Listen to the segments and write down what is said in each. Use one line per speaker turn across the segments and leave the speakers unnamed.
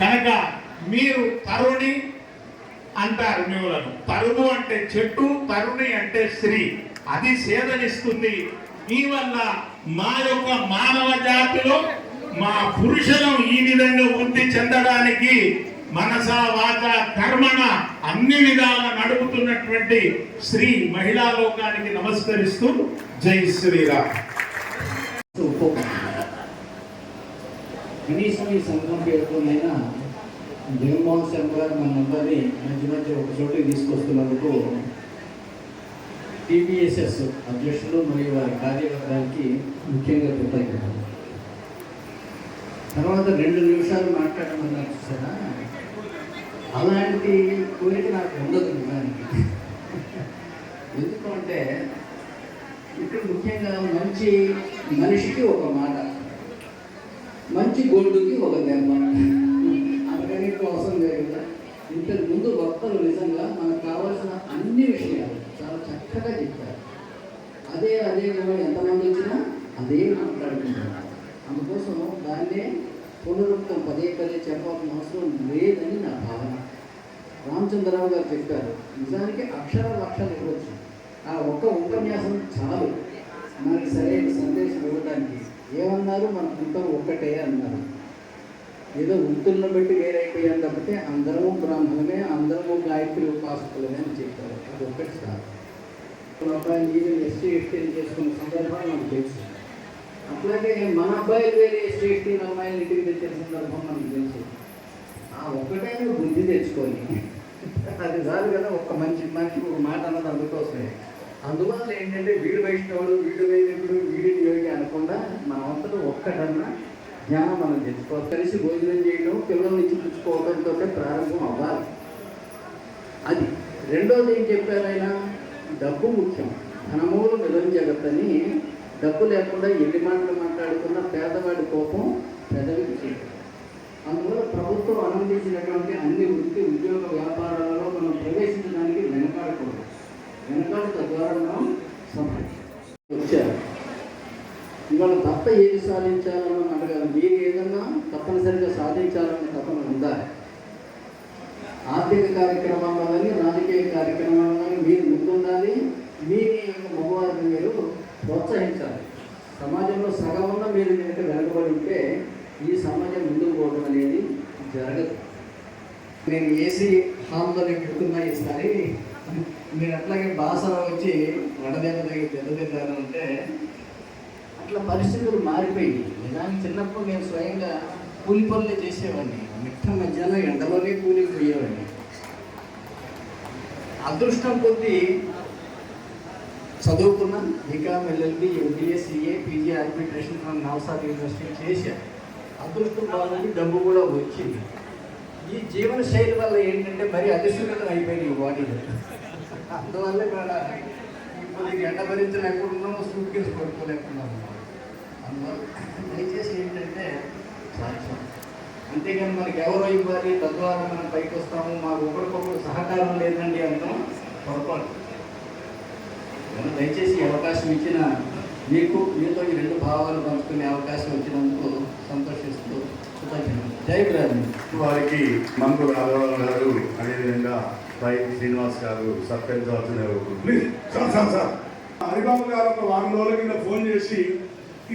కనుక మీరు తరుణి అంటారు మిమ్మలను. తరుణు అంటే చెట్టు, తరుణి అంటే స్త్రీ. అది సేదనిస్తుంది. మీ వల్ల మా యొక్క మానవ జాతిలో మా పురుషులం ఈ విధంగా వృద్ధి చెందడానికి మనస వాచ కర్మణ అన్ని విధాల నడుపుతున్నటువంటి శ్రీ మహిళా లోకానికి నమస్కరిస్తూ జై శ్రీరామ్.
కనీసం ఈ సంఘం పేరుతోనైనా జగన్మోహన్ శర్మ గారు మనందరినీ మధ్య ఒక చోటుకి తీసుకొస్తున్నందుకు టీపీఎస్ఎస్ అధ్యక్షులు మరియు వారి కార్యవర్గానికి ముఖ్యంగా కృతజ్ఞతలు. తర్వాత 2 నిమిషాలు మాట్లాడమన్నారు చూసారా, అలాంటి కోరిక నాకు ఉండదు నిజానికి. ఎందుకంటే ఇక్కడ ముఖ్యంగా మంచి మనిషికి ఒక మాట, మంచి గొడ్డుకి ఒక దెబ్బ, అందుకని అవసరం లేదు కదా. ఇంతకు ముందు వక్తలు నిజంగా మనకు కావాల్సిన అన్ని విషయాలు చాలా చక్కగా చెప్పారు. అదే ఎంతమంది వచ్చినా అదే మాట్లాడుకుంటారు. అందుకోసం దాన్నే పునరుక్తం పదే చెప్పాల్సిన అవసరం లేదని నా భావన. రామచంద్రరావు గారు చెప్పారు, నిజానికి లక్షలు ఇవ్వచ్చు, ఆ ఒక్క ఉపన్యాసం చాలు మనకి సరైన సందేశం ఇవ్వడానికి. ఏమన్నారు, మన కుటుంబం ఒక్కటే అన్నారు. ఏదో వృత్తులను బట్టి వేరైపోయాను తప్పితే అందరము బ్రాహ్మణమే, అందరము గాయత్రి ఉపాసకులమే అని చెప్పారు. అది ఒక్కటి సార్. అబ్బాయిని ఈవెన్ ఎస్టీ ఎస్టీని చేసుకున్న సందర్భాలు మనకు తెలుసు. అట్లాగే మన అబ్బాయిలు వేరే ఎస్టీ ఎస్టీ అమ్మాయిలు ఇంటికి తెచ్చిన సందర్భం మనకు తెలుసు. ఆ ఒక్కటే బుద్ధి తెచ్చుకొని అది చాలు కదా. ఒక్క మంచి ఒక మాట అన్నది అందుకోసమే. అందువల్ల ఏంటంటే వీడు వైష్ణవుడు, వీడు వైదికుడు, వీడిని యోగి అనకుండా మన అంతటా ఒక్కటన్నా జ్ఞానం మనం తెచ్చుకోవాలి. కలిసి భోజనం చేయడం, పిల్లల్ని చూపించుకోవడంతో ప్రారంభం అవ్వాలి. అది రెండోది ఏం చెప్పారు ఆయన, డబ్బు ముఖ్యం, ధనమూలు నిజం జగత్తని. డబ్బు లేకుండా ఎన్ని మాటలు మాట్లాడుకున్న పేదవాడి కోపం పెదవికి చేయడం. అందువల్ల ప్రభుత్వం ఆనందించినటువంటి అన్ని వృత్తి ఉద్యోగ వ్యాపారాలలో మనం ప్రవేశించడానికి వెనకాడకూడదు. తద్వారా మనం వచ్చారు. ఇవాళ తప్ప ఏది సాధించాలని అడగాలి. మీరు ఏదన్నా తప్పనిసరిగా సాధించాలని తప్పన ఉండాలి. ఆర్థిక కార్యక్రమాల్లో కానీ రాజకీయ కార్యక్రమాల్లో కానీ మీరు ముందుండాలి. మీ మగవారిని మీరు ప్రోత్సహించాలి. సమాజంలో సగమన్నా మీరు కనుక వెనకబడి ఉంటే ఈ సమాజం ముందుకు పోవడం అనేది జరగదు. నేను ఏసీ హాల్లోనే పెడుతున్నా ఈసారి. మీరు అట్లాగే బాసలో వచ్చి దెబ్బతిన్నారంటే అట్లా పరిస్థితులు మారిపోయి. నిజానికి చిన్నప్పుడు నేను స్వయంగా కూలి పనులే చేసేవాడిని. మిట్ట మధ్యాహ్నం ఎండలోనే కూలికి పోయేవాడిని. అదృష్టం కొద్దీ చదువుకున్నా. BCom, LLB, MBA, CA, PG arbitration from Navsad university చేశాను. అదృష్టం బాగుంది, డబ్బు కూడా వచ్చింది. ఈ జీవన శైలి వల్ల ఏంటంటే మరీ అతిశుద్ధం అయిపోయింది ఈ బాడీలో. అందువల్ల కూడా ఇప్పుడు ఎండ భరించలేకున్నాము, సూట్ కేసు పడుకోలేకున్నాము. అందువల్ల దయచేసి ఏంటంటే సాక్ష్యం, అంతేగాని మనకి ఎవరో ఇవ్వాలి తద్వారా మనం పైకి వస్తాము, మాకు ఒకరికొకరు సహకారం లేదండి అంటాం పొరపాటు. దయచేసి అవకాశం ఇచ్చిన మీతో ఈ 2 భావాలు పంచుకునే అవకాశం వచ్చినందుకు సంతోషిస్తూ కృతజ్ఞతలు. జై బ్రాహ్మణి.
వారికి మంకు రాఘవరావు గారు, అదేవిధంగా పై శ్రీనివాస్ గారు, సర్పంచ్ ప్లీజ్ సార్ హరిబాబు గారు ఒక 1 రోజుల కింద ఫోన్ చేసి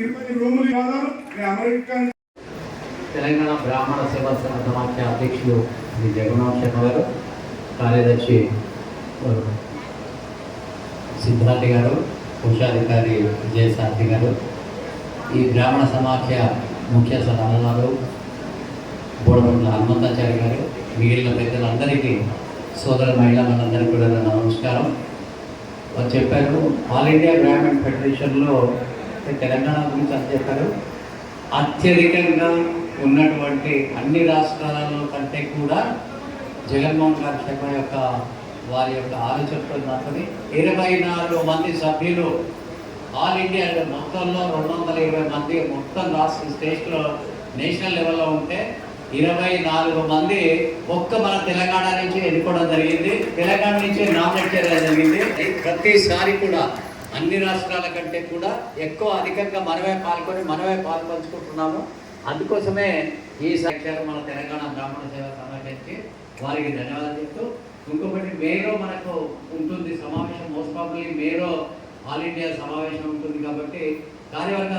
20 రూములు కాదాను అమెరికా.
తెలంగాణ బ్రాహ్మణ సేవా సమాఖ్య అధ్యక్షులు శ్రీ జగన్నాథ్ శర్మ గారు, కార్యదర్శి సిద్ధార్థి గారు, కోశాధికారి విజయసారథి గారు, ఈ బ్రాహ్మణ సమాఖ్య ముఖ్య సలహాదారు బోడబండ్ల హనుమంతాచారి గారు, మిగిలిన పెద్దలందరికీ, సోదర మహిళలందరికీ కూడా నమస్కారం. వారు చెప్పారు ఆల్ ఇండియా బ్రాహ్మణ్ ఫెడరేషన్లో తెలంగాణ గురించి అని చెప్పారు. అత్యధికంగా ఉన్నటువంటి అన్ని రాష్ట్రాలలో కంటే కూడా జగన్మోహన్ గారి శర్మ యొక్క వారి యొక్క ఆలోచనతో మాత్రమే 24 మంది సభ్యులు ఆల్ ఇండియా మొత్తంలో 220 మంది మొత్తం రాష్ట్ర స్టేట్లో నేషనల్ లెవెల్లో ఉంటే 24 మంది ఒక్క మన తెలంగాణ నుంచి ఎన్నుకోవడం జరిగింది. తెలంగాణ నుంచి నామినేట్ చేయడం జరిగింది. ప్రతిసారి కూడా అన్ని రాష్ట్రాల కంటే కూడా అధికంగా మనమే పాల్పంచుకుంటున్నాము. అందుకోసమే ఈ సాక్షాలు మన తెలంగాణ బ్రాహ్మణ సేవా సమాఖ్యకి వారికి ధన్యవాదాలు చెప్తూ, ఇంకొకటి మేలో మనకు ఉంటుంది సమావేశం, మోస్ట్ ప్రాబబ్లీ మేలో ఆల్ ఇండియా సమావేశం ఉంటుంది కాబట్టి కార్యవర్గ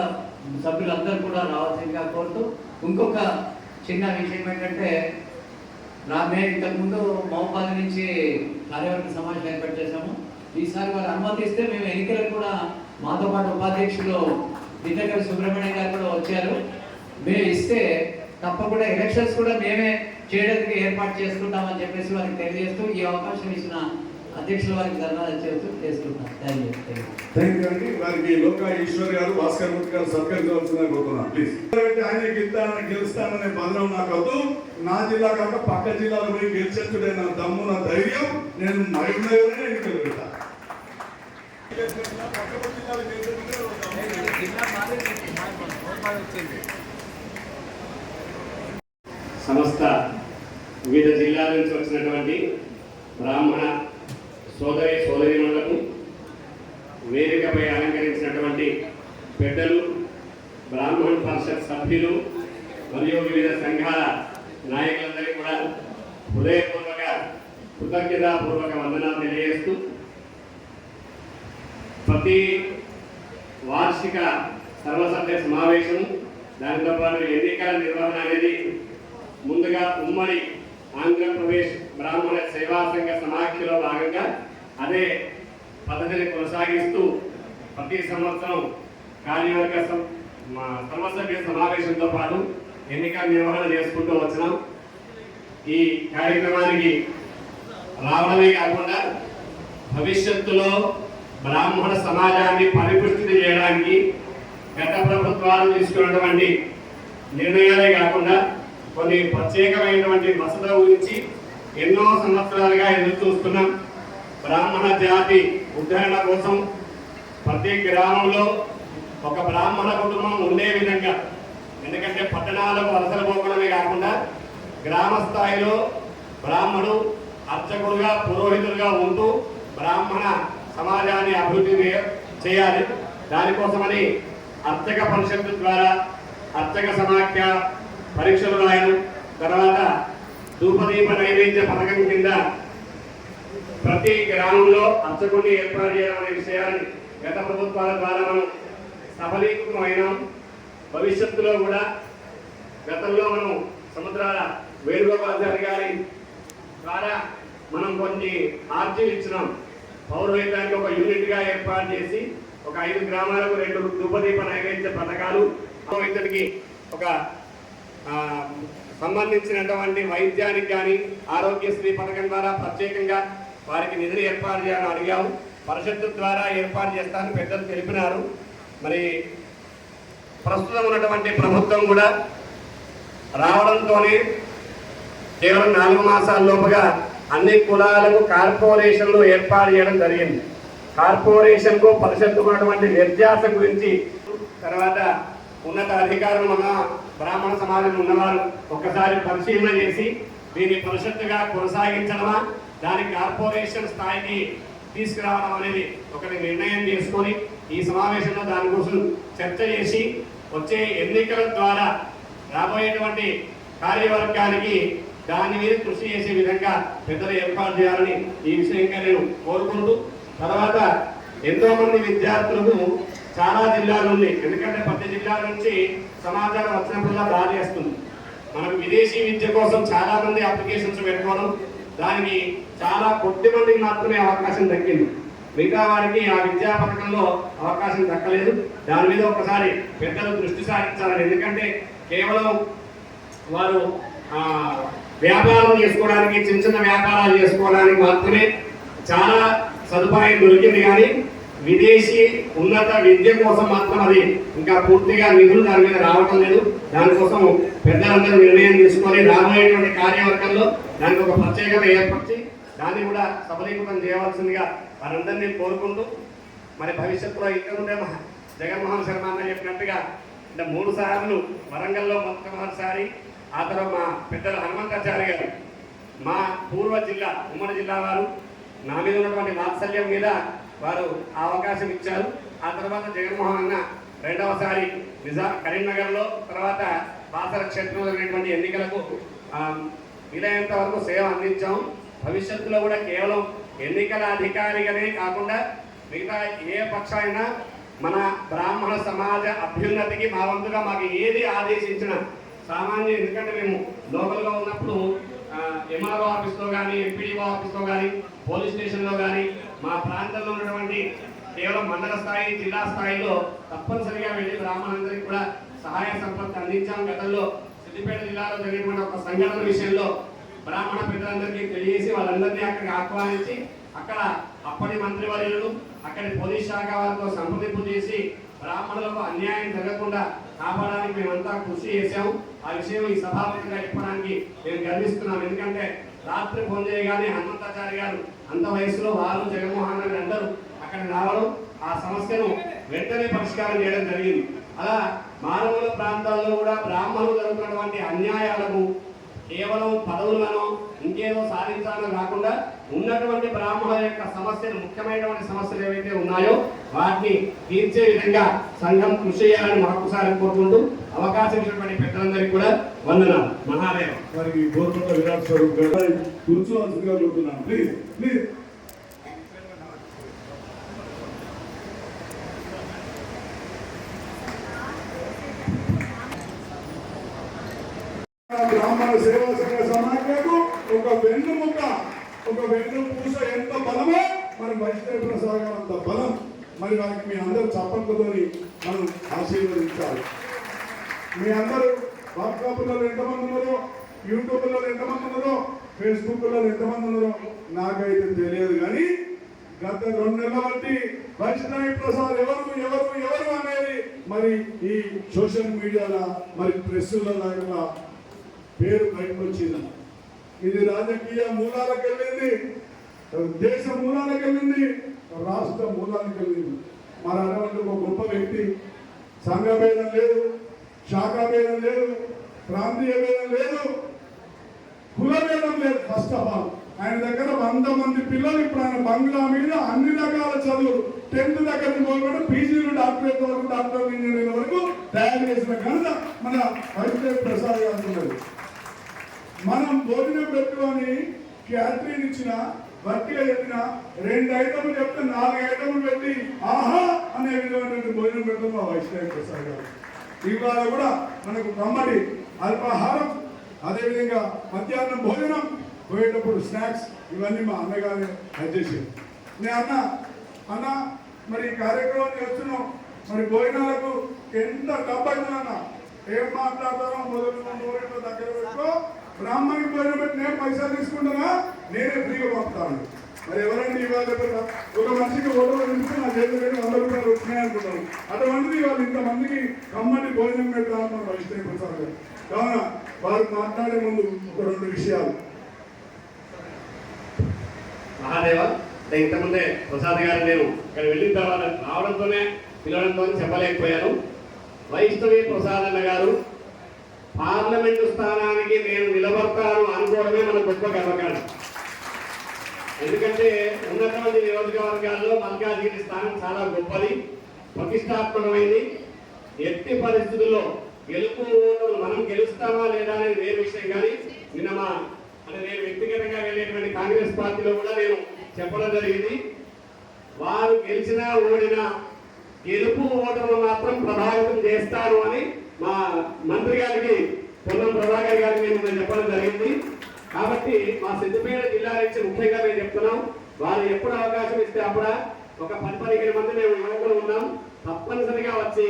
సభ్యులందరూ కూడా రావాల్సిందిగా కోరుతూ, ఇంకొక చిన్న విషయం ఏంటంటే మేము ఇంతకుముందు మహబూబాద్ నుంచి కార్యవర్గ సమావేశం ఏర్పాటు చేశాము. ఈసారి వారు అనుమతిస్తే మేము ఎన్నికలకు కూడా మాతో పాటు ఉపాధ్యక్షులు దిట్టకల్ సుబ్రహ్మణ్యం గారు కూడా వచ్చారు. మేము ఇస్తే తప్పకుండా ఎలక్షన్స్ కూడా మేమే చేయడానికి ఏర్పాటు చేసుకుంటామని చెప్పేసి వారికి తెలియజేస్తూ ఈ అవకాశం ఇచ్చిన అధ్యక్షుల వారికి ధన్యవాదాలు చెబుతూ చేసుకుంటాం.
థ్యాంక్ యూ అండి. వారికి లోకా ఈశ్వర్ గారు, భాస్కర్ మూర్తి గారు సత్కరించవలసిందని కోరుతున్నాను ప్లీజ్. ఆయన గెలుస్తాననే బలం నాకు వద్దు. నా జిల్లా కాక పక్క జిల్లాలో పోయి గెలిచేట్టుడే నా దమ్ము, నా ధైర్యం. నేను మహిళనే ఎన్నికలు పెడతాను.
సమస్త వివిధ జిల్లాల నుంచి వచ్చినటువంటి బ్రాహ్మణ సోదరీమణులకు, వేదికపై అలంకరించినటువంటి పెద్దలు, బ్రాహ్మణ పరిషత్ సభ్యులు మరియు వివిధ సంఘాల నాయకులందరికీ కూడా హృదయపూర్వక కృతజ్ఞతాపూర్వక వందనాలు తెలియజేస్తూ, ప్రతి వార్షిక సర్వసభ్య సమావేశం, దానితో పాటు ఎన్నికల నిర్వహణ అనేది ముందుగా ఉమ్మడి ఆంధ్రప్రదేశ్ బ్రాహ్మణ సేవా సంఘ సమాఖ్యలో భాగంగా అదే పద్ధతిని కొనసాగిస్తూ ప్రతి సంవత్సరం కార్యవర్గ సర్వసభ్య సమావేశంతో పాటు ఎన్నికల నిర్వహణ చేసుకుంటూ వచ్చినాం. ఈ కార్యక్రమానికి రావడమే కాకుండా భవిష్యత్తులో బ్రాహ్మణ సమాజాన్ని పరిపుష్టి చేయడానికి గత ప్రభుత్వాలు తీసుకున్నటువంటి నిర్ణయాలే కాకుండా కొన్ని ప్రత్యేకమైనటువంటి వసతుల గురించి ఎన్నో సంవత్సరాలుగా ఎదురు చూస్తున్నాం. బ్రాహ్మణ జాతి ఉద్ధరణ కోసం ప్రతి గ్రామంలో ఒక బ్రాహ్మణ కుటుంబం ఉండే విధంగా, ఎందుకంటే పట్టణాలకు వలసలు పోకడమే కాకుండా గ్రామ స్థాయిలో బ్రాహ్మణుడు అర్చకుడుగా, పురోహితులుగా ఉంటూ బ్రాహ్మణ సమాజాన్ని అభివృద్ధి చేయాలి. దానికోసమని అర్చక పరిషత్తు ద్వారా అర్చక సమాఖ్య పరీక్షలు రాయడం, తర్వాత ధూపదీప నైవేద్య పథకం కింద ప్రతి గ్రామంలో అర్చకుడిని ఏర్పాటు చేయడం అనే విషయాన్ని గత ప్రభుత్వాల ద్వారా మనం సఫలీకృతమైనాం. భవిష్యత్తులో కూడా గతంలో మనం సముద్రాల వేణుగోపాచారి గారి ద్వారా మనం కొన్ని ఆర్జీలు ఇచ్చినాం. పౌరోహితానికి ఒక యూనిట్గా ఏర్పాటు చేసి ఒక 5 గ్రామాలకు 2 ధూపదీప నైవేద్య పథకాలు, పౌరోహితుడికి ఒక సంబంధించినటువంటి వైద్యానికి కానీ ఆరోగ్యశ్రీ పథకం ద్వారా ప్రత్యేకంగా వారికి నిధులు ఏర్పాటు చేయాలని అడిగాము. పరిషత్తు ద్వారా ఏర్పాటు చేస్తానని పెద్దలు తెలిపినారు. మరి ప్రస్తుతం ఉన్నటువంటి ప్రభుత్వం కూడా రావడంతోనే కేవలం 4 మాసాల లోపుగా అన్ని కులాలకు కార్పొరేషన్లు ఏర్పాటు చేయడం జరిగింది. కార్పొరేషన్కు పరిషత్తుకు ఉన్నటువంటి వ్యత్యాసం గురించి తర్వాత ఉన్నత అధికారులు మన బ్రాహ్మణ సమాజం ఉన్నవారు ఒక్కసారి పరిశీలన చేసి దీన్ని పరిషత్తుగా కొనసాగించడమా, దాని కార్పొరేషన్ స్థాయికి తీసుకురావడం అనేది ఒకటి నిర్ణయం చేసుకొని ఈ సమావేశంలో దానికోసం చర్చ చేసి వచ్చే ఎన్నికల ద్వారా రాబోయేటువంటి కార్యవర్గానికి దాని మీద కృషి చేసే విధంగా పెద్దలు ఏర్పాటు చేయాలని ఈ విషయంగా నేను కోరుకుంటూ, తర్వాత ఎంతో మంది విద్యార్థులకు చాలా జిల్లాలు ఉంది. ఎందుకంటే ప్రతి జిల్లా నుంచి సమాచారం వచ్చినప్పుడల్లా బాధ చేస్తుంది. మనకు విదేశీ విద్య కోసం చాలా మంది అప్లికేషన్స్ పెట్టుకోవడం, దానికి చాలా కొద్ది మందికి మాత్రమే అవకాశం దక్కింది. మిగతా వారికి ఆ విద్యా పథకంలో అవకాశం దక్కలేదు. దాని మీద ఒకసారి పెద్దలు దృష్టి సారించాలని. ఎందుకంటే కేవలం వారు వ్యాపారం చేసుకోవడానికి, చిన్న చిన్న వ్యాపారాలు చేసుకోవడానికి మాత్రమే చాలా సదుపాయం దొరికింది, కానీ విదేశీ ఉన్నత విద్య కోసం మాత్రం అది ఇంకా పూర్తిగా నిధులు దాని మీద రావటం లేదు. దానికోసం పెద్దలందరూ నిర్ణయం తీసుకొని రాబోయేటువంటి కార్యవర్గంలో దానికి ఒక ప్రత్యేకత ఏర్పరిచి దాన్ని కూడా సఫలీకృతం చేయవలసిందిగా వారందరినీ కోరుకుంటూ, మరి భవిష్యత్తులో ఇంతకుముందే జగన్మోహన్ శర్మ అన్న చెప్పినట్టుగా అంటే 3 సార్లు వరంగల్లో మొట్టమొదటిసారి, ఆ తర్వాత మా పెద్దలు హనుమంతాచారి గారు మా పూర్వ జిల్లా ఉమ్మడి జిల్లా వారు నా మీద ఉన్నటువంటి వాత్సల్యం మీద వారు ఆ అవకాశం ఇచ్చారు. ఆ తర్వాత జగన్మోహన్ అన్న 2వసారి కరీంనగర్లో, తర్వాత బాసర క్షేత్రంలో జరిగినటువంటి ఎన్నికలకు వీలైనంత వరకు సేవ అందించాం. భవిష్యత్తులో కూడా కేవలం ఎన్నికల అధికారిగానే కాకుండా మిగతా ఏ పక్షమైనా మన బ్రాహ్మణ సమాజ అభ్యున్నతికి మా వంతుగా మాకు ఏది ఆదేశించిన సామాన్య, ఎందుకంటే మేము లోకల్గా ఉన్నప్పుడు ఎంఆర్ఓ ఆఫీస్లో కానీ, ఎంపీడీఓ ఆఫీస్లో కానీ, పోలీస్ స్టేషన్లో కానీ, మా ప్రాంతంలో ఉన్నటువంటి కేవలం మండల స్థాయి, జిల్లా స్థాయిలో తప్పనిసరిగా వెళ్ళి బ్రాహ్మణులందరికీ కూడా సహాయ సంపత్తి అందించాం. గతంలో సిద్దిపేట జిల్లాలో జరిగినటువంటి ఒక సంఘటన విషయంలో బ్రాహ్మణ పెద్దలందరికీ తెలియజేసి వాళ్ళందరినీ అక్కడికి ఆహ్వానించి అక్కడ అప్పటి మంత్రివర్యులు, అక్కడి పోలీస్ శాఖ వారితో సంప్రదింపు చేసి బ్రాహ్మణులకు అన్యాయం జరగకుండా కాపాడడానికి మేమంతా కృషి చేశాము. ఆ విషయం ఈ సభాపతిగా చెప్పడానికి నేను గర్విస్తున్నాను. ఎందుకంటే రాత్రి ఫోన్ చేయగానే హనుమంతాచారి గారు అంత వయసులో వారు, జగన్మోహన్ రెడ్డి అందరూ అక్కడ రావడం, ఆ సమస్యను వెంటనే పరిష్కారం చేయడం జరిగింది. అలా మారుమూల ప్రాంతాల్లో కూడా బ్రాహ్మణులు జరుగుతున్నటువంటి అన్యాయాలకు కేవలం పదవులను ఇంకేదో సాధించాలని కాకుండా ఉన్నటువంటి బ్రాహ్మణుల యొక్క సమస్యలు, ముఖ్యమైనటువంటి సమస్యలు ఏవైతే ఉన్నాయో వాటిని తీర్చే విధంగా సంఘం కృషి చేయాలని మరొకసారి కోరుకుంటూ అవకాశం ఇచ్చినటువంటి పెద్దలందరికీ కూడా వందనాలు. మహాదేవ.
వారికి గోర్పట్ల విరాట్ స్వరూప్ గారు కూర్చోవలసిందిగా కోరుతున్నాను. Please please. బ్రాహ్మణ సేవా సంఘ సమాఖ్యకు ఒక వెన్నుముక, ఒక వెన్నుపూస ఎంత బలమో మరి వైష్ణవ ప్రసాద్ గారు అంత బలం. మరి వారికి మీ అందరూ చప్పట్లతోని మనం ఆశీర్వదించాలి. మీ అందరూ వాట్సాప్లలో ఎంతమంది ఉన్నారో, యూట్యూబ్లలో ఎంతమంది ఉన్నారో, ఫేస్బుక్లలో ఎంతమంది ఉన్నారో నాకైతే తెలియదు. కానీ గత 2 నెలల బట్టి వైష్ణవి ప్రసాద్ ఎవరు ఎవరు ఎవరు అనేది మరి ఈ సోషల్ మీడియాలో మరి ప్రెస్సులలో పేరు బయటకు వచ్చింది. ఇది రాజకీయ మూలాలకు వెళ్ళింది, దేశ మూలాలకు వెళ్ళింది, రాష్ట్ర మూలాలకు వెళ్ళింది. మరి అటువంటి ఒక గొప్ప వ్యక్తి, సంఘ భేదం లేదు, శాఖా భేదం లేదు, ప్రాంతీయ భేదం లేదు, కుల భేదం లేదు. ఫస్ట్ ఆఫ్ ఆల్ ఆయన దగ్గర 100 మంది పిల్లలు. ఇప్పుడు ఆయన బంగ్లా మీద అన్ని రకాల చదువులు 10th దగ్గర మొదలుపెట్టి పీజీలు, డాక్టరేట్ వరకు, డాక్టర్ ఇంజనీర్ల వరకు తయారు చేసిన ఘనత మన వైష్ణవ ప్రసాద్ గారు ఉన్నది. మనం భోజనం పెట్టుకొని క్యాటరింగ్ ఇచ్చిన, వట్టిగా చెప్పిన 2 ఐటమ్లు చెప్తే 4 ఐటమ్లు పెట్టి ఆహా అనే విధమైనటువంటి భోజనం పెడతాం మా వైష్ణవ ప్రసాద్ గారు. ఇవాళ కూడా మనకు కమ్మడి అల్పాహారం, అదేవిధంగా మధ్యాహ్నం భోజనం, పోయేటప్పుడు స్నాక్స్, ఇవన్నీ మా అన్నగారే చేసేది. నేను అన్న మరి ఈ కార్యక్రమం చేస్తున్నాం, మరి భోజనాలకు ఎంత డబ్బు అవుతుందన్న, ఏం మాట్లాడతారో మొదలు దగ్గర పెట్టుకో, బ్రాహ్మణికి భోజనం పెట్టి నేను పైసలు తీసుకుంటానా, నేనే ఫ్రీగా పంపుతాను. మరి ఎవరండి ఇవాళ ఒక మనిషికి ఓటర్లు నిలిస్తే నా చేతులు పెట్టి 100 రూపాయలు వచ్చినాయనుకుంటాను. అటువంటిది వాళ్ళు ఇంతమందికి కమ్మని భోజనం పెట్టాలని మనం వైష్ణవ ప్రసాద్ గారు. కావున వారు మాట్లాడే ముందు ఒక 2 విషయాలు.
మహాదేవ, ఇంతకుముందే ప్రసాద్ గారు నేను ఇక్కడ వెళ్ళిన తర్వాత రావడంతోనే పిలవడంతో చెప్పలేకపోయాను. వైష్ణవి ప్రసాద్ అన్న గారు పార్లమెంటు స్థానానికి నేను నిలబడతాను అనుకోవడమే మన గొప్ప గర్వకారణం. ఎందుకంటే ఉన్నటువంటి నియోజకవర్గాల్లో మల్కాజ్గిరి స్థానం చాలా గొప్పది, ప్రతిష్టాత్మకమైంది. ఎట్టి పరిస్థితుల్లో గెలుపు మనం గెలుస్తామా లేదా అనేది వేరే విషయం. కానీ నిన్న నేను వ్యక్తిగతంగా వెళ్ళేటువంటి కాంగ్రెస్ పార్టీలో కూడా నేను చెప్పడం జరిగింది, వారు గెలిచినా ఓడినా గెలుపు ఓటర్లు మాత్రం ప్రభావితం చేస్తారు అని మా మంత్రి గారికి, పొన్నం ప్రభాకర్ గారికి నేను చెప్పడం జరిగింది. కాబట్టి మా సిద్దిపేట జిల్లా నుంచి ముఖ్యంగా మేము చెప్తున్నాం, వారు ఎప్పుడు అవకాశం ఇస్తే అప్పుడు ఒక 10-15 మంది మేము యువకులు ఉన్నాం, తప్పనిసరిగా వచ్చి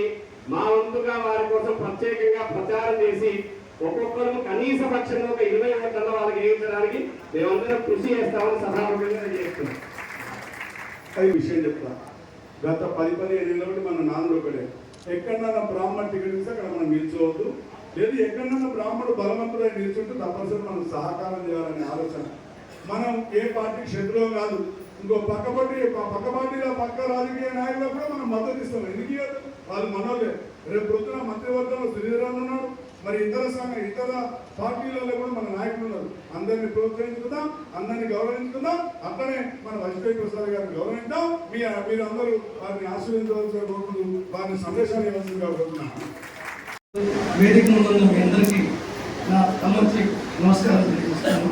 మా వంతుగా వారి కోసం ప్రత్యేకంగా ప్రచారం చేసి ఒక్కొక్కరు కనీస పక్షంలో ఒక 20 ఓట్లలో వాళ్ళకి వేయించడానికి మేమందరం కృషి చేస్తామని సభాముఖంగా చేస్తున్నాం.
విషయం చెప్తా, గత 10-15 ఏళ్ళ నుండి మన నాన్నలు ఒకటే, ఎక్కడన్నా బ్రాహ్మణ టికెట్ ఇస్తే అక్కడ మనం నిల్చోవద్దు, లేదు ఎక్కడన్నా బ్రాహ్మణుడు బలవంతుడై నిల్చుంటే తప్పనిసరి మనం సహకారం చేయాలనే ఆలోచన. మనం ఏ పార్టీకి శత్రువు కాదు, ఇంకో పక్క పార్టీలో పక్క రాజకీయ నాయకులకు కూడా మనం మద్దతు ఇస్తాం. ఎందుకు వాళ్ళు మనోలే. రేపు పొద్దున మంత్రివర్గంలో శ్రీధరన్ ఉన్నాడు, మరి ఇతర పార్టీలలో కూడా మన నాయకులు ఉన్నారు. అందరినీ ప్రోత్సహించుకుందాం, అందరినీ గౌరవించుకుందాం, అట్లనే మన వైష్ణవి ప్రసాద్ గారిని గౌరవిద్దాం. మీరు అందరూ వారిని ఆశీర్వదించవలసిన కోరుకుంటూ వారిని సందేశాన్ని ఇవ్వాల్సిందిగా కోరుతున్నాను.
వేదిక ముందు ఉన్న మీ అందరికీ నా తలవంచి నమస్కారం తెలియజేస్తాను.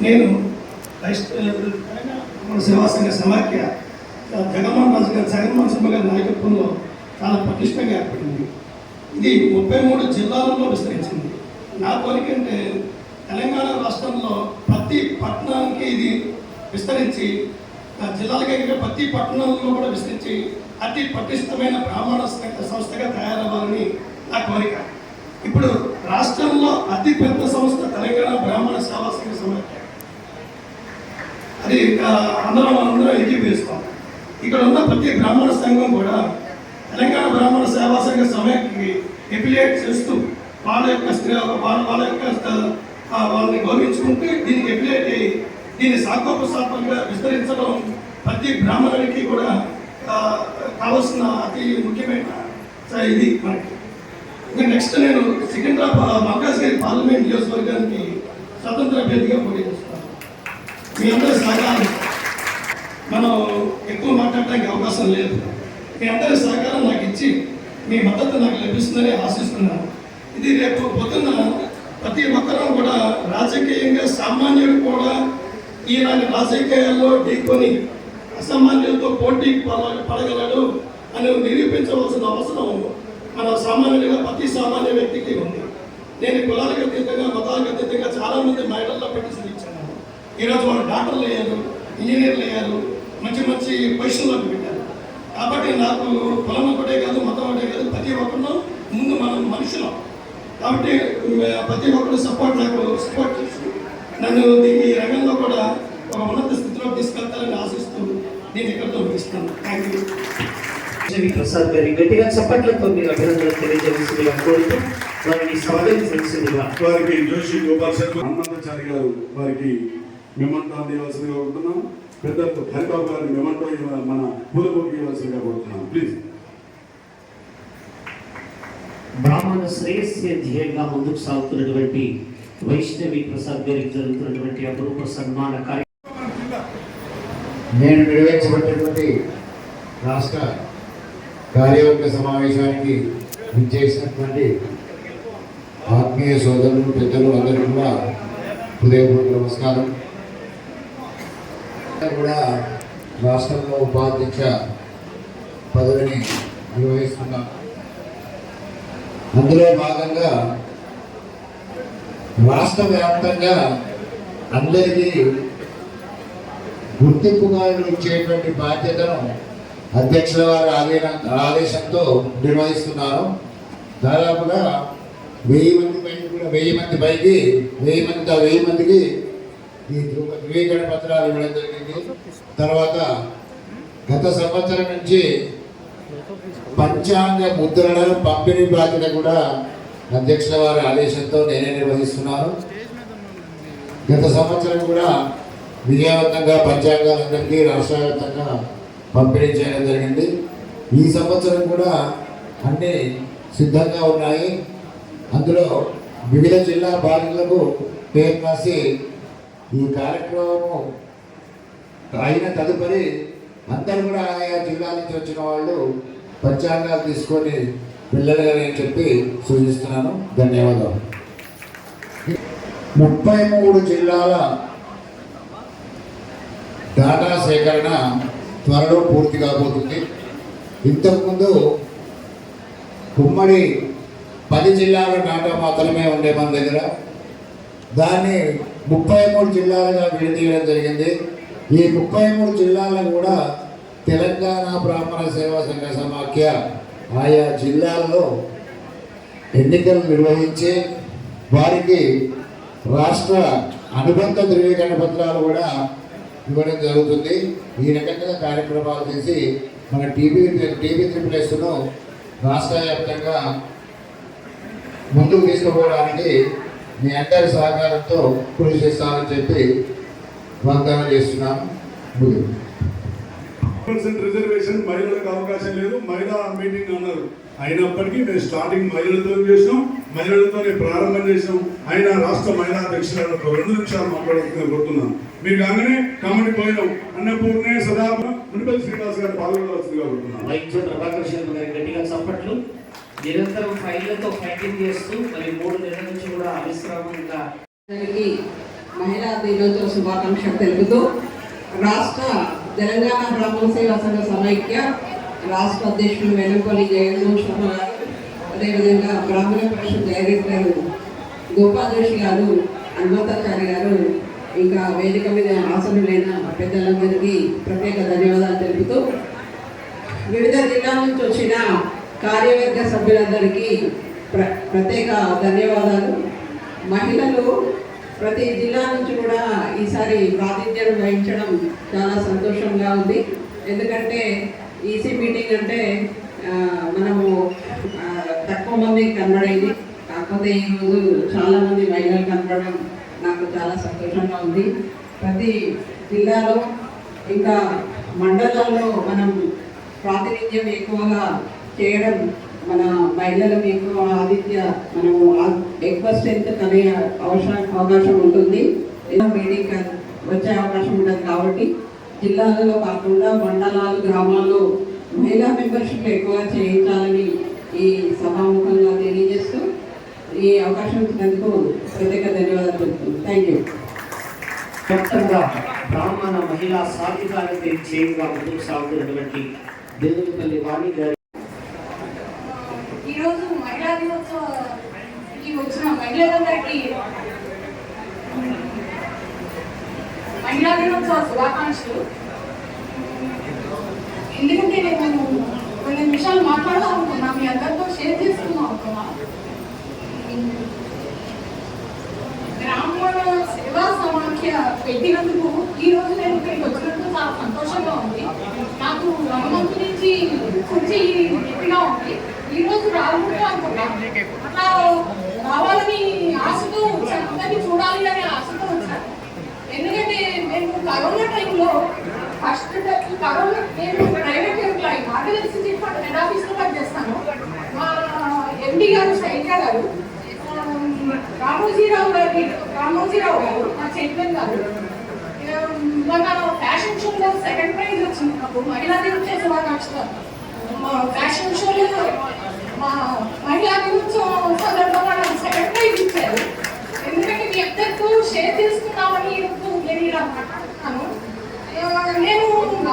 నేను మన సేవా సంఘ సమాఖ్య జగన్మోహన్ రాజు గారి జగన్మోహన్ సింహ గారి నాయకత్వంలో చాలా పటిష్టంగా ఏర్పడింది. ఇది 33 జిల్లాలలో విస్తరించింది. నా కోరిక అంటే తెలంగాణ రాష్ట్రంలో ప్రతి పట్టణానికి ఇది విస్తరించి జిల్లాలకే ప్రతి పట్టణంలో కూడా విస్తరించి అతి పటిష్టమైన బ్రాహ్మణ సంస్థగా తయారవ్వాలని నా కోరిక. ఇప్పుడు రాష్ట్రంలో అతి పెద్ద సంస్థ తెలంగాణ బ్రాహ్మణ సేవా సంఘ సమాఖ్య. అది అందరం ఏకీభవిస్తాం. ఇక్కడ ఉన్న ప్రతి బ్రాహ్మణ సంఘం కూడా తెలంగాణ బ్రాహ్మణ సేవా సంఘ సమాఖ్యకి ఎఫిలియేట్ చేస్తూ వాళ్ళ యొక్క వాళ్ళని గౌరవించుకుంటూ దీనికి ఎఫిలియేట్ అయ్యి దీన్ని సాకోపసాత్మకంగా విస్తరించడం ప్రతి బ్రాహ్మణుడికి కూడా కావాల్సిన అతి ముఖ్యమైన ఇది మనకి. ఇంకా నెక్స్ట్ నేను సికింద్రాబాద్ మల్కాజ్గిరి పార్లమెంట్ నియోజకవర్గానికి స్వతంత్ర అభ్యర్థిగా పోటీ చేస్తున్నాను. మీ అందరి సహకారం, మనం ఎక్కువ మాట్లాడడానికి అవకాశం లేదు. మీ అందరి సహకారం నాకు ఇచ్చి మీ మద్దతు నాకు లభిస్తుందని ఆశిస్తున్నాను. ఇది రేపు పొద్దున్న ప్రతి ఒక్కరూ కూడా రాజకీయంగా సామాన్యుడు కూడా ఈనాటి రాజకీయాల్లో ఢీకొని అసామాన్యులతో పోటీ పడగలడు అని నిరూపించవలసిన అవసరం మన సామాన్యుడిగా ప్రతి సామాన్య వ్యక్తికి ఉంది. నేను కులాలకు అతీతంగా మతాలకు అతీతంగా చాలామంది మహిళల్లో పెట్టి ఇచ్చాను. ఈరోజు వాళ్ళు డాక్టర్లు అయ్యారు, ఇంజనీర్లు అయ్యారు, మంచి మంచి పొజిషన్లోకి పెట్టారు. కాబట్టి నాకు కులం ఒకటే కాదు, మతం ఒకటే కాదు, ప్రతి ఒక్కరు ముందు మనం మనుషులం. కాబట్టి ప్రతి ఒక్కరు నాకు సపోర్ట్ చేసి నన్ను ఈ రంగంలో కూడా ఒక ఉన్నత స్థితిలో తీసుకెళ్తారని ఆశిస్తూ నేను ఇక్కడితో ముగిస్తాను. Thank you.
ప్రసాద్ గారి గట్టిగా చప్పట్లతో మీరు అభినందనలు తెలియజేసిందిగా కోరుతూ వారిని స్వాగతించవలసిందిగా
వారికి జోషి గోపాల్ శర్మ హనుమంతాచారి గారు వారికి మెమంటో అందివలసిందిగా కోరుతున్నాం. పెద్దలు హరిబాబు గారిని మెమంటో మన పూలబోకి ఇవ్వాల్సిందిగా కోరుతున్నాం. ప్లీజ్.
బ్రాహ్మణ శ్రేయస్య ధ్యేయంగా ముందుకు సాగుతున్నటువంటి వైష్ణవి ప్రసాద్ గారికి జరుగుతున్నటువంటి అపురూప సన్మాన కార్యక్రమం
నేను నిర్వహించబడినటువంటి రాష్ట్ర కార్యవర్గ సమావేశానికి విచ్చేసినటువంటి ఆత్మీయ సోదరులు, పెద్దలు అందరికీ కూడా హృదయపూర్వక నమస్కారం. కూడా రాష్ట్రంలో ఉపాధ్యక్ష పదవిని నిర్వహిస్తున్నాం. అందులో భాగంగా రాష్ట్ర వ్యాప్తంగా అందరికీ గుర్తింపుగా ఇచ్చేటువంటి బాధ్యతను అధ్యక్షుల వారి ఆదేశంతో నిర్వహిస్తున్నారు. దాదాపుగా 1000 మందికి ఈ ధృవీకరణ పత్రాలు ఇవ్వడం జరిగింది. తర్వాత గత సంవత్సరం నుంచి పంచాంగ ముద్రణ పంపిణీ బాధ్యత కూడా అధ్యక్షుల వారి ఆదేశంతో నేనే నిర్వహిస్తున్నాను. గత సంవత్సరం కూడా విజయవంతంగా పంచాంగాలందరికీ రాష్ట్ర వ్యాప్తంగా పంపిణీ చేయడం జరిగింది. ఈ సంవత్సరం కూడా అన్నీ సిద్ధంగా ఉన్నాయి. అందులో వివిధ జిల్లా బాధితులకు పేరు రాసి ఈ కార్యక్రమం అయిన తదుపరి అందరూ కూడా ఆయా జిల్లా నుంచి వచ్చిన వాళ్ళు పంచాంగాలు తీసుకొని వెళ్ళాలని చెప్పి సూచిస్తున్నాను. ధన్యవాదాలు. 33 జిల్లాల డేటా సేకరణ త్వరలో పూర్తి కాబోతుంది. ఇంతకుముందు ఉమ్మడి 10 జిల్లాల డేటా మాత్రమే ఉండే మన దగ్గర. దాన్ని 33 జిల్లాలుగా విడదీయడం జరిగింది. ఈ 33 జిల్లాలను కూడా తెలంగాణ బ్రాహ్మణ సేవా సంఘ సమాఖ్య ఆయా జిల్లాలలో ఎన్నికలు నిర్వహించి వారికి రాష్ట్ర అనుబంధ ధృవీకరణ పత్రాలు కూడా ఇవ్వడం జరుగుతుంది. ఈ రకంగా కార్యక్రమాలు చేసి మన టీవీ త్రిపుల్ఎస్ను రాష్ట్ర వ్యాప్తంగా ముందుకు తీసుకుపోవడానికి మీ అందరి సహకారంతో కృషి చేస్తామని చెప్పి వాగ్దానం చేస్తున్నాము.
రిజర్వేషన్ మహిళలకు అవకాశం లేదు, మహిళా మీటింగ్ అన్నారు. అయినప్పటికీ మేము స్టార్టింగ్ మహిళలతో చేసినాం, మహిళలతోనే ప్రారంభం చేసినాం. అయినా రాష్ట్ర మహిళా అధ్యక్షులను 2 నిమిషాలు మాట్లాడుతున్నా కోరుతున్నాను. మీరు కాగానే కమిటీ పోయినాం. అన్నపూర్ణే సదా మునిపల్లి శ్రీనివాస్ గారు పాల్గొనవలసిందిగా కోరుతున్నాను.
గట్టిగా చప్పట్లు. నిరంతరం ఫైళ్లతో ఫైటింగ్ చేస్తూ మరి 3 నెలల నుంచి కూడా అవిశ్రామంగా
అందరికీ మహిళా దినోత్సవ శుభాకాంక్షలు తెలుపుతూ రాష్ట్ర తెలంగాణ బ్రాహ్మణ సేవా సంఘ సమైక్య రాష్ట్ర అధ్యక్షులు వెల్లంపల్లి జగన్మోహన్ శర్మ గారు, అదేవిధంగా బ్రాహ్మణ పరిషత్ డైరెక్టర్ గోపాల్ జోషి గారు, హనుమంతాచారి గారు, ఇంకా వేదిక మీద ఆసనులైన పెద్దలందరికీ ప్రత్యేక ధన్యవాదాలు తెలుపుతూ వివిధ జిల్లాల నుంచి వచ్చిన కార్యవర్గ సభ్యులందరికీ ప్రత్యేక ధన్యవాదాలు. మహిళలు ప్రతి జిల్లా నుంచి కూడా ఈసారి ప్రాతినిధ్యం వహించడం చాలా సంతోషంగా ఉంది. ఎందుకంటే ఈసీ మీటింగ్ అంటే మనము తక్కువ మంది కనబడేది, కాకపోతే ఈరోజు చాలామంది మహిళలు కనబడడం నాకు చాలా సంతోషంగా ఉంది. ప్రతి జిల్లాలో ఇంకా మండలాల్లో మనం ప్రాతినిధ్యం ఎక్కువగా చేయడం, మన మహిళలకు ఎక్కువ మనము ఎక్కువ స్ట్రెంత్ అనే అవకాశం ఉంటుంది, మీటింగ్ వచ్చే అవకాశం ఉంటుంది. కాబట్టి జిల్లాలలో కాకుండా మండలాలు, గ్రామాల్లో మహిళా మెంబర్షిప్ ఎక్కువ చేయించాలని ఈ సభాముఖంగా తెలియజేస్తూ ఈ అవకాశం ఇచ్చినందుకు ప్రత్యేక ధన్యవాదాలు తెలుపుతున్నాను. Thank you.
మొత్తంగా బ్రాహ్మణ మహిళా సాధికారత చేయంగా ముందుకు సాగుతున్నటువంటి దేవునిపల్లి వాణి గారి
ఈరోజు మహిళా దినోత్సవానికి వచ్చిన మహిళలందరికీ మహిళా దినోత్సవ శుభాకాంక్షలు. ఎందుకంటే నేను కొన్ని నిమిషాలు మాట్లాడదాం అనుకున్నా, మీ అందరితో షేర్ చేసుకుందాం అనుకున్నా. బ్రాహ్మణ సేవా సమాఖ్య పెట్టినందుకు ఈ రోజు నేను ఇక్కడికి వచ్చినందుకు చాలా సంతోషంగా ఉంది. నాకు హనుమంతు నుంచి కొంచెం గట్టిగా ఉంది. ఈ రోజు రావాలని అనుకున్నాను, అట్లా రావాలని ఆశతో వచ్చాను, అందరినీ చూడాలి అనే ఆశతో వచ్చాను. ఎందుకంటే నేను కరోనా టైంలో ఫస్ట్ కరోనా నేను private employee, organisation department head ఆఫీస్లో వర్క్ చేస్తాను. మా ఎండి గారు సైనిక గారు, రామోజీరావు గారు మా చైర్మన్ గారు, మన ఫ్యాషన్ షోలో సెకండ్ ప్రైజ్ వచ్చింది నాకు. మహిళా దినోత్సవ శుభాకాంక్షలు. ఫ్యాషన్ షోలో మా మహిళా దినోత్సవం సందర్భంగా నాకు సెకండ్ ప్రైజ్ ఇచ్చారు. ఎందుకంటే మీ అందరితో షేర్ చేసుకున్నామని నేను ఇలా మాట్లాడుతున్నాను. నేను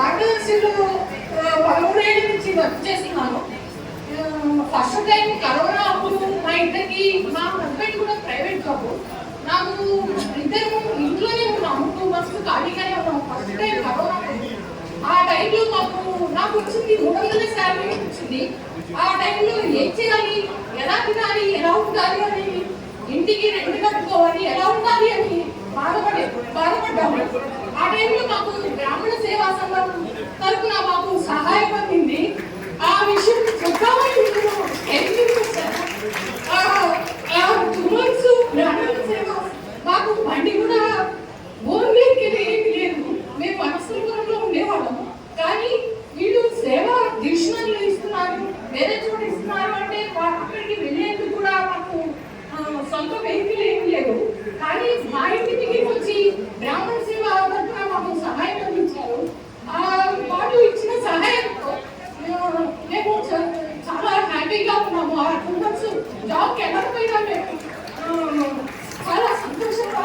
ఆర్గనైజేషన్లో 13 ఏళ్ళ నుంచి వర్క్ చేస్తున్నాను. ఫస్ట్ టైం కరోనా అప్పుడు మా ఇద్దరికి, మా హస్బెండ్ కూడా ప్రైవేట్ జాబ్, నాకు ఇద్దరు ఇంట్లోనే ఉన్నాము, 2 months ఖాళీగానే ఉన్నాము. ఫస్ట్ టైం కరోనా ఆ టైంలో నాకు వచ్చింది 300 శాలరీ వచ్చింది. ఆ టైంలో ఏం చేయాలి, ఎలా తినాలి, ఎలా ఉండాలి అని, ఇంటికి రెంట్ కట్టుకోవాలి, ఎలా ఉండాలి అని బాధపడ్డాము. ఆ టైంలో మాకు బ్రాహ్మణ సేవా సంఘం తరఫున మాకు సహాయం అందింది. ఆ విషయం చెప్తామని మాకు బండి కూడా ఓన్లీ ఏమి లేదు, మేము వనస్థలపురంలో ఉండేవాళ్ళము. కానీ వీళ్ళు సేవ డిక్షనరీలు ఇస్తున్నారు, వేరే చోట ఇస్తున్నారు అంటే అక్కడికి వెళ్ళేందుకు కూడా మాకు సొంత వెహికల్ ఏమి లేదు. కానీ మా ఇంటికి వచ్చి బ్రాహ్మణ సేవ తరఫున మాకు సహాయం అందించారు. వాళ్ళు ఇచ్చిన సహాయంతో మేము చాలా హ్యాపీగా ఉన్నాము. ఆ 2 months జాబ్కి వెళ్ళకపోయినా మేము చాలా సంతోషంగా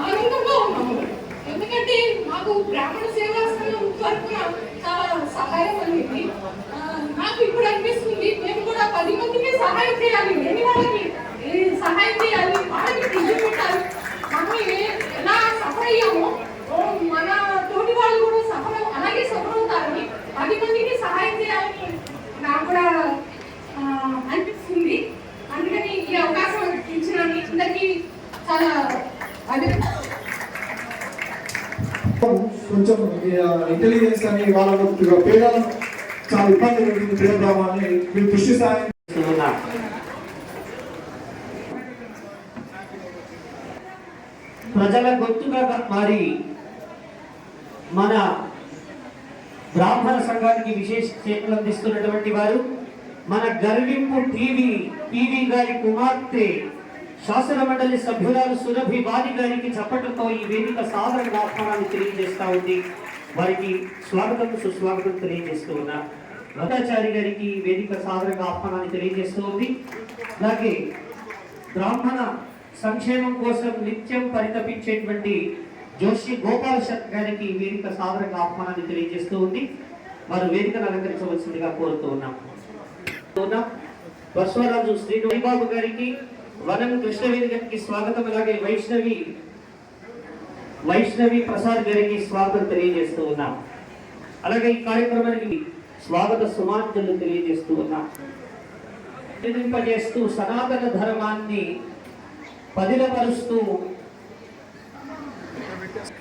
ఆనందంగా ఉన్నాము. ఎందుకంటే మాకు బ్రాహ్మణ సేవా సంఘం తరఫున చాలా సహాయం అందింది. నాకు ఇప్పుడు అనిపిస్తుంది మేము కూడా 10 మందికి సహాయం చేయాలి, లేని వాళ్ళకి సహాయం చేయాలి, వాళ్ళకి తిండి పెట్టాలి. మనం ఎలా సఫర్ అయ్యామో మన తోటి వాళ్ళు కూడా అలాగే సఫర్ అవుతారని 10 మందికి సహాయం చేయాలని నాకు కూడా అనిపిస్తుంది. అందుకని ఈ అవకాశం ఇచ్చిన అందరికీ చాలా
కొంచెం ఇంటెలిజెన్స్ అని వాళ్ళ పేదలను చాలా ఇబ్బంది కలిగింది. పేద బ్రాహ్మణాన్ని మీరు దృష్టి సాయం
ప్రజల గొంతుగా మారి మన బ్రాహ్మణ సంఘానికి విశేష సేవలు అందిస్తున్నటువంటి వారు మన గర్వింపు టీవీ గారి కుమార్తె శాసన మండలి సభ్యురాలు సురభి వాణి గారికి చప్పట్లతో ఈ వేదిక సాధారణ ఆహ్వానాన్ని తెలియజేస్తా ఉంది. వారికి స్వాగతం సుస్వాగతం తెలియజేస్తూ ఉన్నా. రథాచారి గారికి వేదిక సాదరంగా ఆహ్వానాన్ని తెలియజేస్తూ ఉంది. అలాగే బ్రాహ్మణ సంక్షేమం కోసం నిత్యం పరితపించేటువంటి జోషి గోపాల్ శర్మ గారికి వేదిక సాదరంగా ఆహ్వానాన్ని తెలియజేస్తూ ఉంది. వారు వేదికను అలంకరించవలసిందిగా కోరుతూ ఉన్నాం. బస్వరాజు శ్రీబాబు గారికి, వనం కృష్ణవేణి గారికి స్వాగతం. అలాగే వైష్ణవి ప్రసాద్ గారికి స్వాగతం తెలియజేస్తూ ఉన్నాం. అలాగే ఈ కార్యక్రమానికి స్వాగత సుమాంజలు తెలియజేస్తూ ఉన్నాం. నిర్మింపజేస్తూ సనాతన ధర్మాన్ని పదిలపరుస్తూ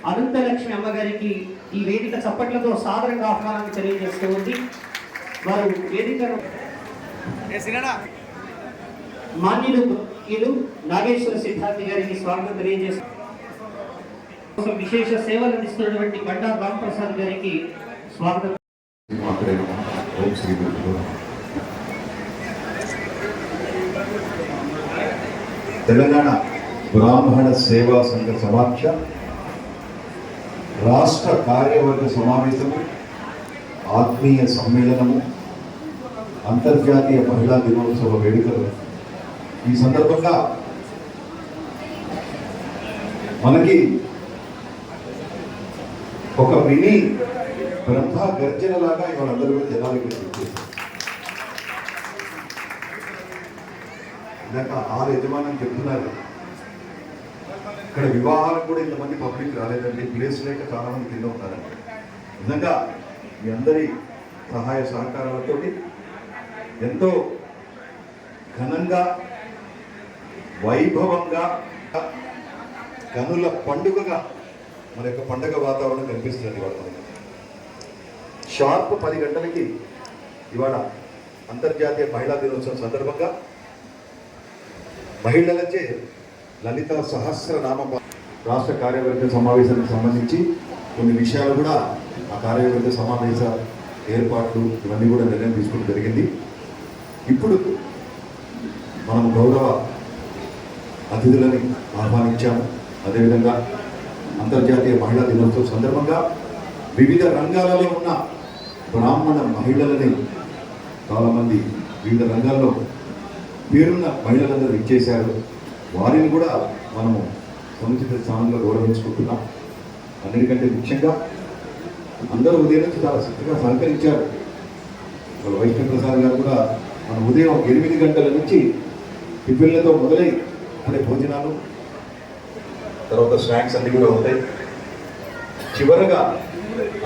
అనంతలక్ష్మి అమ్మగారికి ఈ వేదిక చప్పట్లతో సాదరంగా ఆహ్వానాన్ని తెలియజేస్తూ ఉంది. వారు వేదికను మాన్యులు నాగేశ్వర సిద్ధార్థి గారికి స్వాగతం తెలియజేస్తూ విశేష సేవలు అందిస్తున్నటువంటి బండా రామప్రసాద్ గారికి స్వాగతం.
తెలంగాణ బ్రాహ్మణ సేవా సంఘ సమాఖ్య రాష్ట్ర కార్యవర్గ సమావేశము, ఆత్మీయ సమ్మేళనము, అంతర్జాతీయ మహిళా దినోత్సవ వేడుకలు. ఈ సందర్భంగా మనకి ఒక మినీ బ్రహ్మ గర్జన లాగా ఇవాళ అందరూ కూడా జనాలకి వచ్చేసారు. ఇందాక ఆరు యజమానులు చెప్తున్నారు, ఇక్కడ వివాహాలకు కూడా ఇంతమంది పబ్లిక్ రాలేదండి, ప్లేస్ లేక చాలా మంది కింద ఉన్నారండి. నిజంగా మీ అందరి సహాయ సహకారాలతో ఎంతో ఘనంగా, వైభవంగా, కనుల పండుగగా మన యొక్క పండుగ వాతావరణం కనిపిస్తుంది. ఇవాళ మనకి షార్ప్ 10 గంటలకి ఇవాళ అంతర్జాతీయ మహిళా దినోత్సవం సందర్భంగా మహిళలచే లలిత సహస్రనామ రాష్ట్ర కార్యవర్గ సమావేశానికి సంబంధించి కొన్ని విషయాలు కూడా ఆ కార్యవర్గ సమావేశ ఏర్పాట్లు ఇవన్నీ కూడా నిర్ణయం తీసుకోవడం జరిగింది. ఇప్పుడు మనం గౌరవ అతిథులని ఆహ్వానించాము. అదేవిధంగా అంతర్జాతీయ మహిళా దినోత్సవం సందర్భంగా వివిధ రంగాలలో ఉన్న బ్రాహ్మణ మహిళలని చాలామంది వివిధ రంగాల్లో పేరున్న మహిళలందరూ ఇచ్చేశారు. వారిని కూడా మనము సముచిత స్థానంలో గౌరవించుకుంటున్నాం. అన్నిటికంటే ముఖ్యంగా అందరూ ఉదయం నుంచి చాలా చక్కగా సహకరించారు. వైష్ణవ్ ప్రసాద్ గారు కూడా మన ఉదయం 8 గంటల నుంచి టిఫిన్లతో మొదలై అప్పుడే భోజనాలు, తర్వాత స్నాక్స్ అన్ని కూడా ఉంటాయి. చివరగా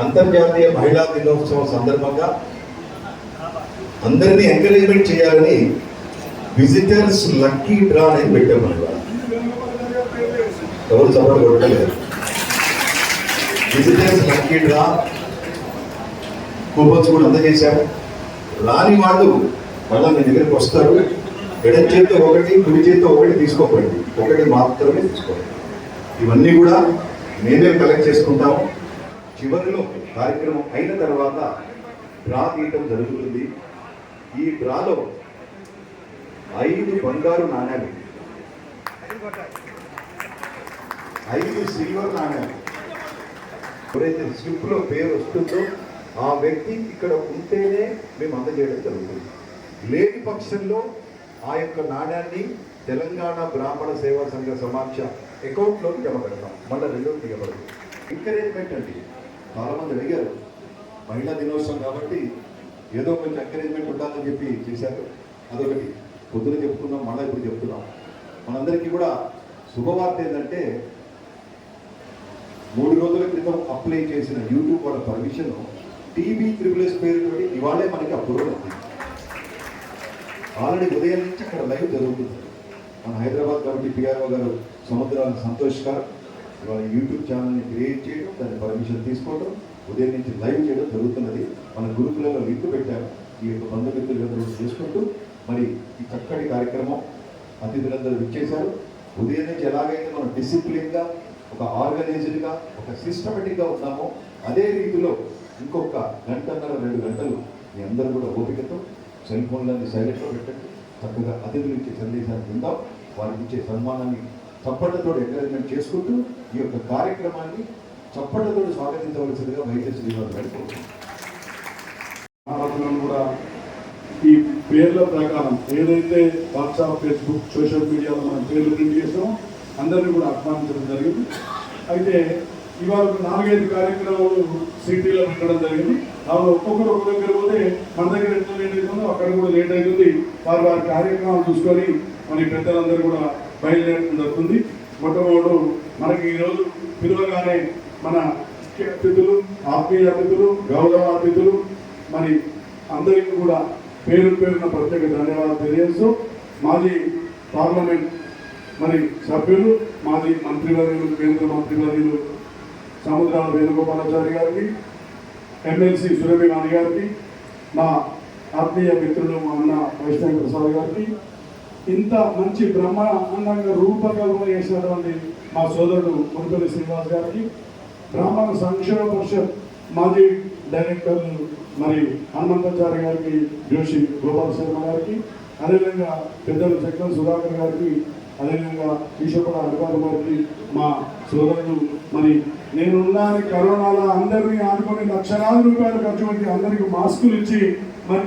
అంతర్జాతీయ మహిళా దినోత్సవం సందర్భంగా అందరినీ ఎంకరేజ్మెంట్ చేయాలని విజిటర్స్ లక్కీ డ్రా అనేది పెట్టాము. ఎవరు సపోర్ట్ కొట్టలేదు. విజిటర్స్ లక్కీ డ్రా కూపన్స్ కూడా అందజేశాము. రాని వాళ్ళు మళ్ళీ మీ దగ్గరికి వస్తారు. ఎడం చేతితో ఒకటి, కుడి చేతితో ఒకటి తీసుకోకండి, ఒకటి మాత్రమే తీసుకోండి. ఇవన్నీ కూడా మేమే కలెక్ట్ చేసుకుంటాము. చివరిలో కార్యక్రమం అయిన తర్వాత డ్రా తీయటం జరుగుతుంది. ఈ డ్రాలో 5 బంగారు నాణ్యాలు, 5 సిల్వర్ నాణ్యాలు, ఎవరైతే స్లిప్లో పేరు వస్తుందో ఆ వ్యక్తి ఇక్కడ ఉంటేనే మేము అందజేయడం జరుగుతుంది. లేని పక్షంలో ఆ యొక్క నాణ్యాన్ని తెలంగాణ బ్రాహ్మణ సేవా సంఘ సమాఖ్య అకౌంట్లోకి జమ పెడతాం. మళ్ళీ రెండో తీయబడదు. ఎంకరేజ్మెంట్ అండి. చాలామంది అడిగారు, మహిళా దినోత్సవం కాబట్టి ఏదో కొంచెం ఎంకరేజ్మెంట్ ఉండాలని చెప్పి చేశారు. అదొకటి పొద్దున చెప్పుకున్నాం, మళ్ళీ ఇప్పుడు చెప్తున్నాం. మనందరికీ కూడా శుభవార్త ఏంటంటే 3 రోజుల క్రితం అప్లై చేసిన యూట్యూబ్ వాళ్ళ పర్మిషన్ TV+S పేరుతో ఇవాళే మనకి అప్రూవల్ అవుతుంది. ఆల్రెడీ ఉదయం నుంచి అక్కడ లైవ్ జరుగుతుంది. మన హైదరాబాద్ కాబట్టి PRO గారు సముద్రాల సంతోష్ గారు ఇవాళ యూట్యూబ్ ఛానల్ని క్రియేట్ చేయడం, దాన్ని పర్మిషన్ తీసుకోవడం, ఉదయం నుంచి లైవ్ చేయడం జరుగుతున్నది. మన గురుకులలో లింక్ పెట్టారు. ఈ యొక్క బంధుమిత్రులందరూ చేసుకుంటూ మరి ఈ చక్కటి కార్యక్రమం అతిథులందరూ ఇచ్చేశారు. ఉదయం నుంచి ఎలాగైతే మనం డిసిప్లిన్గా, ఒక ఆర్గనైజ్డ్గా, ఒక సిస్టమేటిక్గా ఉన్నామో అదే రీతిలో ఇంకొక 1.5-2 గంటలు మీ అందరూ కూడా ఓపికతో సెల్ ఫోన్లన్నీ సైలెంట్లో పెట్టండి. చక్కగా అతిథులు ఇచ్చే సందేశాన్ని విందాం. వారికి ఇచ్చే సన్మానాన్ని చప్పట్లతో ఎంకరేజ్మెంట్ చేసుకుంటూ ఈ యొక్క కార్యక్రమాన్ని చప్పట్లతో స్వాగతించవలసిందిగా వైద్య శ్రీనివాస్ గారికి కోరుతున్నాను.
భారతలను కూడా ఈ పేర్ల ప్రకారం ఏదైతే వాట్సాప్, ఫేస్బుక్, సోషల్ మీడియాలో మనం పేర్లు ప్రింట్ చేస్తామో అందరినీ కూడా ఆహ్వానించడం జరిగింది. అయితే ఇవాళ 4-5 కార్యక్రమాలు సిటీలో పెట్టడం జరిగింది. వాళ్ళు ఒక్కొక్కరు ఒక్కొక్క దగ్గర పోతే మన దగ్గర ఎంత లేట్ అవుతుందో అక్కడ కూడా లేట్ అవుతుంది. వారి కార్యక్రమాలు చూసుకొని మన పెద్దలందరూ కూడా బయలుదేరడం జరుగుతుంది. మొట్టమొదటి మనకి ఈరోజు పిలువగానే మన ముఖ్య అతిథులు, ఆత్మీయ అతిథులు, గౌరవ అతిథులు మరి అందరికీ కూడా పేరు పేరున ప్రత్యేక ధన్యవాదాలు తెలియజేస్తూ మాజీ పార్లమెంట్ మరి సభ్యులు, మాజీ మంత్రివర్యులు, కేంద్ర మంత్రివర్యులు సముద్రాల వేణుగోపాలాచారి గారికి, ఎమ్మెల్సీ సురభి నాని గారికి, మా ఆత్మీయ మిత్రులు మా అన్న వైష్ణవి ప్రసాద్ గారికి, ఇంత మంచి బ్రహ్మాండంగా రూపకల్పన చేసినటువంటి మా సోదరుడు మునిపల్లి శ్రీనివాస్ గారికి, బ్రాహ్మణ సంక్షేమ పరిషత్ మాజీ డైరెక్టర్లు మరి హనుమంతాచారి గారికి, జోషి గోపాల శర్మ గారికి, అదేవిధంగా పెద్దలు చక్రం సుధాకర్ గారికి, అదేవిధంగా ఈశ్వర అధికారుల గారికి, మా సోదరులు మరి నేనున్నాను కరోనాలో అందరినీ ఆడుకొని లక్షలాది రూపాయలు ఖర్చు పెట్టి అందరికీ మాస్కులు ఇచ్చి మరి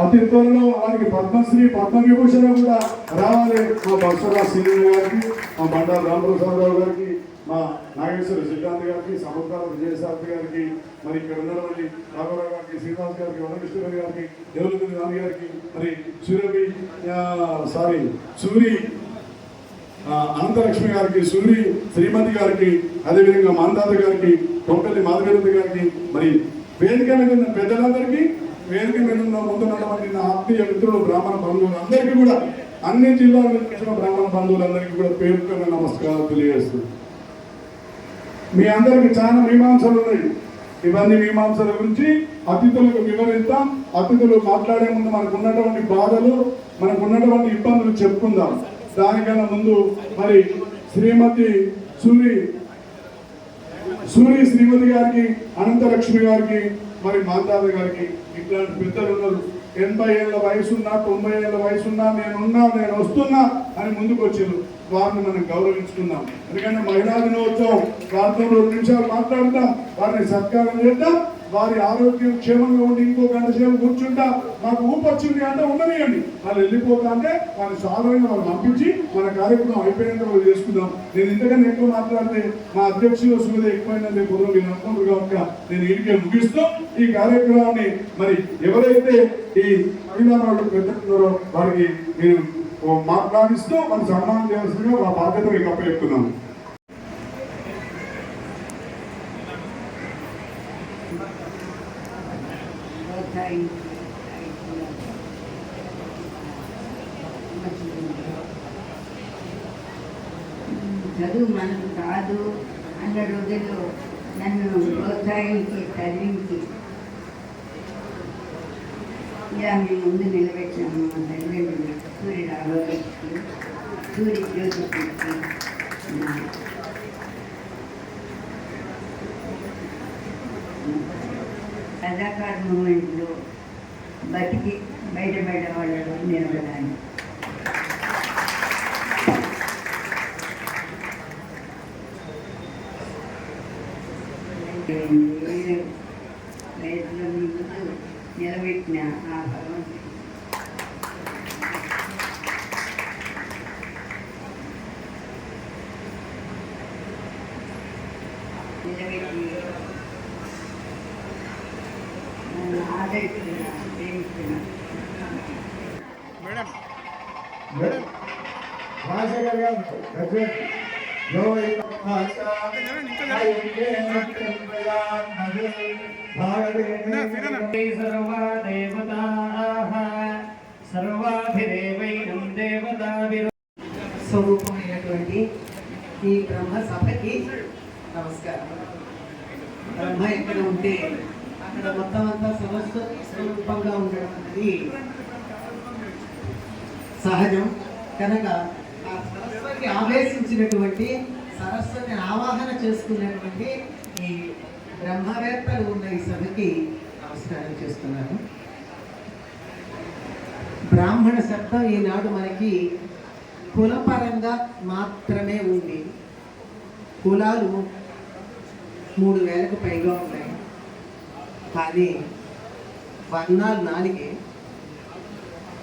అతి త్వరలో వారికి పద్మశ్రీ, పద్మవిభూషణ కూడా రావాలి. మా బసరా శ్రీనివాస్ గారికి, మా బండారు రామప్రసాదరావు గారికి, మా నాగేశ్వర సిద్ధాంత్ గారికి, సముద్రాల విజయశాస్త్రి గారికి, మరి ఇక్కడ ఉన్నటువంటి రాఘవరావు గారికి, శ్రీనివాస్ గారికి, వనకృష్ణ గారికి, దేవలపల్లి రాణి గారికి, మరి సూరి అనంతలక్ష్మి గారికి, సూరి శ్రీమతి గారికి, అదేవిధంగా మాందాత గారికి, కొంపల్లి మాధవేంద్ర గారికి, మరి వేదిక మీద ఉన్న పెద్దలందరికీ, వేదిక మీద ఉన్న ముందున్నటువంటి నా ఆత్మీయ మిత్రులు, బ్రాహ్మణ బంధువులు అందరికీ కూడా, అన్ని జిల్లాల నుంచి వచ్చిన బ్రాహ్మణ బంధువులందరికీ కూడా పేరుకున్న నమస్కారాలు తెలియజేస్తుంది. మీ అందరికి చాలా మీమాంసలు ఉన్నాయి. ఇవన్నీ మీమాంసల గురించి అతిథులకు వివరిద్దాం. అతిథులు మాట్లాడే ముందు మనకు ఉన్నటువంటి బాధలు, మనకు ఉన్నటువంటి ఇబ్బందులు చెప్పుకుందాం. దానికన్నా ముందు మరి శ్రీమతి సూరి శ్రీమతి గారికి, అనంతలక్ష్మి గారికి, మరి మాందాద గారికి ఇట్లాంటి పెద్దలు ఉన్నారు. 80 ఏళ్ళ వయసున్నా, 90 ఏళ్ళ వయసున్నా, నేను వస్తున్నా అని ముందుకు వచ్చారు. వారిని మనం గౌరవించుకుందాం. ఎందుకంటే మహిళా దినోత్సవం వారితో 2 నిమిషాలు మాట్లాడతాం, వారిని సత్కారం చేద్దాం. వారి ఆరోగ్యం క్షేమంగా ఉండి ఇంకో గంట సేపు కూర్చుంటా మాకు ఊపొచ్చింది అంటే ఉండనియండి. వాళ్ళు వెళ్ళిపోతా అంటే వారిని సాధారణంగా వాళ్ళు పంపించి మన కార్యక్రమం అయిపోయినంత వాళ్ళు చేసుకుందాం. నేను ఇంతకన్నా ఎక్కువ మాట్లాడితే మా అధ్యక్షులు సువిధ ఎక్కువైందని బుర్ర మీరు అనుకుంటారు కనుక నేను ఇంటికే ముగిస్తూ ఈ కార్యక్రమాన్ని మరి ఎవరైతే ఈ మహిళా వాళ్ళు పెట్టుకున్నారో వారికి నేను మాట్లాడిస్తూ మన సన్మానం చేయాల్సిందిగా మా బాధ్యత మీకు అప్పచెప్తున్నాను.
చదువు మనకు కాదు అన్న రోజుల్లో నన్ను ప్రోత్సహించి చదివించి ఇలా మేము ముందు నిలబెట్టాము. మా తల్లిదండ్రులు సూర్య రాఘవకి, సూర్య జ్యోతికి, రజాకార్ మూమెంట్లో బతికి బయటపడ్డ వాళ్ళు నిలబడాలి. వయసులో మీకు నిలబెట్టిన ఆ భగవంతుడు నిలబెట్టి నన్ను ఆదరిస్తున్నా, ప్రేమిస్తున్నా.
రాజశేఖర్ గారు
స్వరూపమైనటువంటి ఈ బ్రహ్మ సభకి నమస్కారం. బ్రహ్మ ఎక్కడ ఉంటే అక్కడ మొత్తం అంతా సమస్త స్వరూపంగా ఉండడం అనేది సహజం. కనుక ఆ సరస్వతి ఆవేశించినటువంటి, సరస్వతిని ఆవాహన చేసుకున్నటువంటి ఈ బ్రహ్మవేత్తలు ఉన్న ఈ సభకి నమస్కారం చేస్తున్నాను. బ్రాహ్మణ శబ్దం ఈనాడు మనకి కులపరంగా మాత్రమే ఉంది. కులాలు 3000కు పైగా ఉన్నాయి. కానీ
వర్ణాలు 4.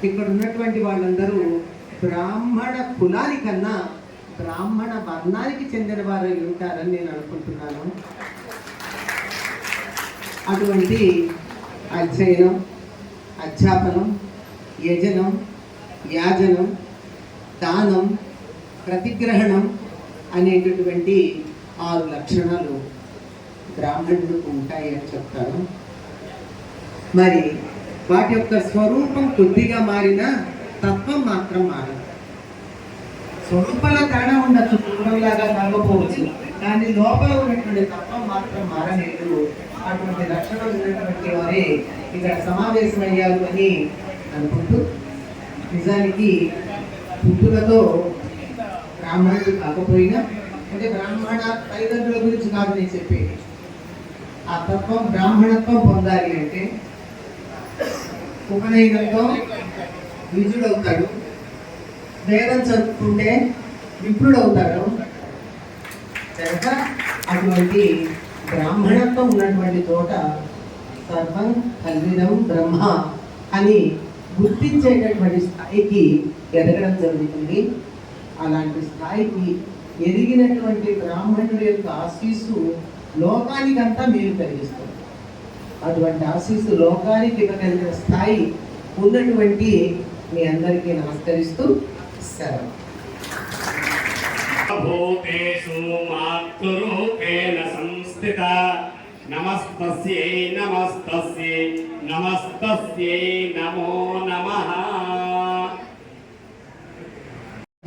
ఇక్కడ ఉన్నటువంటి వాళ్ళందరూ బ్రాహ్మణ కులానికన్నా బ్రాహ్మణ వర్ణానికి చెందిన వారు ఉంటారని నేను అనుకుంటున్నాను. అటువంటి అధ్యయనం, అధ్యాపనం, యజనం, యాజనం, దానం, ప్రతిగ్రహణం అనేటటువంటి 6 లక్షణాలు బ్రాహ్మణులకు ఉంటాయి అని చెప్తారు. మరి వాటి యొక్క స్వరూపం కొద్దిగా మారినా తత్వం మాత్రం మారదు. స్వరూపంలో తేడా ఉండొచ్చు, పూర్వంలాగా కాకపోవచ్చు, కానీ లోపల ఉన్నటువంటి తత్వం మాత్రం మారలేదు. అటువంటి లక్షణాలు ఉన్నటువంటి వారే ఇక్కడ సమావేశమయ్యారు అని అనుకుంటూ, నిజానికి పుట్టుకతో బ్రాహ్మణుడు కాకపోయినా, అంటే బ్రాహ్మణ తల్లిదండ్రుల గురించి కాదు నేను చెప్పేది, ఆ తత్వం బ్రాహ్మణత్వం పొందాలి అంటే ఉపనయనంతో విజుడవుతాడు, వేదం చదువుకుంటే విప్రుడవుతాడు. కనుక అటువంటి బ్రాహ్మణత్వం ఉన్నటువంటి చోట సర్వం కల్విదం బ్రహ్మ అని గుర్తించేటటువంటి స్థాయికి ఎదగడం జరుగుతుంది. అలాంటి స్థాయికి ఎదిగినటువంటి బ్రాహ్మణుడి యొక్క ఆశీస్సు లోకానికంతా మేలు కలిగిస్తుంది. అటువంటి ఆశీస్సు లోకానికి ఇవ్వగలిగిన స్థాయి ఉన్నటువంటి మీ అందరికీ నమస్కరిస్తూ సెలవు.
భూతేషు మాతృరూపేణ సంస్థిత నమస్తస్యై నమస్తస్యై నమస్తస్యై నమో నమః.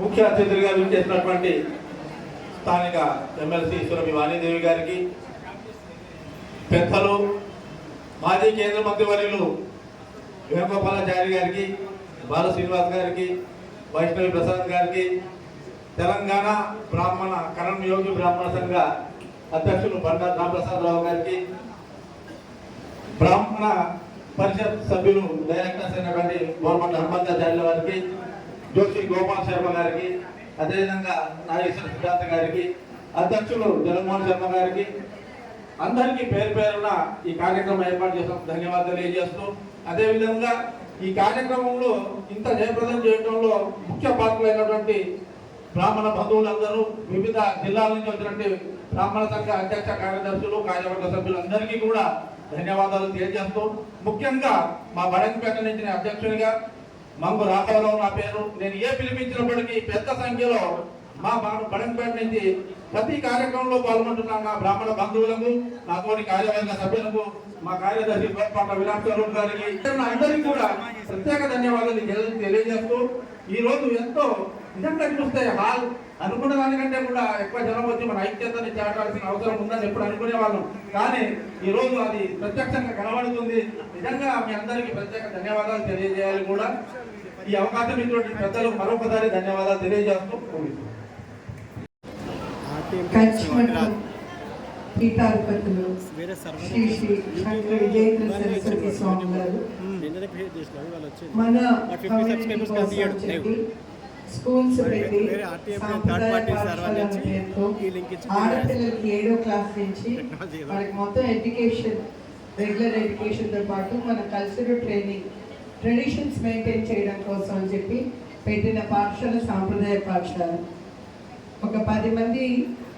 ముఖ్య అతిథులుగా విచ్చేసినటువంటి స్థానిక ఎమ్మెల్సీ సురభి వాణీదేవి గారికి, పెద్దలు మాజీ కేంద్ర మంత్రివర్యులు వేణుగోపాలాచారి గారికి, బాల శ్రీనివాస్ గారికి, వైష్ణవి ప్రసాద్ గారికి, తెలంగాణ బ్రాహ్మణ కరణ్ యోగి బ్రాహ్మణ సంఘ అధ్యక్షులు బండా రామప్రసాదరావు గారికి, బ్రాహ్మణ పరిషత్ సభ్యులు డైరెక్టర్స్ అయినటువంటి గవర్నమెంట్ హనుమంతాచార్యుల వారికి, జోషి గోపాల్ శర్మ గారికి, అదేవిధంగా నాగేశ్వర సిద్ధార్థ గారికి, అధ్యక్షులు జగన్మోహన్ శర్మ గారికి, అందరికీ పేరు పేరున ఈ కార్యక్రమం ఏర్పాటు చేసిన ధన్యవాదాలు తెలియజేస్తూ, అదేవిధంగా ఈ కార్యక్రమంలో ఇంత జయప్రదం చేయడంలో ముఖ్య పాత్రలైనటువంటి బ్రాహ్మణ బంధువులందరూ, వివిధ జిల్లాల నుంచి వచ్చినటువంటి బ్రాహ్మణ సంఘ అధ్యక్ష కార్యదర్శులు, కార్యవర్గ సభ్యులందరికీ కూడా ధన్యవాదాలు తెలియజేస్తూ, ముఖ్యంగా మా బడంగిపేట నుంచి అధ్యక్షునిగా మంగు రాఘవరావు నా పేరు. నేను ఏ పిలిపించినప్పటికీ పెద్ద సంఖ్యలో మా బడంగిపేట నుంచి ప్రతి కార్యక్రమంలో పాల్గొంటున్న నా బ్రాహ్మణ బంధువులకు, నాతోటి కార్యవర్గ సభ్యులకు, మా కార్యదర్శి కోట్పాట్ల విరాట్ స్వరూప్ గారికి, అందరికీ కూడా ప్రత్యేక ధన్యవాదాలు తెలియజేస్తూ, ఈ రోజు ఎంతో నిజంగా చూస్తే హాల్ అనుకున్న దానికంటే కూడా ఎక్కువ జనం వచ్చి మన ఐక్యతని చాటాల్సిన అవసరం ఉందని ఎప్పుడు అనుకునే వాళ్ళం, కానీ ఈ రోజు అది ప్రత్యక్షంగా కనబడుతుంది. నిజంగా మీ అందరికీ ప్రత్యేక ధన్యవాదాలు తెలియజేయాలి కూడా. ఈ అవకాశం ఇటువంటి పెద్దలకు మరొకసారి ధన్యవాదాలు తెలియజేస్తూ
పీఠాధిపతులు శ్రీ శ్రీ శంకర విజయేంద్ర సరస్వతి స్వామి గారు మన కమ్యూనిటీ కోసం చెప్పి స్కూల్స్ పెట్టి సాంప్రదాయ పాఠశాల పేరుతో ఆడపిల్లలకి 7వ క్లాస్ నుంచి మనకి మొత్తం ఎడ్యుకేషన్, రెగ్యులర్ ఎడ్యుకేషన్తో పాటు మన కల్చరల్ ట్రైనింగ్, ట్రెడిషన్స్ మెయింటైన్ చేయడం కోసం అని చెప్పి పెట్టిన పాఠశాల సాంప్రదాయ పాఠశాల. ఒక 10 మంది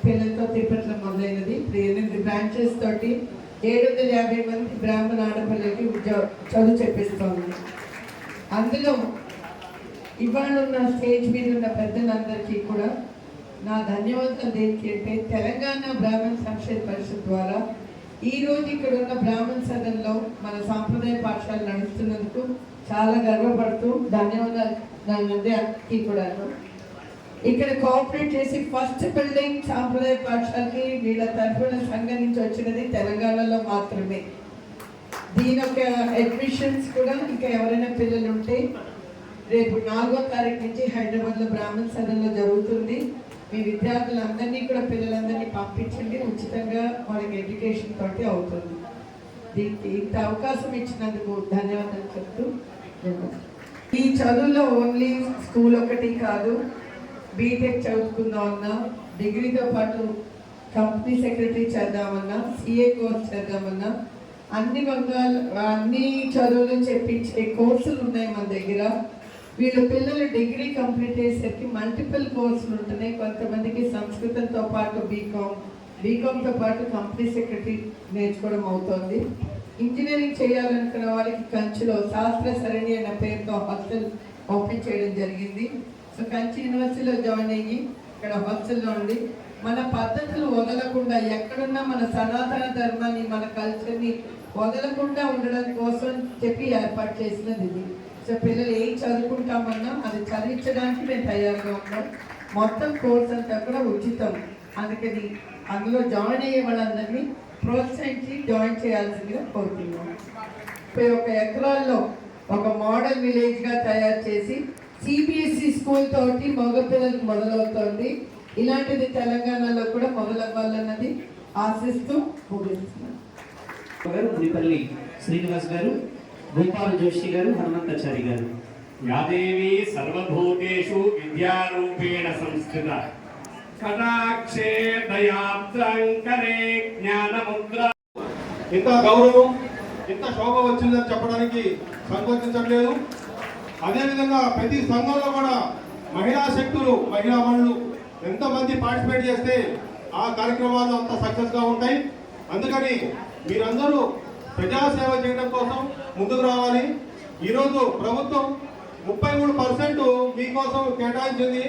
పిల్లలతో తిరుపతిలో మొదలైనది. 8 బ్రాంచెస్ తోటి 750 మంది బ్రాహ్మణ ఆడపిల్లలకి చదువు చెప్పిస్తోంది. అందులో ఇవాళ ఉన్న స్టేజ్ మీద ఉన్న పెద్దలందరికీ కూడా నా ధన్యవాదాలు. దేనికి అంటే తెలంగాణ బ్రాహ్మణ సంక్షేమ పరిషత్ ద్వారా ఈరోజు ఇక్కడ ఉన్న బ్రాహ్మణ సదన్లో మన సాంప్రదాయ పాఠశాల నడుస్తున్నందుకు చాలా గర్వపడుతూ ధన్యవాదాలు అందరికీ కూడా. ఇక్కడ కోఆపరేట్ చేసి ఫస్ట్ బిల్డింగ్ సాంప్రదాయ పాఠశాలకి వీళ్ళ తరఫున సంఘం నుంచి వచ్చినది తెలంగాణలో మాత్రమే. దీని యొక్క అడ్మిషన్స్ కూడా ఇంకా ఎవరైనా పిల్లలు ఉంటే రేపు 4వ తారీఖు నుంచి హైదరాబాద్లో బ్రాహ్మణ సదన్లో జరుగుతుంది. మీ విద్యార్థులందరినీ కూడా పిల్లలందరినీ పంపించండి, ఉచితంగా వాళ్ళకి ఎడ్యుకేషన్ తోటి అవుతుంది. దీనికి ఇంత అవకాశం ఇచ్చినందుకు ధన్యవాదాలు చెప్తూ, ఈ చదువులో ఓన్లీ స్కూల్ ఒకటి కాదు, బీటెక్ చదువుకుందామన్నా, డిగ్రీతో పాటు కంపెనీ సెక్రటరీ చేద్దామన్నా, సిఏ కోర్స్ చేద్దామన్నా, అన్ని చదువులు చెప్పించే కోర్సులు ఉన్నాయి మన దగ్గర. వీళ్ళ పిల్లలు డిగ్రీ కంప్లీట్ అయ్యేసరికి మల్టిపుల్ కోర్సులు ఉంటున్నాయి. కొంతమందికి సంస్కృతంతో పాటు బీకామ్తో పాటు కంపెనీ సెక్రటరీ నేర్చుకోవడం అవుతుంది. ఇంజనీరింగ్ చేయాలనుకున్న వాళ్ళకి కంచిలో శాస్త్ర సరణి అన్న పేరుతో హాస్టల్ ఓపెన్ చేయడం జరిగింది. సో కంచి యూనివర్సిటీలో జాయిన్ అయ్యి ఇక్కడ హాస్టల్లో ఉండి మన పద్ధతులు వదలకుండా ఎక్కడున్నా మన సనాతన ధర్మాన్ని మన కల్చర్ని వదలకుండా ఉండడం కోసం చెప్పి ఏర్పాటు చేసినది ఇది. సో పిల్లలు ఏం చదువుకుంటామన్నా అది చదివించడానికి మేము తయారుగా ఉన్నాం. మొత్తం కోర్స్ అంతా కూడా ఉచితం. అందుకని అందులో జాయిన్ అయ్యే వాళ్ళందరినీ ప్రోత్సహించి జాయిన్ చేయాల్సిందిగా కోరుతున్నాం. 31 ఎకరాల్లో ఒక మోడల్ విలేజ్గా తయారు చేసి సిబిఎస్ఈ స్కూల్ తోటి మగపిల్లలకు మొదలవుతోంది. ఇలాంటిది తెలంగాణలో కూడా మొదలవ్వాలన్నది ఆశిస్తూ ముగిస్తున్నాను.
మునిపల్లి శ్రీనివాస్ గారు, గోపాల జోషి గారు, హనుమంతాచారి గారు.
యాదేవి సర్వభూతేషు విద్యారూపేణ సంస్థిత కటాక్షే దయాబ్దంకరే జ్ఞానముద్ర.
ఇంత గౌరవం, ఇంత శోభ వచ్చిందని చెప్పడానికి సంకోచించట్లేదు. అదేవిధంగా ప్రతి సంఘంలో కూడా మహిళా శక్తులు, మహిళా మనులు ఎంతమంది పార్టిసిపేట్ చేస్తే ఆ కార్యక్రమాలు అంత సక్సెస్గా ఉంటాయి. అందుకని మీరందరూ ప్రజాసేవ చేయడం కోసం ముందుకు రావాలి. ఈరోజు ప్రభుత్వం 33% మీకోసం కేటాయించింది.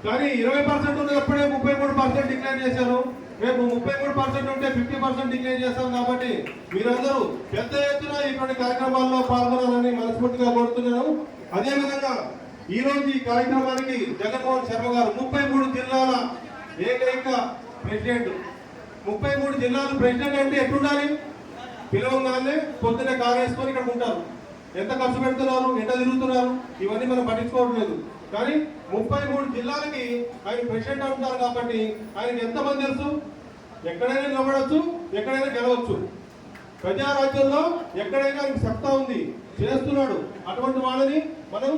కానీ 20% ఉన్నప్పుడే 33% డిక్లేర్ చేశారు. రేపు 33% ఉంటే 50% డిక్లేర్ చేస్తాం. కాబట్టి మీరందరూ పెద్ద ఎత్తున ఇటువంటి కార్యక్రమాల్లో పాల్గొనాలని మనస్ఫూర్తిగా కోరుతున్నాను. అదేవిధంగా ఈరోజు ఈ కార్యక్రమానికి జగన్మోహన్ శర్మ గారు 33 జిల్లాల ఏకైక ప్రెసిడెంట్. 33 జిల్లాల ప్రెసిడెంట్ అంటే ఎట్లుండాలి? పిలవగానే పొద్దున్నే కారు వేసుకొని ఇక్కడ ఉంటారు. ఎంత ఖర్చు పెడుతున్నారు, ఎంత తిరుగుతున్నారు, ఇవన్నీ మనం పట్టించుకోవట్లేదు. కానీ 33 జిల్లాలకి ఆయన ప్రెసిడెంట్ అంటున్నారు. కాబట్టి ఆయనకి ఎంతమంది తెలుసు? ఎక్కడైనా నిలబడవచ్చు, ఎక్కడైనా గెలవచ్చు. ప్రజారాజ్యంలో ఎక్కడైనా ఆయనకు సత్తా ఉంది, చేస్తున్నాడు. అటువంటి వాళ్ళని మనం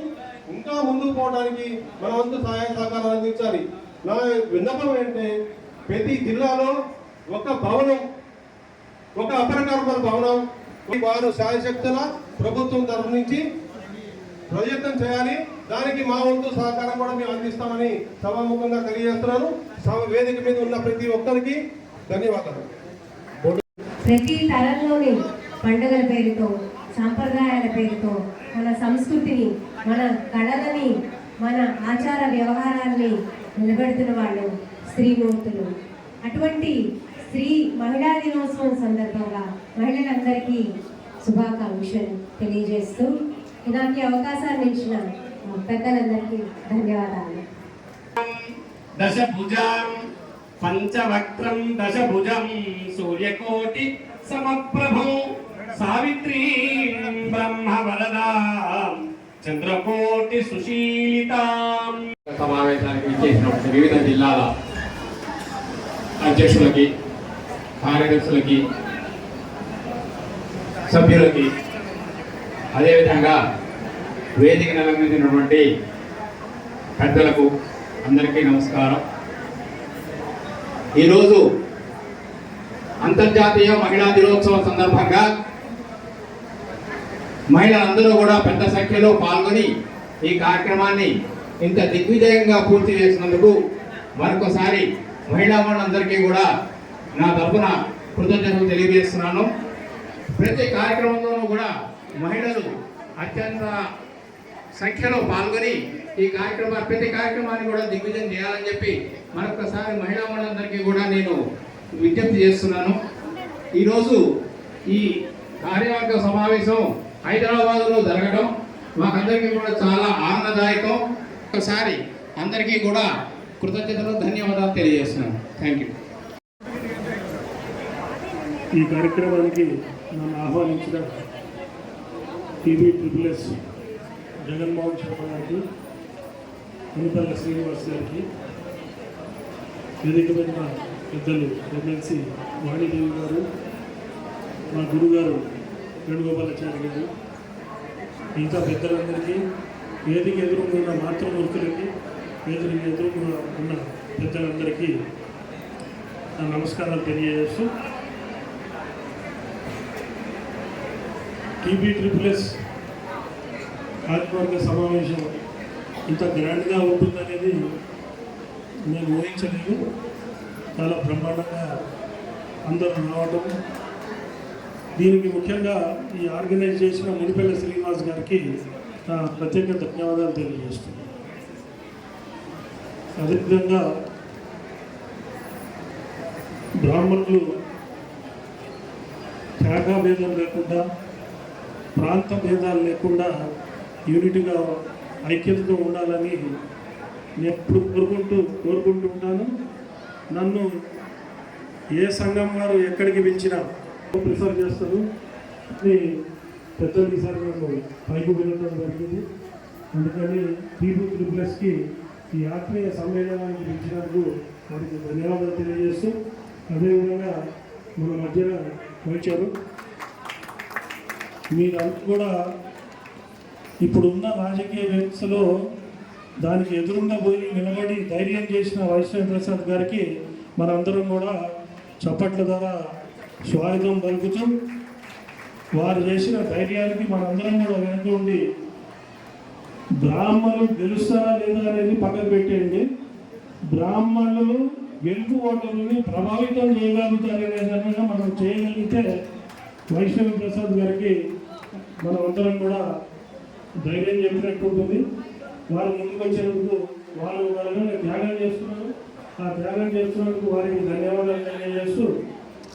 ఇంకా ముందుకు పోవడానికి మన వంతు సహాయ సహకారాలు అందించాలి. నా విన్నపం ఏంటంటే ప్రతి జిల్లాలో ఒక భవనం, ఒక అపరకర్మల భవనం వారు శాయశక్తుల ప్రభుత్వం తరఫు నుంచి ప్రయత్నం చేయాలి. దానికి మా వంతు సహకారం కూడా మేము అందిస్తామని సభాముఖంగా తెలియజేస్తున్నాను. వేదిక మీద ఉన్న ప్రతి ఒక్కరికి ధన్యవాదాలు.
ప్రతి తరంలోని పండుగల పేరుతో, సాంప్రదాయాల పేరుతో మన సంస్కృతిని, మన కళలని, మన ఆచార వ్యవహారాల్ని నిలబెడుతున్న వాళ్ళు స్త్రీమూర్తులు. అటువంటి స్త్రీ మహిళా దినోత్సవం సందర్భంగా మహిళలందరికీ శుభాకాంక్షలు తెలియజేస్తూ ఇలాంటి అవకాశాన్ని ఇచ్చిన పెద్దలందరికీ ధన్యవాదాలు.
దశభుజం పంచవక్త్రం దశభుజం సూర్యకోటి సమప్రభం సావిత్రీం బ్రహ్మవరదాం చంద్రకోటి సుశీలితాం.
సమావేశానికి ఇచ్చేసినటువంటి వివిధ జిల్లాల అధ్యక్షులకి, కార్యదర్శులకి, సభ్యులకి, అదేవిధంగా వేదికను అలంకరించినటువంటి పెద్దలకు అందరికీ నమస్కారం. ఈరోజు అంతర్జాతీయ మహిళా దినోత్సవం సందర్భంగా మహిళలందరూ కూడా పెద్ద సంఖ్యలో పాల్గొని ఈ కార్యక్రమాన్ని ఇంత దిగ్విజయంగా పూర్తి చేసినందుకు మరొకసారి మహిళా మనులందరికీ కూడా నా తరఫున కృతజ్ఞతలు తెలియజేస్తున్నాను. ప్రతి కార్యక్రమంలోనూ కూడా మహిళలు అత్యంత సంఖ్యలో పాల్గొని ఈ ప్రతి కార్యక్రమాన్ని కూడా దిగ్విజయం చేయాలని చెప్పి మరొకసారి మహిళా మనులందరికీ కూడా నేను విజ్ఞప్తి చేస్తున్నాను. ఈరోజు ఈ కార్యవర్గ సమావేశం హైదరాబాద్లో జరగడం మాకందరికీ కూడా చాలా ఆనందదాయకం. ఒకసారి అందరికీ కూడా కృతజ్ఞతలు, ధన్యవాదాలు తెలియజేస్తున్నాను. Thank you.
ఈ కార్యక్రమానికి నన్ను ఆహ్వానించిన టీవీ++ జగన్మోహన్ శర్మ గారికి, మునిపల్లి శ్రీనివాస్ గారికి, వేదిక మీద పెద్దలు ఎమ్మెల్సీ వాణిదేవి గారు, మా గురుగారు వేణుగోపాలాచారి గారు, ఇంకా పెద్దలందరికీ, వేదిక ఎదురుగా ఉన్న మాతృమూర్తులకి, వేదిక ఎదురుగా ఉన్న పెద్దలందరికీ నా నమస్కారాలు తెలియజేస్తూ TB++ కార్యవర్గ సమావేశం ఇంత గ్రాండ్గా ఉంటుందనేది నేను ఊహించలేదు. చాలా బ్రహ్మాండంగా అందరూ రావడం, దీనికి ముఖ్యంగా ఈ ఆర్గనైజ్ చేసిన మునిపల్లి శ్రీనివాస్ గారికి ప్రత్యేక ధన్యవాదాలు తెలియజేస్తున్నాను. అదేవిధంగా బ్రాహ్మణులు శాఖా భేదం లేకుండా, ప్రాంత భేదాలు లేకుండా యూనిటీగా ఐక్యతతో ఉండాలని నేను ఎప్పుడు కోరుకుంటూ ఉంటాను. నన్ను ఏ సంఘం వారు ఎక్కడికి పిలిచినా ప్రిఫర్ చేస్తారు. పెద్దలు ఈసారి నన్ను పైకి వెళ్ళడం జరిగింది. అందుకని TB++కి ఈ ఆత్మీయ సమ్మేళనానికి పిలిచినందుకు వారికి ధన్యవాదాలు తెలియజేస్తూ, అదేవిధంగా మన మధ్యన వచ్చారు మీరంతా కూడా ఇప్పుడున్న రాజకీయ వ్యవస్థలో దానికి ఎదురుగా పోయి నిలబడి ధైర్యం చేసిన వైష్ణవ్ ప్రసాద్ గారికి మనందరం కూడా చప్పట్ల ద్వారా స్వాగతం పలుకుతూ, వారు చేసిన ధైర్యానికి మనందరం కూడా వెనుక ఉండి, బ్రాహ్మణులు గెలుస్తారా లేదా అనేది పక్కన పెట్టేయండి, బ్రాహ్మణులు గెలుపు ఓటర్లని ప్రభావితం చేయగలుగుతారనే విధంగా మనం చేయగలిగితే వైష్ణవ్ ప్రసాద్ గారికి మనం అందరం కూడా ధైర్యం చెప్పినట్టు ఉంటుంది. వారు ముందుకు వచ్చినందుకు వాళ్ళు త్యాగం చేస్తున్నారు. ఆ త్యాగం చేస్తున్నందుకు వారికి ధన్యవాదాలు తెలియజేస్తూ,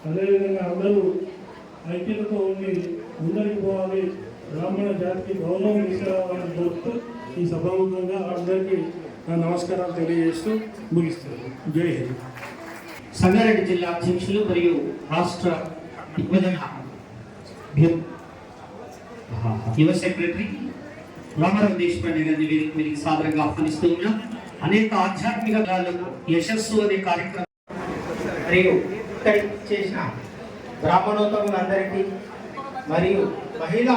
అదేవిధంగా అందరూ ఐక్యతతో ఉండి ముందరికి పోవాలి, బ్రాహ్మణ జాతికి గౌరవం తీసుకురావాలని కోరుతూ ఈ సభాముఖంగా అందరికీ నా నమస్కారాలు తెలియజేస్తూ ముగిస్తాను. జై హింద్.
సంగారెడ్డి జిల్లా అధ్యక్షులు మరియు రాష్ట్ర విభజన యువ సెక్రటరీ రామారావు దేశపాండే గారిని వీరికి సాదరంగా ఆహ్వానిస్తూ ఉన్నాం. అనేక ఆధ్యాత్మిక యశస్సు అనే కార్యక్రమం
మరియు ఇక్కడ చేసిన బ్రాహ్మణోత్తములందరికీ మరియు మహిళా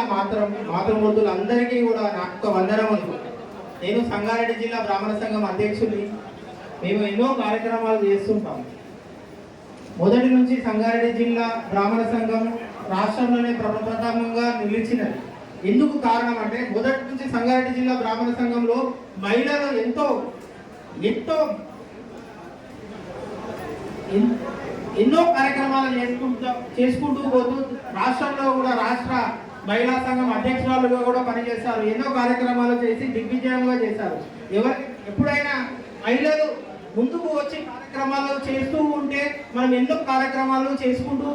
మాతృమూర్తులందరికీ కూడా నా యొక్క వందనములు. నేను సంగారెడ్డి జిల్లా బ్రాహ్మణ సంఘం అధ్యక్షుడిని. మేము ఎన్నో కార్యక్రమాలు చేస్తుంటాం. మొదటి నుంచి సంగారెడ్డి జిల్లా బ్రాహ్మణ సంఘం రాష్ట్రంలోనే ప్రప్రథమంగా నిలిచినది. ఎందుకు కారణం అంటే, మొదటి నుంచి సంగారెడ్డి జిల్లా బ్రాహ్మణ సంఘంలో మహిళలు ఎన్నో కార్యక్రమాలు చేసుకుంటూ పోతూ రాష్ట్రంలో కూడా రాష్ట్ర మహిళా సంఘం అధ్యక్షురాలుగా కూడా పనిచేస్తారు. ఎన్నో కార్యక్రమాలు చేసి దిగ్విజయంగా చేశారు. ఎప్పుడైనా మహిళలు ముందుకు వచ్చి కార్యక్రమాలు చేస్తూ ఉంటే మనం ఎన్నో కార్యక్రమాలు చేసుకుంటూ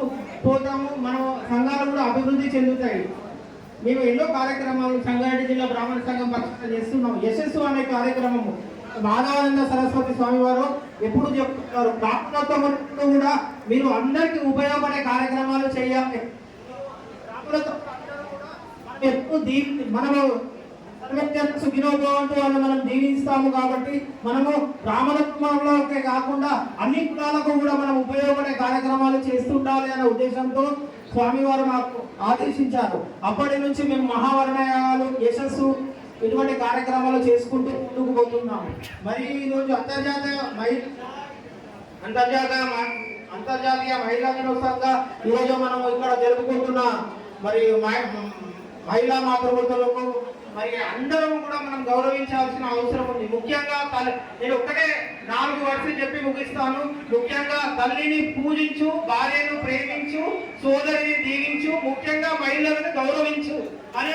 పోతాము, మన సంఘాలు కూడా అభివృద్ధి చెందుతాయి. మేము ఎన్నో కార్యక్రమాలు సంగారెడ్డి జిల్లా బ్రాహ్మణ సంఘం పక్షాన చేస్తున్నాం. యశస్సు అనే కార్యక్రమము మాధవానంద సరస్వతి స్వామి వారు ఎప్పుడు చెప్తున్నారు, బ్రాహ్మణోత్తములు కూడా మీరు అందరికీ ఉపయోగపడే కార్యక్రమాలు చేయాలి. మనము సుఖినోభవంతు అని మనం దీవిస్తాము. కాబట్టి మనము బ్రాహ్మణోత్తమంలోకే కాకుండా అన్ని కులాలకు కూడా మనం ఉపయోగపడే కార్యక్రమాలు చేస్తుండాలి అనే ఉద్దేశంతో స్వామివారు మాకు ఆదేశించారు. అప్పటి నుంచి మేము మహావర్ణయాలు, యశస్సు ఇటువంటి కార్యక్రమాలు చేసుకుంటూ ముందుకు పోతున్నాము. మరి ఈరోజు అంతర్జాతీయ మహిళా దినోత్సవంగా ఈరోజు మనం ఇక్కడ జరుపుకుంటున్న మరి మహిళా మాతృమూర్తులకు మరి అందరం కూడా మనం గౌరవించాల్సిన అవసరం ఉంది. ముఖ్యంగా నేను ఒక్కటే 4 వర్షాలు చెప్పి ముగిస్తాను. ముఖ్యంగా తల్లిని పూజించు, భార్యను ప్రేమించు, సోదరిని దీవించు, ముఖ్యంగా మహిళలను గౌరవించు అనే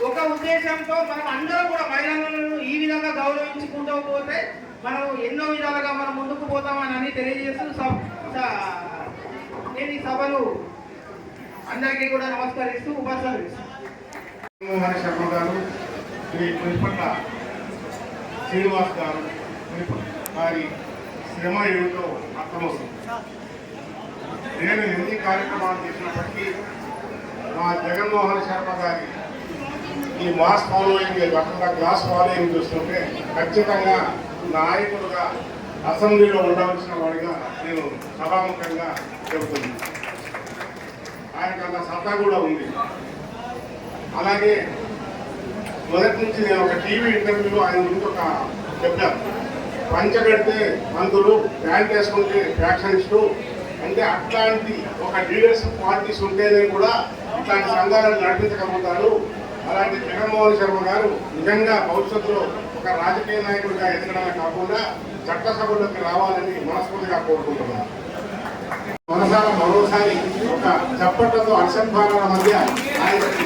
ఒక ఉద్దేశంతో మనం అందరం కూడా మహిళలను ఈ విధంగా గౌరవించుకుంటూ పోతే మనం ఎన్నో విధాలుగా మనం ముందుకు పోతామని తెలియజేస్తూ నేను ఈ సభను అందరికీ కూడా నమస్కరిస్తూ ఉపసంహరిస్తాను.
మోహన్ శర్మ గారు, శ్రీ మునిపట్ల శ్రీనివాస్ గారు వారి శ్రమ ఏమిటో అర్థమవుతుంది. నేను ఎన్ని కార్యక్రమాలు చేసినప్పటికీ మా జగన్మోహన్ శర్మ గారి ఈ మాస్ ఫాలోయింగ్ కాకుండా క్లాస్ ఫాలోయింగ్ చూస్తుంటే ఖచ్చితంగా నాయకులుగా అసెంబ్లీలో ఉండవలసిన వాడిగా నేను సభాముఖంగా చెబుతున్నాను. ఆయనకు అంత సత్తా కూడా ఉంది. అలాగే మొదటి నుంచి నేను ఒక టీవీ ఇంటర్వ్యూలో ఆయన గురించి ఒక చెప్పాను. పంచగడితే మందులు, ప్యాంట్ వేసుకుంటే ఫ్యాక్షనిస్టు, అంటే అట్లాంటి ఒక లీడర్షిప్ క్వాలిటీస్ ఉంటేనే కూడా ఇట్లాంటి సంఘాలను నడిపించగలుగుతారు. అలాంటి జగన్మోహన్ శర్మ గారు నిజంగా భవిష్యత్తులో ఒక రాజకీయ నాయకుడిగా ఎదగడమే కాకుండా చట్టసభలోకి రావాలని మనస్ఫూర్తిగా కోరుకుంటున్నాను. మరోసారి ఒక చప్పట్లతో అక్షంభారాల మధ్య ఆయనకి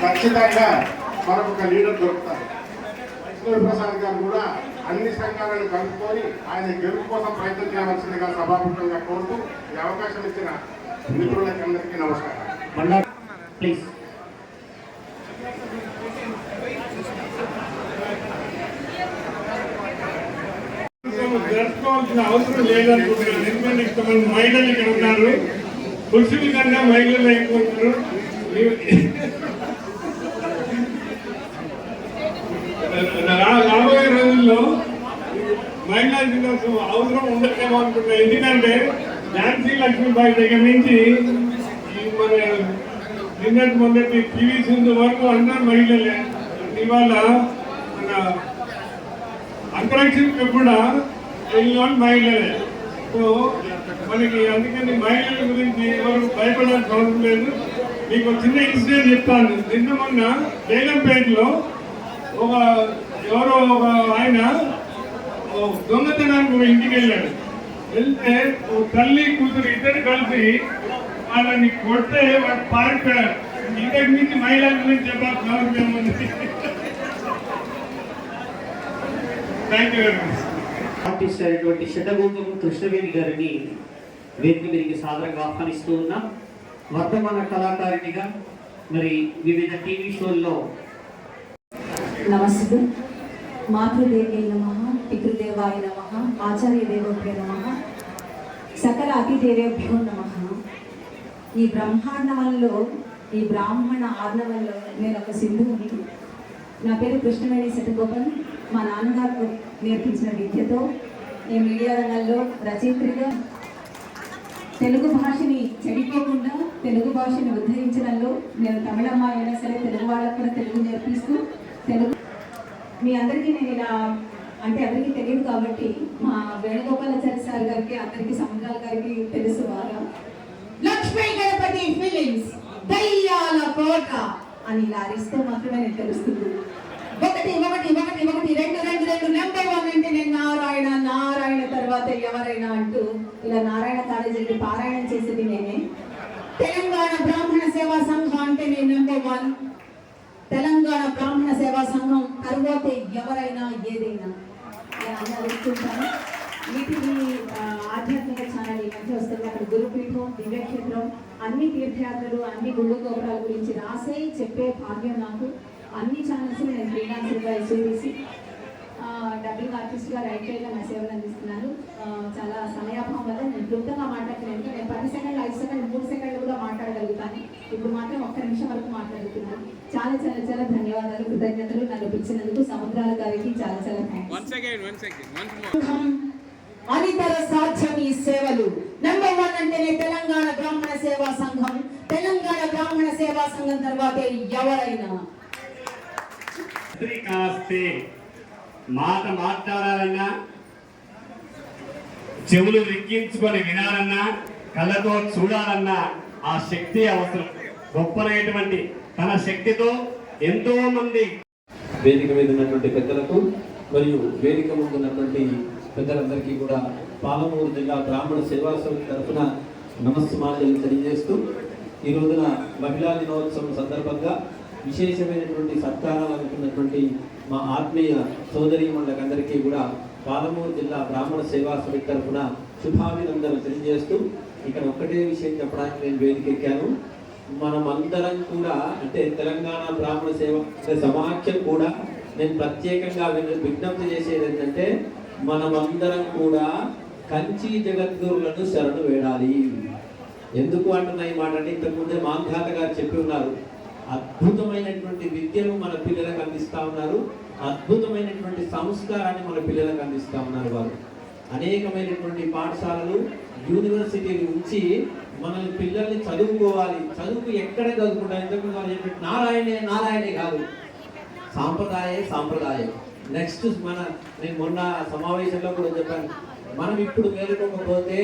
ఖచ్చితంగా మనకు ఒక లీడర్ దొరుకుతారు. లక్ష్మీ ప్రసాద్ గారు కూడా అన్ని సంఘాలను కలుపుకొని ఆయన గెలుపు కోసం ప్రయత్నం చేయవలసిందిగా సభాముఖంగా కోరుతూ ఈ అవకాశం ఇచ్చిన మిత్రులకి అందరికీ నమస్కారం.
ప్లీజ్.
జరుపుకోవాల్సిన అవసరం లేదనుకుంటున్నాను. ఎందుకంటే ఇంతమంది మహిళలు ఇక్కడ ఉన్నారు. పురుషుల కన్నా మహిళలు ఎక్కువ ఉన్నారు. రాబోయే రోజుల్లో మహిళా దినోత్సవం అవసరం ఉండదేమో అనుకుంటున్నాను. ఎందుకంటే ఝాన్సీ లక్ష్మీబాయి దగ్గర నుంచి మన మొదటి పివి సింధు వరకు అందరూ మహిళలే. ఇవాళ మన అంతరిక్షంలో కూడా మహిళలే. సో మనకి అందుకని మహిళల గురించి ఎవరు భయపడాల్సిన అవసరం లేదు. మీకు చిన్న ఇన్సిడెంట్ చెప్తాను. నిన్న మొన్న బేగంపేటలో ఎవరో ఒక ఆయన దొంగతనానికి ఇంటికి వెళ్ళాడు. వెళ్తే తల్లి కూతురు ఇద్దరు కలిసి వాళ్ళని కొడితే వాడు పారిపోయారు. ఇంతకు మించి మహిళల గురించి చెప్పాల్సిన అవసరం ఏముంది? Thank you very much.
Artist అయినటువంటి శటగోపం కృష్ణవేణి గారిని వేదిక మీదకి సాదరంగా ఆహ్వానిస్తూ ఉన్నాం. వర్తమాన కళాకారిణిగా మరి వివిధ టీవీ షోల్లో.
నమస్తే. మాతృదేవ్యై నమః, పితృదేవాయ నమః, ఆచార్య దేవోభ్యో నమః, సకల అతిదేవేభ్యో నమః. ఈ బ్రహ్మాండంలో, ఈ బ్రాహ్మణ ఆర్ణవంలో నేను ఒక సింధువుని. నా పేరు కృష్ణవేణి శటగోపన్. మా నాన్నగారు నేర్పించిన విద్యతో ఈ మీడియా రంగంలో రచయిత్రిగా తెలుగు భాషని చెడిపోకుండా తెలుగు భాషని ఉద్ధరించడంలో నేను తమిళమ్మ అయినా సరే తెలుగు వాళ్ళకు కూడా తెలుగు నేర్పిస్తూ తెలుగు మీ అందరికీ నేను ఇలా అంటే ఎవరికి తెలియదు కాబట్టి మా వేణుగోపాలాచారి సార్ గారికి అందరికీ సముద్రాల గారికి తెలుసు బాగా. లక్ష్మీ గణపతి ఫిలిమ్స్ దయ్యాల కోట అని ఇలా అరిస్తూ మాత్రమే నేను తెలుస్తుంది. ఒకటి ఒకటి ఒకటి ఒకటి రెండు రెండు రెండు నెంబర్ 1 అంటే నేను నారాయణ నారాయణ తర్వాత ఎవరైనా అంటూ ఇలా నారాయణ కాలేజీకి పారాయణం చేసేది నేనే. తెలంగాణ బ్రాహ్మణ సేవా సంఘం అంటే నేను నెంబర్ 1. తెలంగాణ బ్రాహ్మణ సేవా సంఘం తర్వాత ఎవరైనా ఏదైనా నేను అడుగుతుంటాను. వీటిని ఆధ్యాత్మిక ఛానల్ ఈ మధ్య వస్తుంది. అక్కడ గురుపీఠం, దివ్యక్షేత్రం, అన్ని తీర్థయాత్రలు, అన్ని గుళ్ళు గోపురాల గురించి రాసే చెప్పే భాగ్యం నాకు. అన్ని ఛానల్స్ నేను ఫ్రీలాన్సర్గా ఎస్యూబీసీ డబ్బింగ్ ఆర్టిస్ట్గా రైటర్గా నా సేవలు అందిస్తున్నాను. చాలా సమయాభావం వల్ల నేను క్లుప్తంగా మాట్లాడుతున్నాను. నేను 10 సెకండ్లు 5 సెకండ్లు 3 సెకండ్లు కూడా మాట్లాడగలుగుతాను. ఇప్పుడు మాత్రం 1 నిమిషం వరకు మాట్లాడుతున్నాను. చాలా చాలా చాలా ధన్యవాదాలు, కృతజ్ఞతలు నన్ను పిలిచినందుకు. సముద్రాల గారికి చాలా చాలా థ్యాంక్స్. అనితర సాధ్యం ఈ సేవలు. నెంబర్ 1 అంటేనే తెలంగాణ బ్రాహ్మణ సేవా సంఘం. తెలంగాణ బ్రాహ్మణ సేవా సంఘం తర్వాతే ఎవరైనా.
కాస్తే మాట మాట్లాడాలన్నా, చెవులు రిక్కించుకొని వినాలన్నా, కళ్ళతో చూడాలన్నా ఆ శక్తి అవసరం. గొప్పనైనటువంటి తన శక్తితో ఎంతో మంది
వేదిక మీద ఉన్నటువంటి పెద్దలకు మరియు వేదిక ముందు ఉన్నటువంటి పెద్దలందరికీ కూడా పాలమూరు జిల్లా బ్రాహ్మణ సేవా సమితి తరఫున నమస్సుమాంజలి తెలియజేస్తూ ఈ రోజున మహిళా దినోత్సవం సందర్భంగా విశేషమైనటువంటి సత్కారాలు అందుకున్నటువంటి మా ఆత్మీయ సోదరీమణులకందరికీ కూడా పాలమూరు జిల్లా బ్రాహ్మణ సేవా సమితి తరఫున శుభాభినందనలు తెలియజేస్తూ ఇక్కడ ఒక్కటే విషయం చెప్పడానికి నేను వేదికెక్కాను. మనమందరం కూడా అంటే తెలంగాణ బ్రాహ్మణ సేవ సమాఖ్యం కూడా నేను ప్రత్యేకంగా విజ్ఞప్తి చేసేది ఏంటంటే మనమందరం కూడా కంచి జగద్గురులను శరణు వేడాలి. ఎందుకు అంటున్నా ఈ మాట అంటే ఇంతకుముందే మాంధాత గారు చెప్పి ఉన్నారు. అద్భుతమైనటువంటి విద్యను మన పిల్లలకు అందిస్తూ ఉన్నారు. అద్భుతమైనటువంటి సంస్కారాన్ని మన పిల్లలకు అందిస్తూ ఉన్నారు. వారు అనేకమైనటువంటి పాఠశాలలు, యూనివర్సిటీలు ఉంచి మన పిల్లల్ని చదువుకోవాలి. చదువు ఎక్కడ చదువుకుంటారు? ఎందుకు చెప్పి నారాయణే నారాయణే కాదు, సాంప్రదాయం. నెక్స్ట్ నేను మొన్న సమావేశంలో కూడా చెప్పాను, మనం ఇప్పుడు మేలుకోకపోతే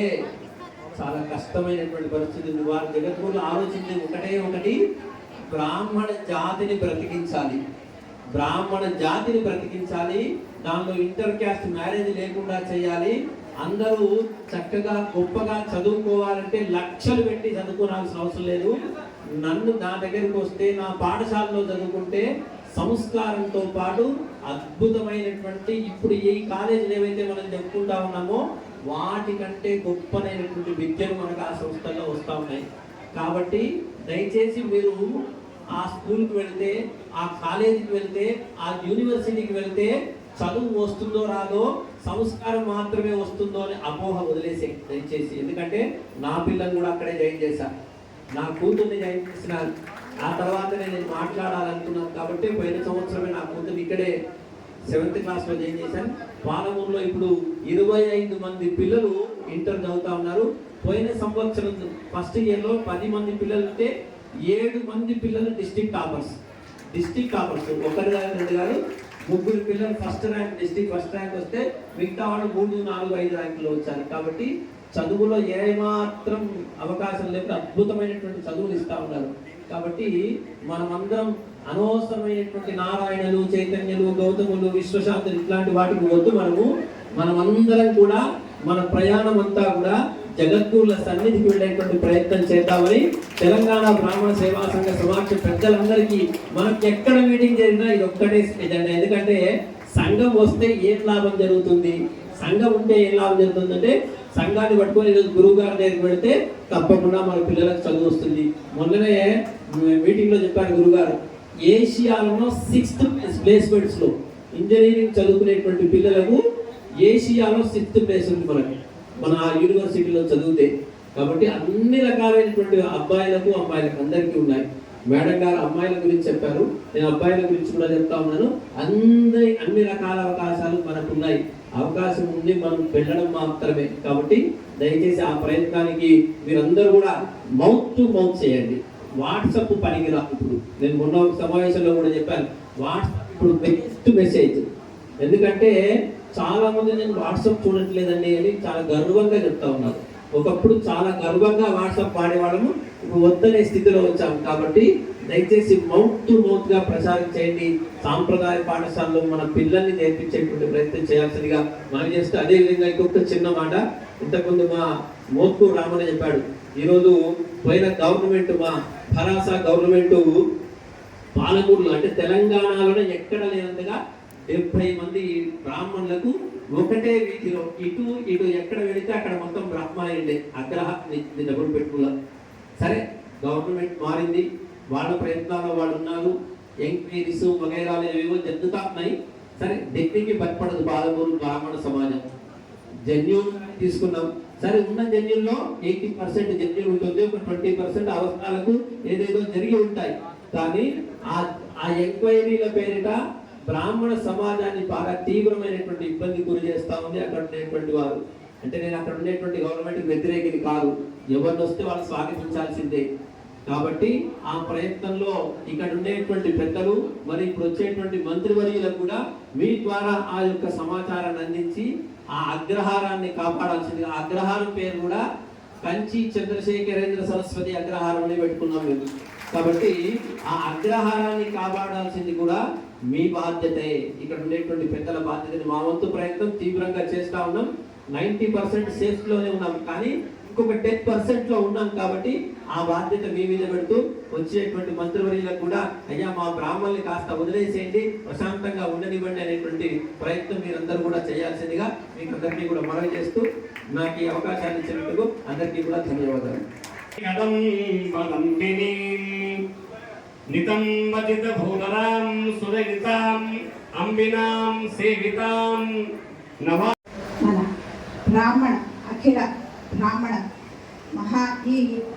చాలా కష్టమైనటువంటి పరిస్థితి ఉంది. వారు జగద్గురులు ఆలోచించేది ఒకటి బ్రాహ్మణ జాతిని బ్రతికించాలి, బ్రాహ్మణ జాతిని బ్రతికించాలి, దానిలో ఇంటర్ క్యాస్ట్ మ్యారేజ్ లేకుండా చేయాలి, అందరూ చక్కగా గొప్పగా చదువుకోవాలంటే లక్షలు పెట్టి చదువుకోవాల్సిన అవసరం లేదు. నా దగ్గరికి వస్తే నా పాఠశాలలో చదువుకుంటే సంస్కారంతో పాటు అద్భుతమైనటువంటి ఇప్పుడు ఈ కాలేజీలు ఏవైతే మనం చెప్పుకుంటా ఉన్నామో వాటికంటే గొప్పనైనటువంటి విద్యలు మనకు ఆ సంస్థల్లో వస్తూ ఉన్నాయి. కాబట్టి దయచేసి మీరు ఆ స్కూల్కి వెళ్తే, ఆ కాలేజీకి వెళ్తే, ఆ యూనివర్సిటీకి వెళ్తే చదువు వస్తుందో రాదో, సంస్కారం మాత్రమే వస్తుందో అని అపోహ వదిలేసే దయచేసి. ఎందుకంటే నా పిల్లలు కూడా అక్కడే జాయిన్ చేశాను, నా కూతుర్ని జాయిన్ చేసినాను. ఆ తర్వాత నేను మాట్లాడాలనుకున్నాను కాబట్టి పోయిన సంవత్సరమే నా కూతుర్ని ఇక్కడే 7th క్లాస్లో జాయిన్ చేశాను. పాలమూరులో ఇప్పుడు 25 మంది పిల్లలు ఇంటర్ చదువుతా ఉన్నారు. పోయిన సంవత్సరం ఫస్ట్ ఇయర్లో 10 మంది పిల్లలు ఉంటే 7 మంది పిల్లలు డిస్ట్రిక్ట్ టాపర్స్. ఒకరు కాదు, 2 కాదు, 3 పిల్లలు first rank, district first rank వస్తే మిగతా వాళ్ళు 3, 4, 5 ర్యాంకులు వచ్చారు. కాబట్టి చదువులో ఏమాత్రం అవకాశం లేకుండా అద్భుతమైనటువంటి చదువులు ఇస్తూ ఉన్నారు. కాబట్టి మనమందరం అనవసరమైనటువంటి నారాయణలు, చైతన్యులు, గౌతములు, విశ్వశాంతులు ఇట్లాంటి వాటికి వద్దు. మనమందరం కూడా మన ప్రయాణం అంతా కూడా జగద్గురుల సన్నిధికి వెళ్ళేటువంటి ప్రయత్నం చేద్దామని తెలంగాణ బ్రాహ్మణ సేవా సంఘ సమాఖ్య పెద్దలందరికీ మనకి ఎక్కడ మీటింగ్ జరిగినా ఇది ఒక్కటే ఎజెండా. ఎందుకంటే సంఘం వస్తే ఏం లాభం జరుగుతుంది, సంఘం ఉంటే ఏం లాభం జరుగుతుందంటే సంఘాన్ని పట్టుకొని ఈరోజు గురువు గారి దగ్గరికి వెళితే తప్పకుండా మన పిల్లలకు చదువు వస్తుంది. మొన్ననే మీటింగ్లో చెప్పారు గురుగారు, ఏషియాలో 6th ప్లేస్మెంట్స్లో ఇంజనీరింగ్ చదువుకునేటువంటి పిల్లలకు ఏషియాలో 6th ప్లేస్ ఉంది మనకి, మన యూనివర్సిటీలో చదివితే. కాబట్టి అన్ని రకాలైనటువంటి అబ్బాయిలకు అమ్మాయిలకు అందరికీ ఉన్నాయి. మేడం గారు అమ్మాయిల గురించి చెప్పారు, నేను అబ్బాయిల గురించి కూడా చెప్తా ఉన్నాను. అన్ని రకాల అవకాశాలు మనకు ఉన్నాయి. అవకాశం ఉంది, మనం వెళ్ళడం మాత్రమే. కాబట్టి దయచేసి ఆ ప్రయత్నానికి మీరందరూ కూడా మౌత్ టు మౌత్ చేయండి. వాట్సాప్ పనికిరా. ఇప్పుడు నేను మొన్న ఒక సమావేశంలో కూడా చెప్పాను, వాట్సాప్ ఇప్పుడు బెస్ట్ మెసేజ్. ఎందుకంటే చాలా మంది నేను వాట్సాప్ చూడట్లేదండి అని చాలా గర్వంగా చెప్తా ఉన్నారు. ఒకప్పుడు చాలా గర్వంగా వాట్సాప్ వాడేవాళ్ళము, ఇప్పుడు వద్దనే స్థితిలో వచ్చాము. కాబట్టి దయచేసి మౌత్ టు మౌత్ గా ప్రచారం చేయండి. సాంప్రదాయ పాఠశాలలో మన పిల్లల్ని నేర్పించేటువంటి ప్రయత్నం చేయాల్సిందిగా మనం చేస్తూ, అదేవిధంగా ఇంకొక చిన్న మాట, ఇంతకుముందు మా మోత్కూరు రామని చెప్పాడు, ఈరోజు పోయిన గవర్నమెంట్ మా భరాస గవర్నమెంట్ పాలమూరులో అంటే తెలంగాణలోనే ఎక్కడ లేనంతగా 70 మంది బ్రాహ్మణులకు ఒకటే వీధిలో ఇటు ఎక్కడ వెళితే అక్కడ మొత్తం బ్రాహ్మణులే అగ్రహ డబ్బులు పెట్టుకున్నా. సరే గవర్నమెంట్ మారింది, వాళ్ళ ప్రయత్నాల్లో వాళ్ళు ఉన్నారు, ఎంక్వైరీస్ వగైరాలు ఏవేవో జరుగుతా ఉన్నాయి. సరే దగ్గరికి పనిపడదు పాలమూరు బ్రాహ్మణ సమాజం. జన్యున్ తీసుకున్నాం, సరే ఉన్న జన్యుల్లో 80% జన్యులు ఉంటుంది, ఒక 20% అవసరాలకు ఏదేదో జరిగి ఉంటాయి. కానీ ఆ ఎంక్వైరీల పేరిట బ్రాహ్మణ సమాజాన్ని బాగా తీవ్రమైనటువంటి ఇబ్బంది గురి చేస్తా ఉంది అక్కడ ఉండేటువంటి వారు. అంటే నేను అక్కడ ఉండేటువంటి గవర్నమెంట్కి వ్యతిరేకిని కాదు, ఎవరిని వస్తే వాళ్ళు స్వాగతించాల్సిందే. కాబట్టి ఆ ప్రయత్నంలో ఇక్కడ ఉండేటువంటి పెద్దలు, మరి ఇప్పుడు వచ్చేటువంటి మంత్రివర్యులకు కూడా మీ ద్వారా ఆ యొక్క సమాచారాన్ని అందించి ఆ అగ్రహారాన్ని కాపాడాల్సింది. ఆ అగ్రహారం పేరు కూడా కంచి చంద్రశేఖరేంద్ర సరస్వతి అగ్రహారం పెట్టుకున్నాం మేము. కాబట్టి ఆ అగ్రహారాన్ని కాపాడాల్సింది కూడా మీ బాధ్యతే, ఇక్కడ ఉండేటువంటి పెద్దల బాధ్యతని మా వంతు ప్రయత్నం తీవ్రంగా చేస్తా ఉన్నాం. 90% సేఫ్లోనే ఉన్నాం, కానీ ఇంకొక 10% ఉన్నాం. కాబట్టి ఆ బాధ్యత మీ మీద పెడుతూ వచ్చేటువంటి మంత్రివర్యులకు కూడా అయ్యా మా బ్రాహ్మణుల్ని కాస్త వదిలేసేయండి, ప్రశాంతంగా ఉండనివ్వండి అనేటువంటి ప్రయత్నం మీరందరూ కూడా చేయాల్సిందిగా మీకు అందరికీ కూడా మనవి చేస్తూ నాకు ఈ అవకాశాన్ని ఇచ్చినందుకు అందరికీ కూడా ధన్యవాదాలు.
నితం వజిత భూతరాం సుదయితాం అంబినాం సేవితాం నవా.
మన బ్రాహ్మణ అఖిల బ్రాహ్మణ ఈ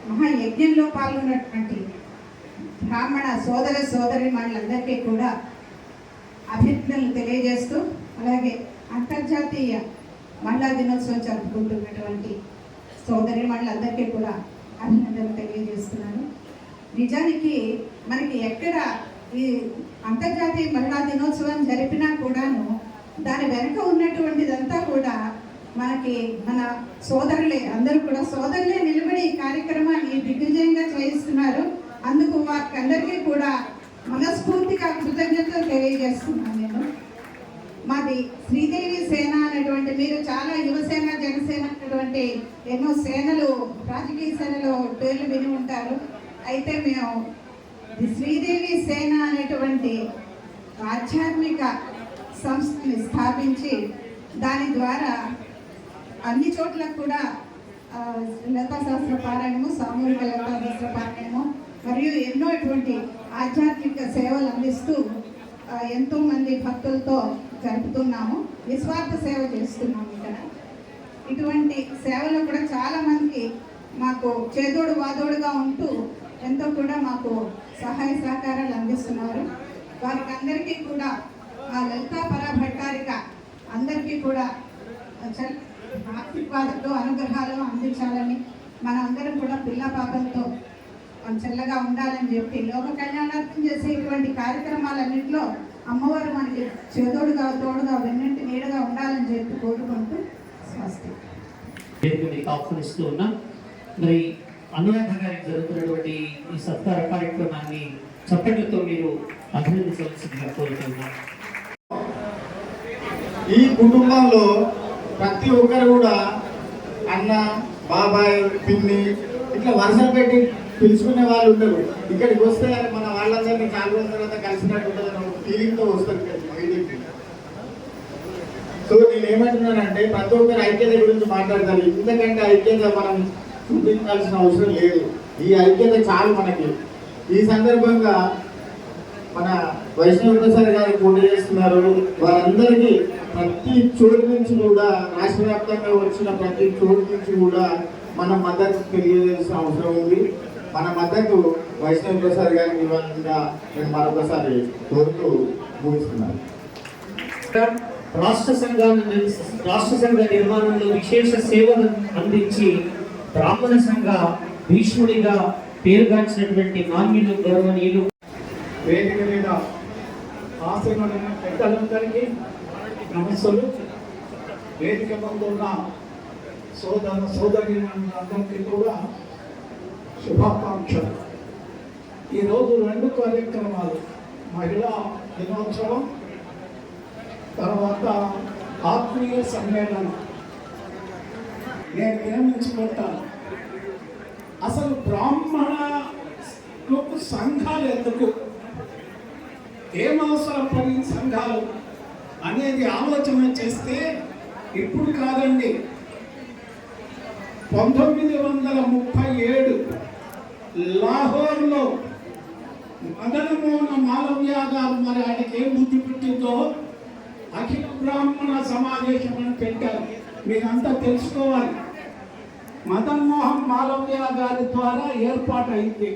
మహాయజ్ఞంలో పాల్గొన్నటువంటి బ్రాహ్మణ సోదరి వాళ్ళందరికీ కూడా అభినందనలు తెలియజేస్తూ, అలాగే అంతర్జాతీయ మహిళా దినోత్సవం జరుపుకుంటున్నటువంటి సోదరి వాళ్ళందరికీ కూడా అభినందనలు తెలియజేస్తున్నాను. నిజానికి మనకి ఎక్కడ ఈ అంతర్జాతీయ మహిళా దినోత్సవం జరిపినా కూడాను దాని వెనుక ఉన్నటువంటిదంతా కూడా మనకి మన సోదరులే అందరూ కూడా సోదరులే నిలబడి ఈ కార్యక్రమాన్ని దిగ్విజయంగా చేయిస్తున్నారు. అందుకు వారికి అందరికీ కూడా మనస్ఫూర్తిగా కృతజ్ఞతలు తెలియజేస్తున్నాను. నేను మాది శ్రీదేవి సేన అనేటువంటి, మీరు చాలా యువసేన జనసేన అనేటువంటి ఎన్నో సేనలు రాజకీయ సేనలో పేర్లు విని ఉంటారు. అయితే మేము శ్రీదేవి సేన అనేటువంటి ఆధ్యాత్మిక సంస్థని స్థాపించి దాని ద్వారా అన్ని చోట్ల కూడా లలితా శాస్త్ర పారాయణము, సామూహిక లలితా శాస్త్ర పారాయణము మరియు ఎన్నో ఇటువంటి ఆధ్యాత్మిక సేవలు అందిస్తూ ఎంతోమంది భక్తులతో జరుపుతున్నాము. నిస్వార్థ సేవ చేస్తున్నాము. ఇక్కడ ఇటువంటి సేవలు కూడా చాలామందికి మాకు చేదోడు వాదోడుగా ఉంటూ ఎంతో కూడా మాకు సహాయ సహకారాలు అందిస్తున్నారు. వారికి అందరికీ కూడా ఆ లలితా పరాభట్టారిక అందరికీ కూడా ఆశీర్వాదాలు అనుగ్రహాలు అందించాలని, మనందరం కూడా పిల్ల పాపలతో చల్లగా ఉండాలని చెప్పి లోక కళ్యాణార్థం చేసే ఇటువంటి కార్యక్రమాలన్నింటిలో అమ్మవారు మనకి చేదోడుగా తోడుగా వెన్నంటి నీడగా ఉండాలని చెప్పి కోరుకుంటూ స్వస్తి.
ఆహ్వానిస్తూ ఉన్నా. మరి అనురాధ గారికి జరుగుతున్నటువంటి ఈ సత్కార కార్యక్రమాన్ని చప్పట్లతో మీరు అభినందించవలసిందిగా కోరుతున్నారు.
ఈ కుటుంబంలో ప్రతి ఒక్కరు కూడా అన్న, బాబాయ్, పిన్ని ఇట్లా వరుసలు పెట్టి పిలుచుకునే వాళ్ళు ఉంటారు. ఇక్కడికి వస్తే మన వాళ్ళందరినీ 4 రోజుల తర్వాత కలిసినట్టు ఉంటుందని ఫీలింగ్తో వస్తారు మీటింగ్కి. సో నేను ఏమంటున్నానంటే ప్రతి ఒక్కరు ఐక్యత గురించి మాట్లాడతారు. ఎందుకంటే ఐక్యత మనం చూపించాల్సిన అవసరం లేదు. ఈ ఐక్యత చాలు మనకి. ఈ సందర్భంగా మన వైష్ణవ ప్రసాద్ గారు పోటీ చేస్తున్నారు. వారందరికీ ప్రతి చోటు నుంచి కూడా, రాష్ట్ర వ్యాప్తంగా వచ్చిన ప్రతి చోటు నుంచి కూడా మన మద్దతు తెలియజేసిన అవసరం ఉంది. మన మద్దతు వైష్ణవ ప్రసాద్ గారికి ఇవ్వాలని నేను మరొకసారి కోరుతూ ముగిస్తున్నాను.
రాష్ట్ర సంఘ నిర్మాణంలో విశేష సేవలు అందించి బ్రాహ్మణ సంఘ భీష్ముడిగా పేరుగాంచినటువంటి మాన్యులు, గౌరవనీయులు,
వేదిక మీద ఆశీర్వదించిన పెద్దలందరికీ నమస్సులు. వేదిక ముందు ఉన్న సోదరులందరికీ కూడా శుభాకాంక్షలు. ఈరోజు 2 కార్యక్రమాలు, మహిళా దినోత్సవం, తర్వాత ఆత్మీయ సమ్మేళనం. నేను విరమించుకుంటాను. అసలు బ్రాహ్మణులకు సంఘాలు ఎందుకు, ఏమవసరం పడి సంఘాలు అనేది ఆలోచన చేస్తే ఇప్పుడు కాదండి, 1937 లాహోర్లో మదనమోహన మాలవ్య గారు, మరి ఆయనకి ఏం బుద్ధి పుట్టిందో అఖిల బ్రాహ్మణ సమావేశం అని పెట్టారు. మీరంతా తెలుసుకోవాలి. మదన్మోహన్ మాలవ్య గారి ద్వారా ఏర్పాటైంది.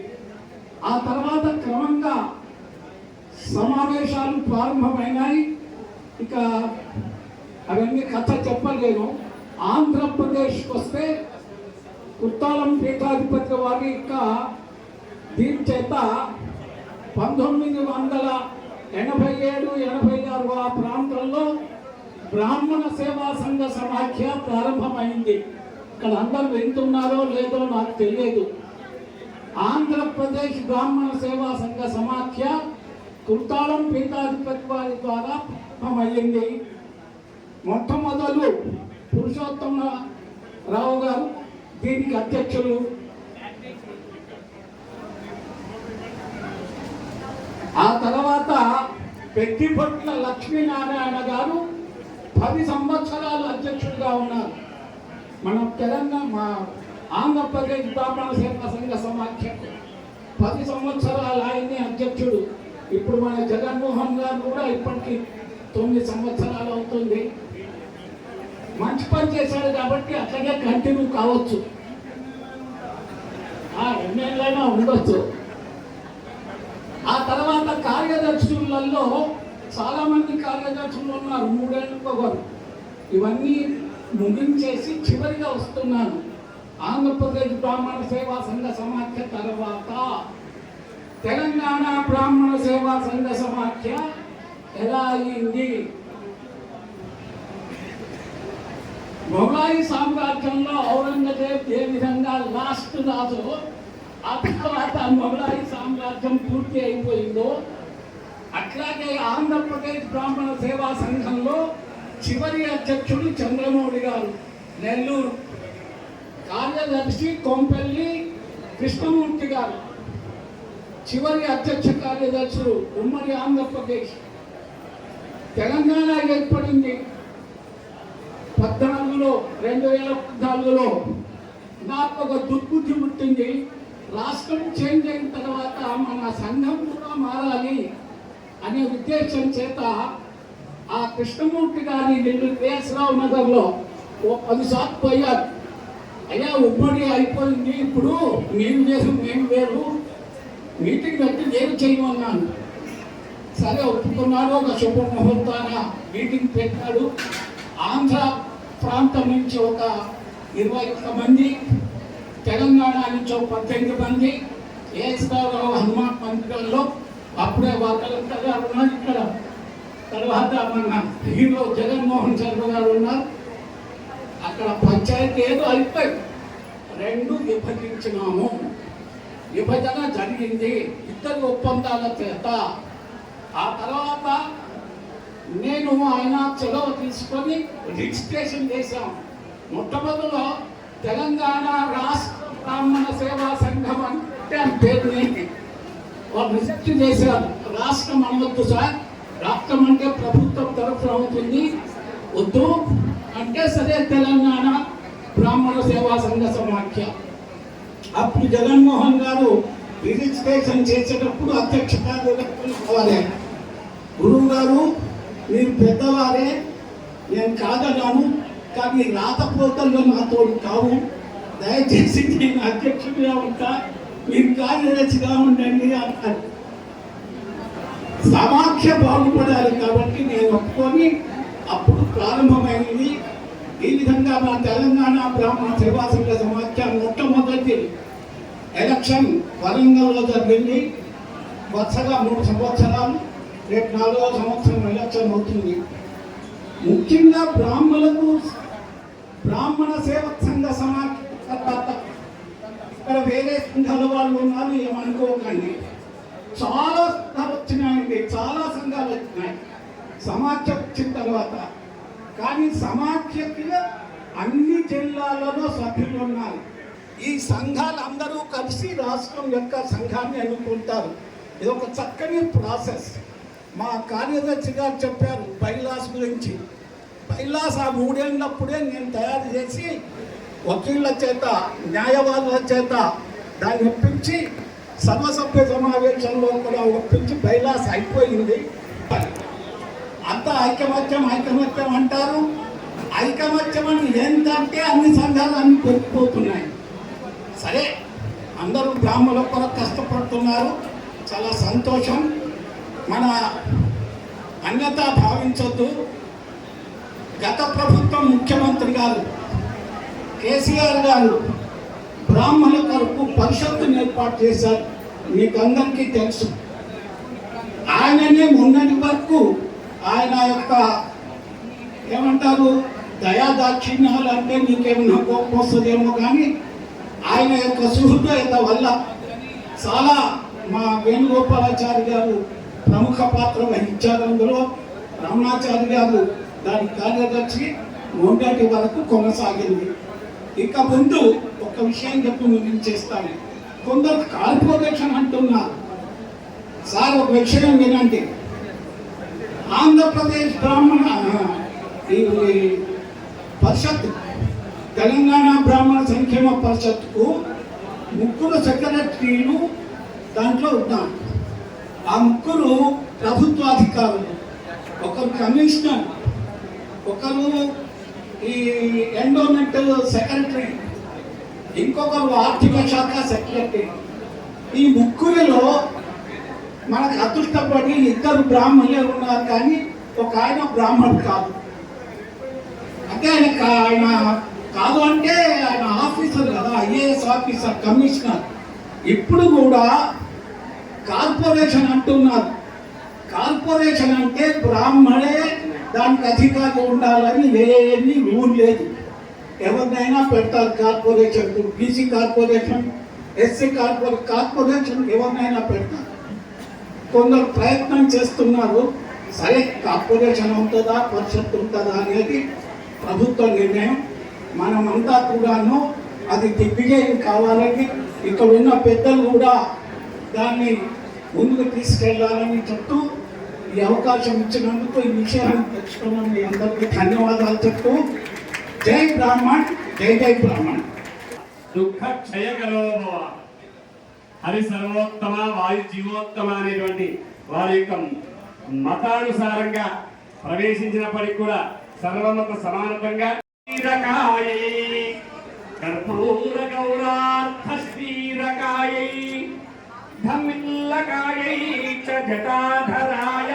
ఆ తర్వాత క్రమంగా సమావేశాలు ప్రారంభమైనాయి. ఇక అవన్నీ కథ చెప్పలేను. ఆంధ్రప్రదేశ్కి వస్తే కుత్తాలం పీఠాధిపతి వారి యొక్క దీని చేత 1987-86 ఆ ప్రాంతంలో బ్రాహ్మణ సేవా సంఘ సమాఖ్య ప్రారంభమైంది. ఇక్కడ అందరూ వింటున్నారో లేదో నాకు తెలియదు. ఆంధ్రప్రదేశ్ బ్రాహ్మణ సేవా సంఘ సమాఖ్య కుత్తాలం పీఠాధిపతి వారి ద్వారా ప్రారంభమైంది. మొట్టమొదలు పురుషోత్తమ రావు గారు దీనికి అధ్యక్షులు. ఆ తర్వాత పెద్దిపట్ల లక్ష్మీనారాయణ గారు 10 సంవత్సరాలు అధ్యక్షుడిగా ఉన్నారు. మనం తెలంగాణ ఆంధ్రప్రదేశ్ బ్రాహ్మణ సేవా సంఘ సమాఖ్య 10 సంవత్సరాలు ఆయన్ని అధ్యక్షుడు. ఇప్పుడు మన జగన్మోహన్ గారు కూడా ఇప్పటికి 9 సంవత్సరాలు అవుతుంది. మంచి పని చేశాడు కాబట్టి అట్లాగే కంటిన్యూ కావచ్చు, 2 ఏళ్ళైనా ఉండొచ్చు. ఆ తర్వాత కార్యదర్శులలో చాలా మంది కార్యదర్శులు ఉన్నారు, 3 ఏళ్ళకు ఒకరు. ఇవన్నీ ముగించేసి చివరిగా వస్తున్నాను. ఆంధ్రప్రదేశ్ బ్రాహ్మణ సేవా సంఘ సమాఖ్య తర్వాత తెలంగాణ బ్రాహ్మణ సేవా సంఘ సమాఖ్య ఎలా అయింది? మొఘలాయి సామ్రాజ్యంలో ఔరంగజేబ్ ఏ విధంగా లాస్ట్ రాజు, ఆ తర్వాత మొఘలాయి సామ్రాజ్యం పూర్తి అయిపోయిందో అట్లాగే ఆంధ్రప్రదేశ్ బ్రాహ్మణ సేవా సంఘంలో చివరి అధ్యక్షుడు చంద్రమౌళి గారు, నెల్లూరు. కార్యదర్శి కొంపల్లి కృష్ణమూర్తి గారు, చివరి అధ్యక్ష కార్యదర్శులు ఉమ్మడి ఆంధ్రప్రదేశ్. తెలంగాణ ఏర్పడింది 2014లో నాకు ఒక దుర్బుద్ధి పుట్టింది. రాష్ట్రం చేంజ్ అయిన తర్వాత మన సంఘం కూడా మారాలి అనే ఉద్దేశం చేత ఆ కృష్ణమూర్తి గారి కేఎస్రావు నగర్లో 10 సార్లు పోయారు. అయ్యా ఉమ్మడి అయిపోయింది, ఇప్పుడు మేము వేరు మేము వేరు, మీటింగ్ పెట్టి ఏం చేయమన్నాను. సరే ఒప్పుకున్నాడు. ఒక శుభముహూర్తాన మీటింగ్ పెట్టాడు. ఆంధ్ర ప్రాంతం నుంచి ఒక 21 మంది, తెలంగాణ నుంచి ఒక 18 మంది, ఏఎస్ఆర్రావు హనుమాన్ మందిరంలో అప్పుడే కలెక్టర్ గారు ఉన్నారు ఇక్కడ. తర్వాత మన హీరో జగన్మోహన్ శర్మ గారు ఉన్నారు. అక్కడ పంచాయతీ ఏదో అయిపోయి 2 విభజించినాము. విభజన జరిగింది 2 ఒప్పందాల చేత. ఆ తర్వాత నేను ఆయన చొరవ తీసుకొని రిజిస్ట్రేషన్ చేశాం. మొట్టమొదటిలో తెలంగాణ రాష్ట్ర బ్రాహ్మణ సేవా సంఘం అంటే పేరుని వాళ్ళు రిజెక్ట్ చేశారు. రాష్ట్రం అనవద్దు సార్, రాష్ట్రం అంటే ప్రభుత్వం తరఫున అవుతుంది, వద్దు అంటే సరే తెలంగాణ బ్రాహ్మణ సేవా సంఘ సమాఖ్య. అప్పుడు జగన్మోహన్ గారు రిజిస్ట్రేషన్ చేసేటప్పుడు అధ్యక్ష కార్యదర్శులు కావాలి. గురువు గారు మీరు పెద్దవారే, నేను కాదన్నాను, కానీ రాతపోతల్లో నాతో కావు, దయచేసి నేను అధ్యక్షుడిగా ఉంటా, మీరు కార్యదర్శిగా ఉండండి అన్నారు. సమాఖ్య బాగుపడాలి కాబట్టి నేను ఒప్పుకొని అప్పుడు ప్రారంభమైంది. ఈ విధంగా మన తెలంగాణ బ్రాహ్మణ సేవా సంఘ సమాఖ్య మొట్టమొదటి ఎలక్షన్ వరంగల్లో జరిగింది. వరుసగా 3 సంవత్సరాలు, రేపు 4వ సంవత్సరం ఎలక్షన్ అవుతుంది. ముఖ్యంగా బ్రాహ్మణ సేవా సంఘ సమాఖ్య ఇక్కడ వేరే సంఘాల వాళ్ళు ఉన్నారు, ఏమనుకోకండి. చాలా వచ్చినాయండి, చాలా సంఘాలు వచ్చినాయి సమాఖ్య వచ్చిన తర్వాత. కానీ సమాఖ్యకి అన్ని జిల్లాలలో సభ్యులు ఉన్నారు. ఈ సంఘాలు అందరూ కలిసి రాష్ట్రం యొక్క సంఘాన్ని ఎన్నుకుంటారు. ఇది ఒక చక్కని ప్రాసెస్. మా కార్యదర్శి గారు చెప్పారు బైలాస్ గురించి. బైలాస్ ఆ 3 ఏళ్ళప్పుడే నేను తయారు చేసి వకీళ్ళ చేత, న్యాయవాదుల చేత దాన్ని ఒప్పించి సర్వసభ్య సమావేశంలో కూడా ఒప్పించి బైలాస్ అయిపోయింది. అంతా ఐకమత్యం ఐకమత్యం అంటారు. ఐకమత్యం అని ఏంటంటే అన్ని సంఘాలు అన్ని పెరిగిపోతున్నాయి. సరే, అందరూ బ్రాహ్మణుల కొరకు కష్టపడుతున్నారు, చాలా సంతోషం. మన అన్యతా భావించొద్దు. గత ప్రభుత్వం ముఖ్యమంత్రి గారు కేసీఆర్ గారు బ్రాహ్మణుల కొరకు పరిషత్తును ఏర్పాటు చేశారు. మీకు అందరికీ తెలుసు. ఆయననే మొన్నటి వరకు ఆయన యొక్క ఏమంటారు దయాదాక్షిణ్యాలు అంటే మీకేమన్నా కోపం వస్తుందేమో, కానీ ఆయన యొక్క సుహృదయత వల్ల చాలా మా వేణుగోపాలాచారి గారు ప్రముఖ పాత్ర వహించారు. అందులో రమణాచారి గారు దాని కార్యదర్శి మొన్నటి వరకు కొనసాగింది. ఇక ముందు ఒక విషయం చెప్పి ముగించేస్తాను. కొందరు కార్పొరేషన్ అంటున్నారు. సార్ ఒక విషయం వినండి. ఆంధ్రప్రదేశ్ బ్రాహ్మణ పరిషత్, తెలంగాణ బ్రాహ్మణ సంక్షేమ పరిషత్కు 3 సెక్రటరీలు దాంట్లో ఉన్నారు. ఆ 3 ప్రభుత్వాధికారులు, ఒకరు కమిషనర్, ఒకరు ఈ ఎండోమెంటల్ సెక్రటరీ, ఇంకొకరు ఆర్థిక శాఖ సెక్రటరీ. ఈ 3లో మనకు అదృష్టపడి 2 బ్రాహ్మణులే ఉన్నారు, కానీ ఒక ఆయన బ్రాహ్మణుడు కాదు. అంటే ఆయన కాదు అంటే ఆయన ఆఫీసర్ కదా, ఐఏఎస్ ఆఫీసర్, కమిషనర్. ఇప్పుడు కూడా కార్పొరేషన్ అంటున్నారు. కార్పొరేషన్ అంటే బ్రాహ్మణే దానికి అధికారం ఉండాలని ఏమీ రూల్ లేదు. ఎవరినైనా పెడతారు corporation, BC corporation, SC corporation ఎవరినైనా పెడతారు. కొందరు ప్రయత్నం చేస్తున్నారు. సరే, కార్పొరేషన్ ఉంటుందా పరిషత్ ఉంటుందా అనేది ప్రభుత్వ నిర్ణయం. మనమంతా కూడాను అది దిగ్విజయం కావాలని ఇక్కడ ఉన్న పెద్దలు కూడా దాన్ని ముందుకు తీసుకెళ్లాలని చెప్తూ ఈ అవకాశం ఇచ్చినందుకు ఈ విషయాన్ని తెచ్చుకున్న మీ అందరికీ ధన్యవాదాలు చెప్తూ జై బ్రాహ్మణ్, జై జై బ్రాహ్మణ్.
దుఃఖ క్షయకలో భవ, హరి సర్వోత్తమ వాయు జీవోత్తమ అనేటువంటి వారి యొక్క మతానుసారంగా ప్రవేశించినప్పటికీ కూడా సర్వమత సమానతంగా కర్పూర గౌరార్థ శ్రీరకాయై ధమ్మిల్లకాయై చ జటాధరాయ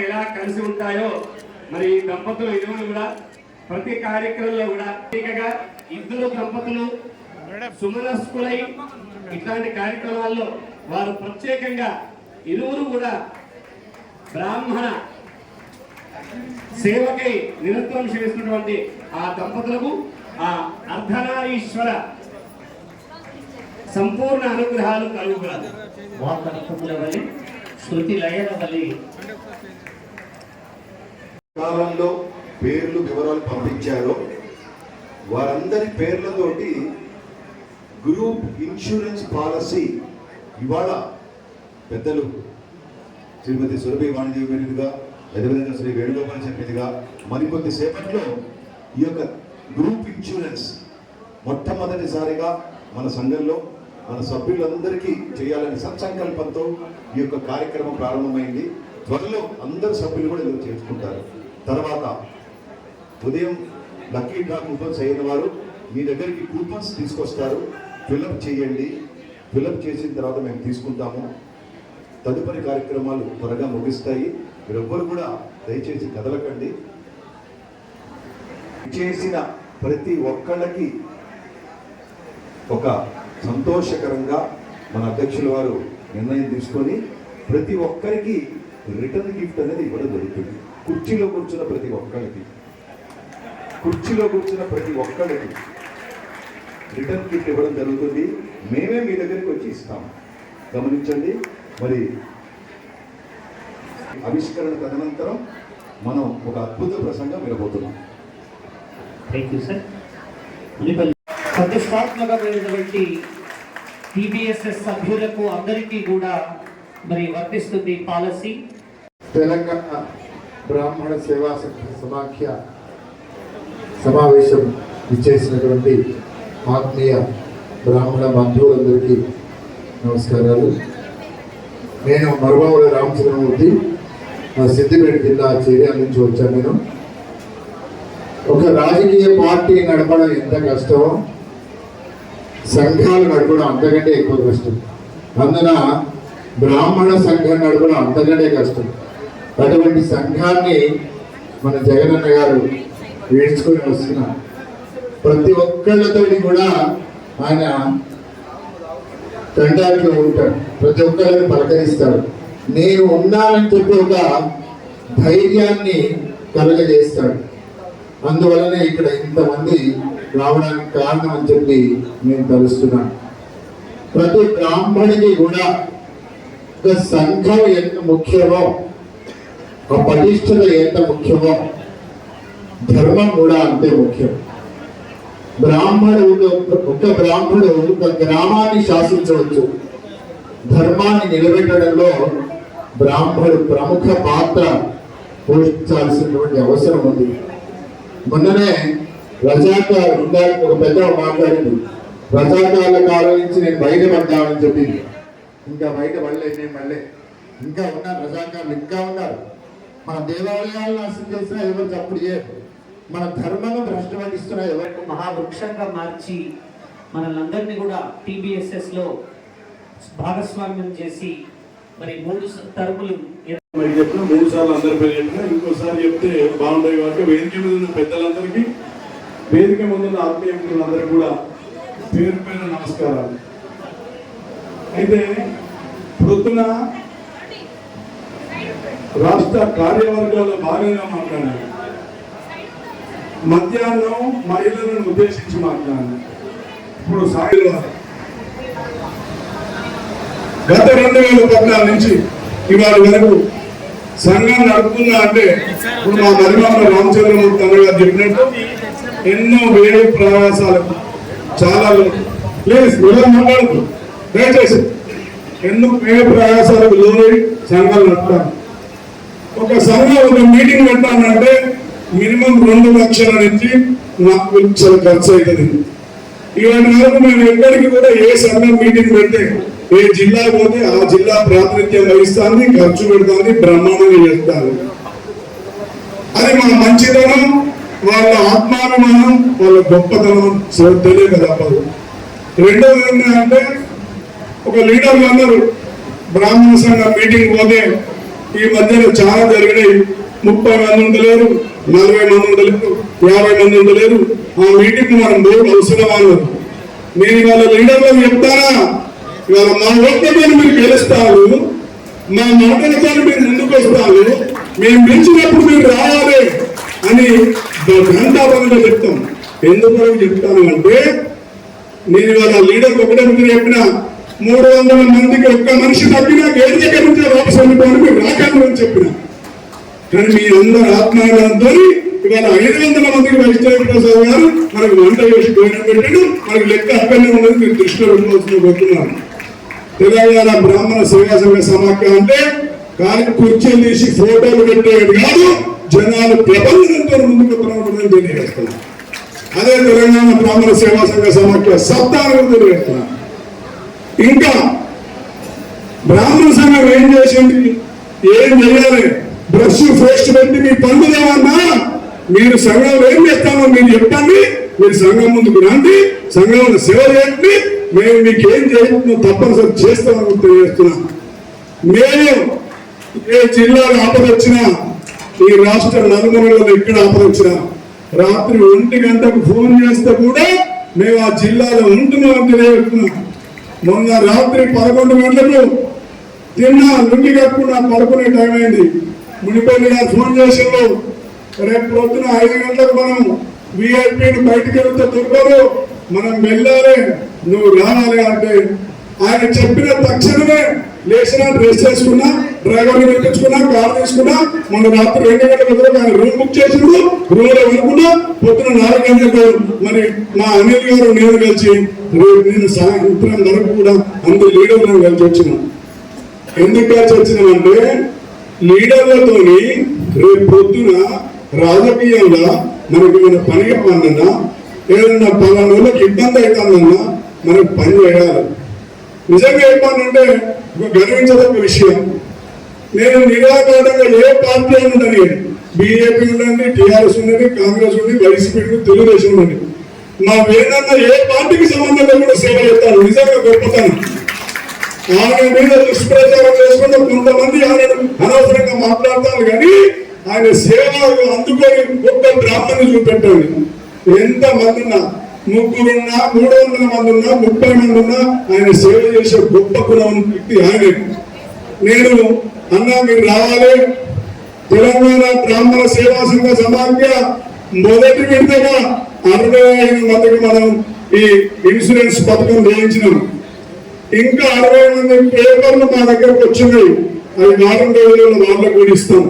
ఎలా కలిసి ఉంటాయో మరి దంపతులు ఇరువురు కూడా ప్రతి కార్యక్రమంలో కూడా ప్రత్యేకంగా ఇద్దరు దంపతులు సుమనస్కులై ఇట్లాంటి కార్యక్రమాల్లో వారు ప్రత్యేకంగా ఇరువురు కూడా బ్రాహ్మణ సేవకై నిరంతరం శ్రమిస్తున్నటువంటి ఆ దంపతులకు ఆ అర్ధనారీశ్వర సంపూర్ణ అనుగ్రహాలు కలుగుతారు. శృతి లయల వలె
కాలంలో పేర్లు వివరాలు పంపించారో వారందరి పేర్లతోటి గ్రూప్ ఇన్సూరెన్స్ పాలసీ ఇవాళ పెద్దలు శ్రీమతి సురభి వాణిజ్య మీదుగా, అదేవిధంగా శ్రీ వేణుగోపాల్ చెప్పేదిగా మరికొద్ది సేపట్లో ఈ యొక్క గ్రూప్ ఇన్సూరెన్స్ మొట్టమొదటిసారిగా మన సంఘంలో మన సభ్యులందరికీ చేయాలని సత్సంకల్పంతో ఈ యొక్క కార్యక్రమం ప్రారంభమైంది. త్వరలో అందరు సభ్యులు కూడా ఇందులో చేర్చుకుంటారు. తర్వాత ఉదయం లక్కీ డ్రా కూపన్స్ అయిన వారు మీ దగ్గరికి కూపన్స్ తీసుకొస్తారు, ఫిల్అప్ చేయండి. ఫిల్అప్ చేసిన తర్వాత మేము తీసుకుంటాము. తదుపరి కార్యక్రమాలు త్వరగా ముగిస్తాయి. మీరెవ్వరు కూడా దయచేసి కదలకండి. చేసిన ప్రతి ఒక్కళ్ళకి ఒక సంతోషకరంగా మన అధ్యక్షుల వారు నిర్ణయం తీసుకొని ప్రతి ఒక్కరికి రిటర్న్ గిఫ్ట్ అనేది ఇవ్వడం జరుగుతుంది. కుర్చీలో కూర్చున్న ప్రతి ఒక్కరికి రిటర్న్ గిఫ్ట్ ఇవ్వడం జరుగుతుంది. మేమే మీ దగ్గరికి వచ్చి ఇస్తాం. గమనించండి. మరి ఆవిష్కరణ తదనంతరం మనం ఒక అద్భుత ప్రసంగం వినబోతున్నాం.
Thank you sir. ప్రతిష్టాత్మకమైనటువంటి టీబీఎస్ఎస్ సభ్యులకు అందరికీ కూడా మరి వర్తిస్తుంది పాలసీ.
తెలంగాణ బ్రాహ్మణ సేవా సమాఖ్య సమావేశం ఇచ్చేసినటువంటి ఆత్మీయ బ్రాహ్మణ బంధువులందరికీ నమస్కారాలు. నేను మరువావుల రామచంద్రమూర్తి, సిద్దిపేట జిల్లా చేర్యాల నుంచి వచ్చాను. నేను ఒక రాజకీయ పార్టీ నడపడం ఎంత కష్టమో సంఘాలు నడపడం అంతకంటే ఎక్కువ కష్టం. అందున బ్రాహ్మణ సంఘం నడపడం అంతకంటే కష్టం. అటువంటి సంఘాన్ని మన జగనన్న గారు ఏడ్చుకొని వస్తున్నారు. ప్రతి ఒక్కళ్ళతోటి కూడా ఆయన కంటాక్ట్లో ఉంటాడు, ప్రతి ఒక్కరిని పలకరిస్తాడు. నేను ఉన్నానని చెప్పి ఒక ధైర్యాన్ని కలగజేస్తాడు. అందువలనే ఇక్కడ ఇంతమంది రావడానికి కారణం అని చెప్పి నేను తలుస్తున్నాను. ప్రతి బ్రాహ్మణికి కూడా ఒక సంఘం ఎంత ముఖ్యమో, ఆ పటిష్టత ఎంత ముఖ్యమో, ధర్మం కూడా అంతే ముఖ్యం. బ్రాహ్మణుడు ఒక గ్రామాన్ని శాసించవచ్చు. ధర్మాన్ని నిలబెట్టడంలో బ్రాహ్మణుడు ప్రముఖ పాత్ర పోషించాల్సినటువంటి అవసరం ఉంది. మొన్ననే రజాకార్ ఉండాలని ఒక పెద్ద మాట్లాడింది. రజాకార్ల కాలం నుంచి నేను బయటపడ్డామని చెప్పింది. ఇంకా బయటపడలేదు. నేను మళ్ళీ ఇంకా ఉన్నారు రజాకార్లు, ఇంకా ఉన్నారు. మన దేవాలయాలను నాశనం చేసినా ఎవరు తప్పుడు చేయరు. మన ధర్మాన్ని భ్రష్టు పట్టిస్తున్నా ఎవరు.
మహావృక్షంగా మార్చి మనల్ని కూడా టీబీఎస్ఎస్ లో భాగస్వామ్యం చేసి మరి 3 తరములు
మరి చెప్పిన 3 సార్లు అందరి పేరు చెప్పిన, ఇంకోసారి చెప్తే బాగుంటాయి. కాబట్టి వేదిక మీద ఉన్న పెద్దలందరికీ, వేదిక ముందు ఉన్న ఆత్మీయ మిత్రులందరికీ కూడా పేరు పేరు నమస్కారాలు. అయితే పొద్దున రాష్ట్ర కార్యవర్గాల్లో భాగంగా మాట్లాడారు. మధ్యాహ్నం మహిళలను ఉద్దేశించి మాట్లాడాను. ఇప్పుడు సాయంత్రం గత 2014 నుంచి ఇవాళ వరకు సంఘం నడుపుతున్నా అంటే ఇప్పుడు మా మరిమామ రామచంద్రమూర్తి అన్న గారు చెప్పినట్టు ఎన్నో వేరే ప్రయాసాలకు చాలా ప్లీజ్ ఎవరు మాట్లాడదు దయచేసి ఎన్నో వేరే ప్రయాసాలకు లోనై సంఘాలు నడుపుతాను. ఒక సంఘం ఒక మీటింగ్ పెట్టానంటే మినిమం 2 లక్షల నుంచి 4 లక్షల ఖర్చు అవుతుంది. ఇవాటి వరకు మేము ఎక్కడికి కూడా ఏ సంఘం మీటింగ్ పెడితే ఏ జిల్లా పోతే ఆ జిల్లా ప్రాతినిధ్యం వహిస్తాను, ఖర్చు పెడతాను, బ్రహ్మాండంగా చేస్తాను. అది మా మంచితనం, వాళ్ళ ఆత్మాభిమానం, వాళ్ళ గొప్పతనం తెలియక తప్పదు. రెండోది ఏంటంటే ఒక లీడర్లు అందరూ బ్రాహ్మణ సంఘం మీటింగ్ పోతే ఈ మధ్యన చాలా జరిగినాయి. 30 మంది ఉండలేరు, 40 మంది ఉండలేరు, 50 మంది ఉండలేరు. ఆ మీటింగ్ మనం బోర్డు అవసరం అన్నారు. నేను వాళ్ళ లీడర్లకు చెప్తానా, ఇవాళ మా ఓట్లతో మీరు గెలుస్తారు, మా మాటలతో మీరు ముందుకు వస్తారు, మేము పిలిచినప్పుడు మీరు రావాలి అని ఘంటాపరంగా చెప్తాం. ఎందుకు చెప్తాను అంటే నేను ఇవాళ లీడర్కి ఒకటే మీరు చెప్పిన 300 మందికి ఒక్క మనిషి తప్పినా గేట్ దగ్గర నుంచి వాపసు వెళ్ళిపోవడం మీరు రాకాలని చెప్పిన. కానీ మీ అందరు ఆత్మానంతో ఇవాళ 500 మందికి వైష్ణవ ప్రసాద్ గారు మనకు వంట చేసి భోజనం పెట్టాడు. మనకు లెక్క అక్కడనే ఉన్నది మీరు దృష్టిలో పెట్టుకోవాల్సిన కోరుతున్నాను. తెలంగాణ బ్రాహ్మణ సేవా సంఘ సమాఖ్య అంటే కానీ కుర్చీలు తీసి ఫోటోలు పెట్టేది కాదు, జనాలు ప్రబంధంతో ముందుకు ప్రవర్తన తెలియజేస్తున్నారు. అదే తెలంగాణ బ్రాహ్మణ సేవా సంఘ సమాఖ్య సత్తాను తెలియజేస్తున్నారు. ఇంకా బ్రాహ్మణ సంఘం ఏం చేసింది, ఏం చేయాలి, బ్రష్ ఫేస్ట్ పెట్టి మీ పనులు ఏమన్నా మీరు సంఘంలో ఏం చేస్తామో మీరు చెప్పండి, మీరు సంఘం ముందుకు రండి, సంఘంలో సేవ చేయండి, మేము మీకు ఏం చేస్తున్నాం తప్పనిసరి చేస్తామని తెలియజేస్తున్నాం. మేము ఏ జిల్లాలో ఆపద వచ్చినా, ఈ రాష్ట్ర నలుమూలలో ఎక్కడ ఆపద వచ్చినా రాత్రి 1 గంటకు ఫోన్ చేస్తే కూడా మేము ఆ జిల్లాలో ఉంటున్నామని తెలియజేస్తున్నాం. మొన్న రాత్రి 11 గంటలకు తిన్నా లుంగి కట్టుకున్నా పడుకునే టైం అయింది. మునిపల్లి గారు ఫోన్ చేసిండు, రేపు పొద్దున 5 గంటలకు మనం విఐపీని బయటికి వెళ్తే దొరకదు, మనం వెళ్ళాలి, నువ్వు రావాలి అంటే ఆయన చెప్పిన తక్షణమే లేచిన డ్రెస్ చేసుకున్నా, డ్రైవర్ని పిలిపించుకున్నా, కారు తీసుకున్నా. మొన్న రాత్రి 2 గంటలకు ఆయన రూమ్ బుక్ చేసిండు, రూమ్ లో అనుకున్నా. పొద్దున 4 గంటలకు మరి మా అనిల్ గారు నేను కలిసి నేను సాయంత్రం వరకు కూడా అందరు లీడర్లను కలిసి వచ్చినాం. ఎందుకు కలిసి వచ్చినామంటే లీడర్లతోని రేపు పొద్దున రాజకీయంగా మనకి ఏమైనా పని కావాలన్నా, ఏదైనా పలానోళ్ళకి ఇబ్బంది అవుతుందన్నా మనకు పని చేయాలి. నిజంగా చెప్పాలంటే ఒక గర్వించదగ్గ విషయం, నేను నిరాకారంగా ఏ పార్టీ అని ఉండని, బీజేపీ ఉండండి, టీఆర్ఎస్ ఉండండి, కాంగ్రెస్ ఉండి, వైసీపీ ఉండి, తెలుగుదేశం ఉండండి, మా వేదన్న ఏ పార్టీకి సంబంధంగా కూడా సేవ చేస్తాను. నిజంగా గొప్పతనం. ఆయన మీద దుష్ప్రచారం చేసుకుంటే కొంతమంది ఆయన అనవసరంగా మాట్లాడతారు, కానీ ఆయన సేవ అందుకొని ఒక్క బ్రాహ్మణ్ణి చూపెట్టండి. ఎంత మంది ఉన్నా, 300 ఉన్నా, 300 మంది ఉన్నా, 30 మంది ఉన్నా ఆయన సేవ చేసే గొప్ప గుణం వ్యక్తి ఆయన. నేను అన్నా మీరు రావాలి, తెలంగాణ బ్రాహ్మణ సేవా సంఘ సమాఖ్య మొదటి విడతగా 65 మందికి మనం ఈ ఇన్సూరెన్స్ పథకం వేయించినాం. ఇంకా 60 మంది పేపర్లు మా దగ్గరకు వచ్చినాయి, అవి 4 రోజుల్లో వాళ్ళకు కూడా ఇస్తాం.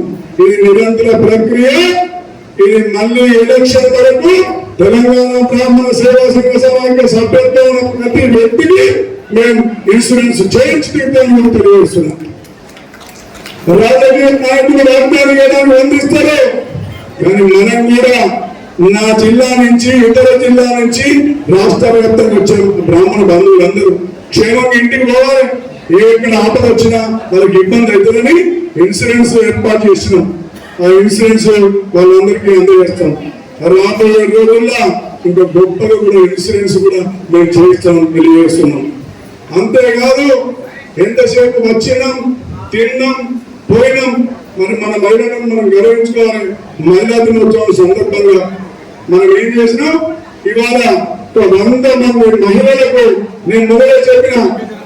ఇది నిరంతర ప్రక్రియ. ఇది మళ్ళీ ఎలక్షన్ వరకు తెలంగాణ బ్రాహ్మణ సేవా సంఘ సమాఖ్య సభ్యత్వం ప్రతి వ్యక్తికి మేము ఇన్సూరెన్స్ చేయించుకుంటామని తెలియజేస్తున్నాం. రాజకీయ నాయకులు వాగ్దానం చేయడానికి అందిస్తారు, కానీ మనం కూడా నా జిల్లా నుంచి ఇతర జిల్లా నుంచి రాష్ట్ర వ్యాప్తంగా వచ్చే బ్రాహ్మణ బంధువులందరూ క్షేమంగా ఇంటికి పోవాలి. ఎక్కడ ఆపద వచ్చినా వాళ్ళకి ఇబ్బంది అవుతుందని ఇన్సూరెన్స్ ఏర్పాటు చేసినాం. ఆ ఇన్సూరెన్స్ వాళ్ళందరికీ అందజేస్తాం. రాబోయే రోజుల్లో ఇంకా గొప్పగా కూడా ఇన్సూరెన్స్ కూడా మేము చేయిస్తామని తెలియజేస్తున్నాం. అంతేకాదు ఎంతసేపు వచ్చినాం, తిన్నాం, పోయినాం, మరి మన మహిళలను మనం గౌరవించుకోవాలి. మహిళా దినోత్సవం సందర్భంగా మనం ఏం చేసినాం, ఇవాళ 100 మంది మహిళలకు నేను మొదలే చెప్పిన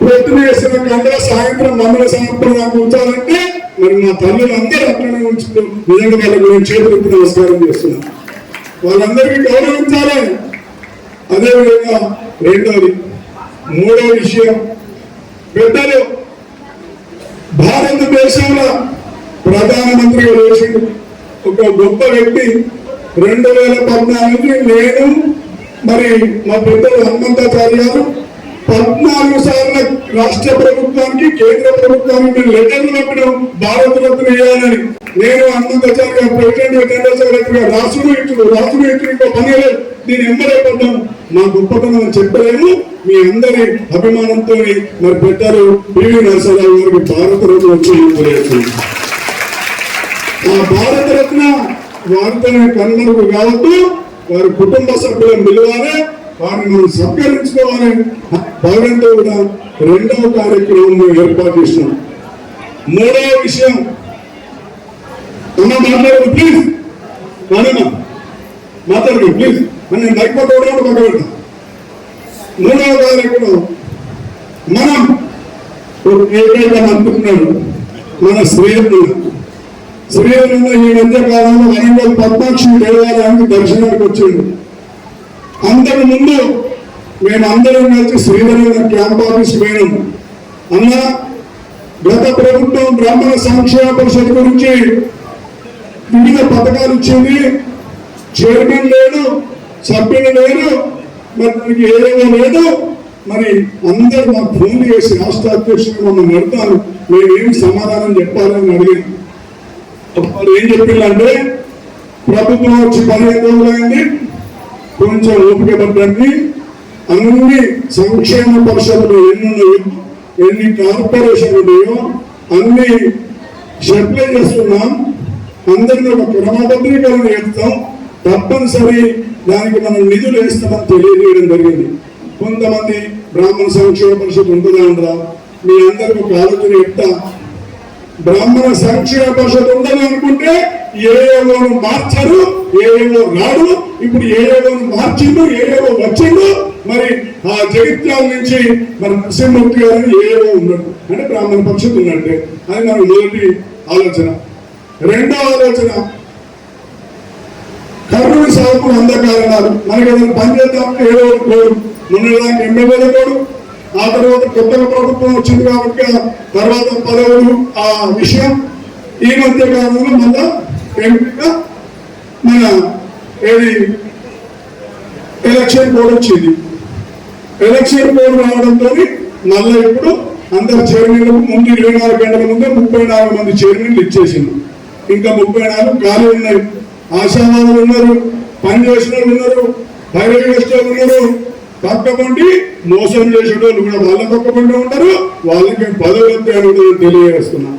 పొద్దున వేసిన కంటే సాయంత్రం మందుల సమర్పణ ఉంచాలంటే మరి మా తల్లులు అందరూ అట్లనే ఉంచుతూ నిజంగా వాళ్ళకు నేను చేతులెత్తి నమస్కారం చేస్తున్నాను. వాళ్ళందరికీ గౌరవించాలి. అదేవిధంగా రెండోది, మూడో విషయం, పెద్దలు భారతదేశంలో ప్రధానమంత్రిగా చేసిండు ఒక గొప్ప వ్యక్తి. 2014 నేను మరి మా పెద్దలు హనుమంతాచార్యాలు 14 సార్లు రాష్ట్ర ప్రభుత్వానికి కేంద్ర ప్రభుత్వానికి లెటర్లు పంపినాం భారతరత్న ఇవ్వాలని. నేను హనుమంతాచార్య ప్రెసిడెంట్ జనరల్ సెక్రటరీగా రాసుడు ఇంకో పని లేదు. దీన్ని ఎంబడైపోతాం. మా గొప్పతనం చెప్పలేము. మీ అందరి అభిమానంతో మరి పెద్దలు పివి నరసింహరావు గారికి భారతరత్న వచ్చి ఆ భారతరత్న వారితోనే కన్నులకు కావద్దు, వారి కుటుంబ సభ్యులను పిలవాలి, వారిని మనం సత్కరించుకోవాలి. భాగంతో కూడా రెండవ కార్యక్రమం ఏర్పాటు చేసినాం. మూడవ విషయం, మాట్లాడదు ప్లీజ్, మాట్లాడదు ప్లీజ్ అని మైకపోవడం పక్క పెడతాం. మూడవ కార్యక్రమం మనం ఏదైతే అనుకుంటున్నాడు మన శ్రీరంగ ఈ మధ్య కాలంలో వరంగల్ పద్మాక్షి దేవాలయానికి దర్శనానికి వచ్చిండు. అంతకు ముందు మేమందరం కలిసి శ్రీరంగ క్యాంప్ ఆఫీస్ పోయినాం. అన్న, గత ప్రభుత్వం బ్రాహ్మణ సంక్షేమ పరిషత్ గురించి వివిధ పథకాలు ఇచ్చింది, చైర్మన్ లేడు, సభ్యులు లేరు, మరి దానికి ఏదేమో లేదు. మరి అందరూ మాకు ఫోన్ చేసి రాష్ట్ర అధ్యక్షులు మమ్మల్ని పెడతారు, మేమేమి సమాధానం చెప్పాలని అడిగాను. వారు ఏం చెప్పిందంటే, ప్రభుత్వం వచ్చి 15 రోజులైంది, కొంచెం ఓపిక పడ్డండి, అన్ని సంక్షేమ పరిషత్తులు ఎన్నున్నాయో, ఎన్ని కార్పొరేషన్లు ఉన్నాయో అన్ని సప్లై చేస్తున్నాం, అందరినీ ఒక క్రమబద్ధీకరణ చేస్తాం, తప్పనిసరి దానికి మనం నిధులు వేస్తామని తెలియజేయడం జరిగింది. కొంతమంది బ్రాహ్మణ సంక్షేమ పరిషత్ ఉంటుందా ఉండదా, మీ అందరికి ఒక ఆలోచన చెప్తా. బ్రాహ్మణ సంక్షేమ పరిషత్ ఉందని అనుకుంటే ఏఏఓను మార్చారు, ఏఏఓ రాడు. ఇప్పుడు ఏఏఓను మార్చిండు, ఏఏఓ వచ్చిండు. మరి ఆ జగిత్యాల నుంచి మరి నరసింహమూర్తి గారు ఏఏఓ ఉన్నాడు అంటే బ్రాహ్మణ పరిషత్ ఉన్నట్టే. అది మన మొదటి ఆలోచన. రెండో ఆలోచన, కర్నూలు సాగుకు 100 కారణాలు. మనకి ఏదైనా పని చేద్దామంటే ఏదో కోరు, మొన్నదానికి ఎమ్మెల్యేల కోరు, ఆ తర్వాత కొత్తగా ప్రభుత్వం వచ్చింది కాబట్టి తర్వాత పదవులు ఆ విషయం. ఈ మధ్య కాలంలో మళ్ళా ఎంపిక మన ఏది ఎలక్షన్ కోడ్ వచ్చింది. ఎలక్షన్ కోడ్ రావడంతో మళ్ళీ ఇప్పుడు అందరు చైర్మన్లకు ముందు 24 గంటల ముందే 34 మంది చైర్మన్లు ఇచ్చేసింది. ఇంకా 34 ఖాళీ ఉన్నాయి. ఆశావాదులు ఉన్నారు, పనిచేసిన వాళ్ళు ఉన్నారు, పర్యవేక్షకులు ఉన్నారు. పక్కబండి మోసం చేసేటోళ్ళు కూడా వాళ్ళ పక్కబండి ఉంటారు, వాళ్ళకి పదవి తెలియజేస్తున్నా.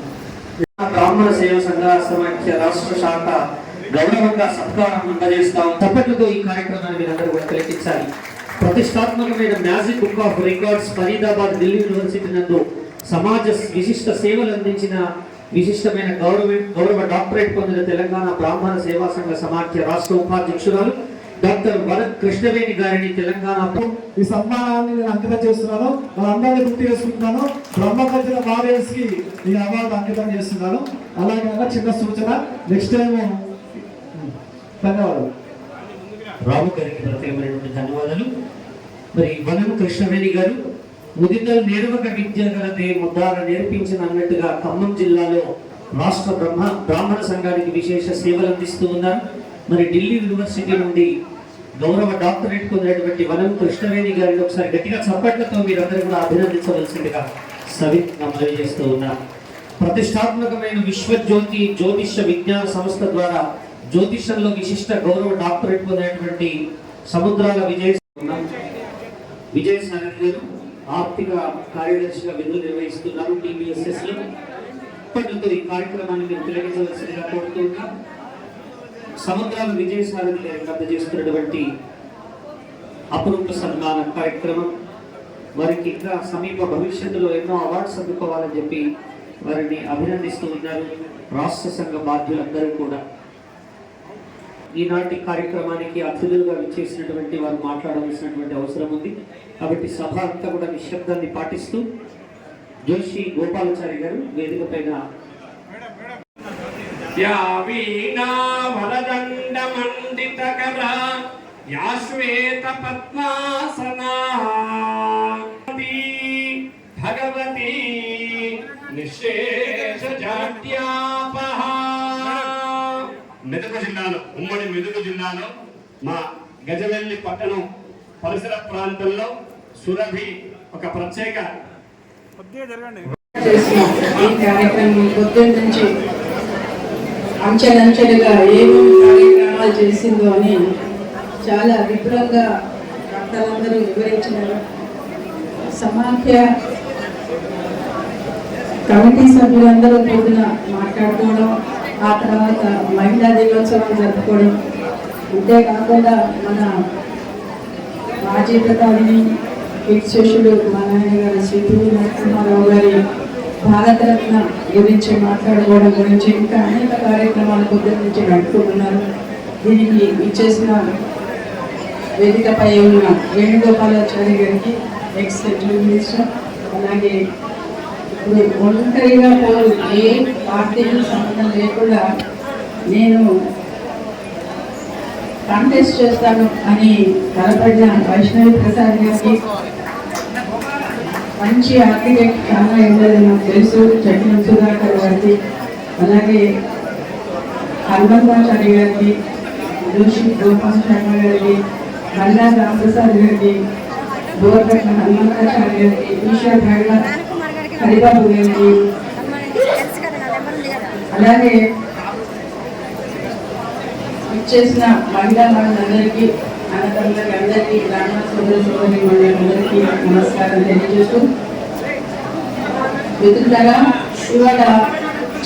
బ్రాహ్మణ సేవ సంఘ సమాఖ్య రాష్ట్ర శాఖ గౌరవంగా సత్కారం అందజేస్తాం. తప్పట్లతో ఈ కార్యక్రమాన్ని మీరందరూ కూడా తిలకించాలి. ప్రతిష్టాత్మకమైన magic book of records Faridabad Delhi university నందు సమాజ విశిష్ట సేవలు అందించిన విశిష్టమైన గౌరవ డాక్టరేట్ పొందిన తెలంగాణ బ్రాహ్మణ సేవా సంఘ సమాఖ్య రాష్ట్ర ఉపాధ్యక్షురాలు డాక్టర్ వరద్ కృష్ణవేణి గారిని తెలంగాణ
ఈ సన్మానాన్ని నేను అంకితం చేస్తున్నాను. వాళ్ళందరినీ గుర్తు చేసుకుంటున్నాను. బ్రహ్మకల్చర వారియర్స్ కి ఈ అవార్డు అంకితం చేస్తున్నాను. అలాగే చిన్న సూచన, నెక్స్ట్ టైం ధన్యవాదాలు.
రాము గారికి ప్రత్యేకమైనటువంటి ధన్యవాదాలు. మరి వనం కృష్ణవేణి గారు ముదితల్ నేర్వక విద్య గలదే ముద్దార నేర్పించిన అన్నట్టుగా ఖమ్మం జిల్లాలో రాష్ట్ర బ్రాహ్మణ సంఘానికి విశేష సేవలు అందిస్తూ ఉన్నారు. మరి ఢిల్లీ యూనివర్సిటీ నుండి గౌరవ డాక్టరేట్ పొందినటువంటి వనం కృష్ణవేణి గారిని ఒకసారి గట్టిగా చప్పట్లతో మీరందరూ కూడా అభినందించవలసిందిగా సవిత్గా మనవి చేస్తూ ఉన్నారు. ప్రతిష్టాత్మకమైన విశ్వజ్యోతి జ్యోతిష విజ్ఞాన సంస్థ ద్వారా జ్యోతిషంలో విశిష్ట గౌరవ డాక్టరేట్ పొందినటువంటి సముద్రాల విజయసాగర్ గారు ఆర్థిక కార్యదర్శిగా విధులు నిర్వహిస్తున్నారు టీబీఎస్ఎస్ లో. ఇప్పటితో ఈ కార్యక్రమాన్ని మీరు తిలకించవలసిందిగా కోరుతున్నా. సముద్రాల విజయసాగర్ గారికి అందజేస్తున్నటువంటి అపరూప సన్మాన కార్యక్రమం. వారికి ఇంకా సమీప భవిష్యత్తులో ఎన్నో అవార్డ్స్ అందుకోవాలని చెప్పి వారిని అభినందిస్తూ ఉన్నారు రాష్ట్ర సంఘ బాధ్యులందరూ కూడా. ఈనాటి కార్యక్రమానికి అతిథులుగా విచ్చేసినటువంటి వారు మాట్లాడవలసినటువంటి అవసరం ఉంది కాబట్టి సభ అంతా కూడా నిశ్శబ్దాన్ని పాటిస్తూ జోషి గోపాలాచారి గారు వేదిక పైన
యా వీణా వరదండ మండితకర యా శ్వేత పద్మాసనా భగవతి నిశేష జాడ్యాపహ. మెదక్ జిల్లాలో, ఉమ్మడి మెదక్ జిల్లాలో మా గజవెల్లి పట్టణం పరిసర ప్రాంతంలో సురభి ఒక ప్రత్యేక
ఈ కార్యక్రమం పొద్దున్న నుంచి అంచెలంచెలుగా ఏమేమి కార్యక్రమాలు చేసిందో అని చాలా విపులంగా భక్తులందరూ వివరించినారు. సమాఖ్య కమిటీ సభ్యులందరూ పొద్దున మాట్లాడుకోవడం, ఆ తర్వాత మహిళా దినోత్సవం జరుపుకోవడం, అంతేకాకుండా మన మాజీ ప్రధాని శిష్యుడు మా నాయన గారు శ్రీ పివి నరసింహారావు గారి భారతరత్న గురించి మాట్లాడుకోవడం గురించి ఇంకా అనేక కార్యక్రమాలు పొద్దున్న నుంచి నడుపుకుంటున్నారు. దీనికి ఇచ్చేసిన వేదికపై ఉన్న వేణుగోపాలాచారి గారికి ఎక్స్ సెంట్రల్ మినిస్టర్, అలాగే ఇప్పుడు ఒంటరిగా ఏ పార్టీకి సంబంధం లేకుండా నేను కాంటెస్ట్ చేస్తాను అని తలపడిన వైష్ణవి ప్రసాద్ గారికి, మంచి ఆర్కిటెక్ట్ చాలా ఏంటది నాకు తెలుసు, చట్నం సుధాకర్ గారికి, అలాగే హనుమంతాచారి గారికి, జోషి గోపాల్ శర్మ గారికి, మల్లా రామప్రసాద్ గారికి, బోర్గట్ల హనుమంతాచారి గారికి, ఈశ్వర్ గడ్డ హరిబాబు గారికి, అలాగే ఇచ్చేసిన మహిళా మండలందరికీ, అన్నదమ్ములకి అందరికీ, గ్రామ సోదర సోదరి మండలందరికీ నమస్కారం తెలియజేస్తూ, మిత్రులారా ఇవాళ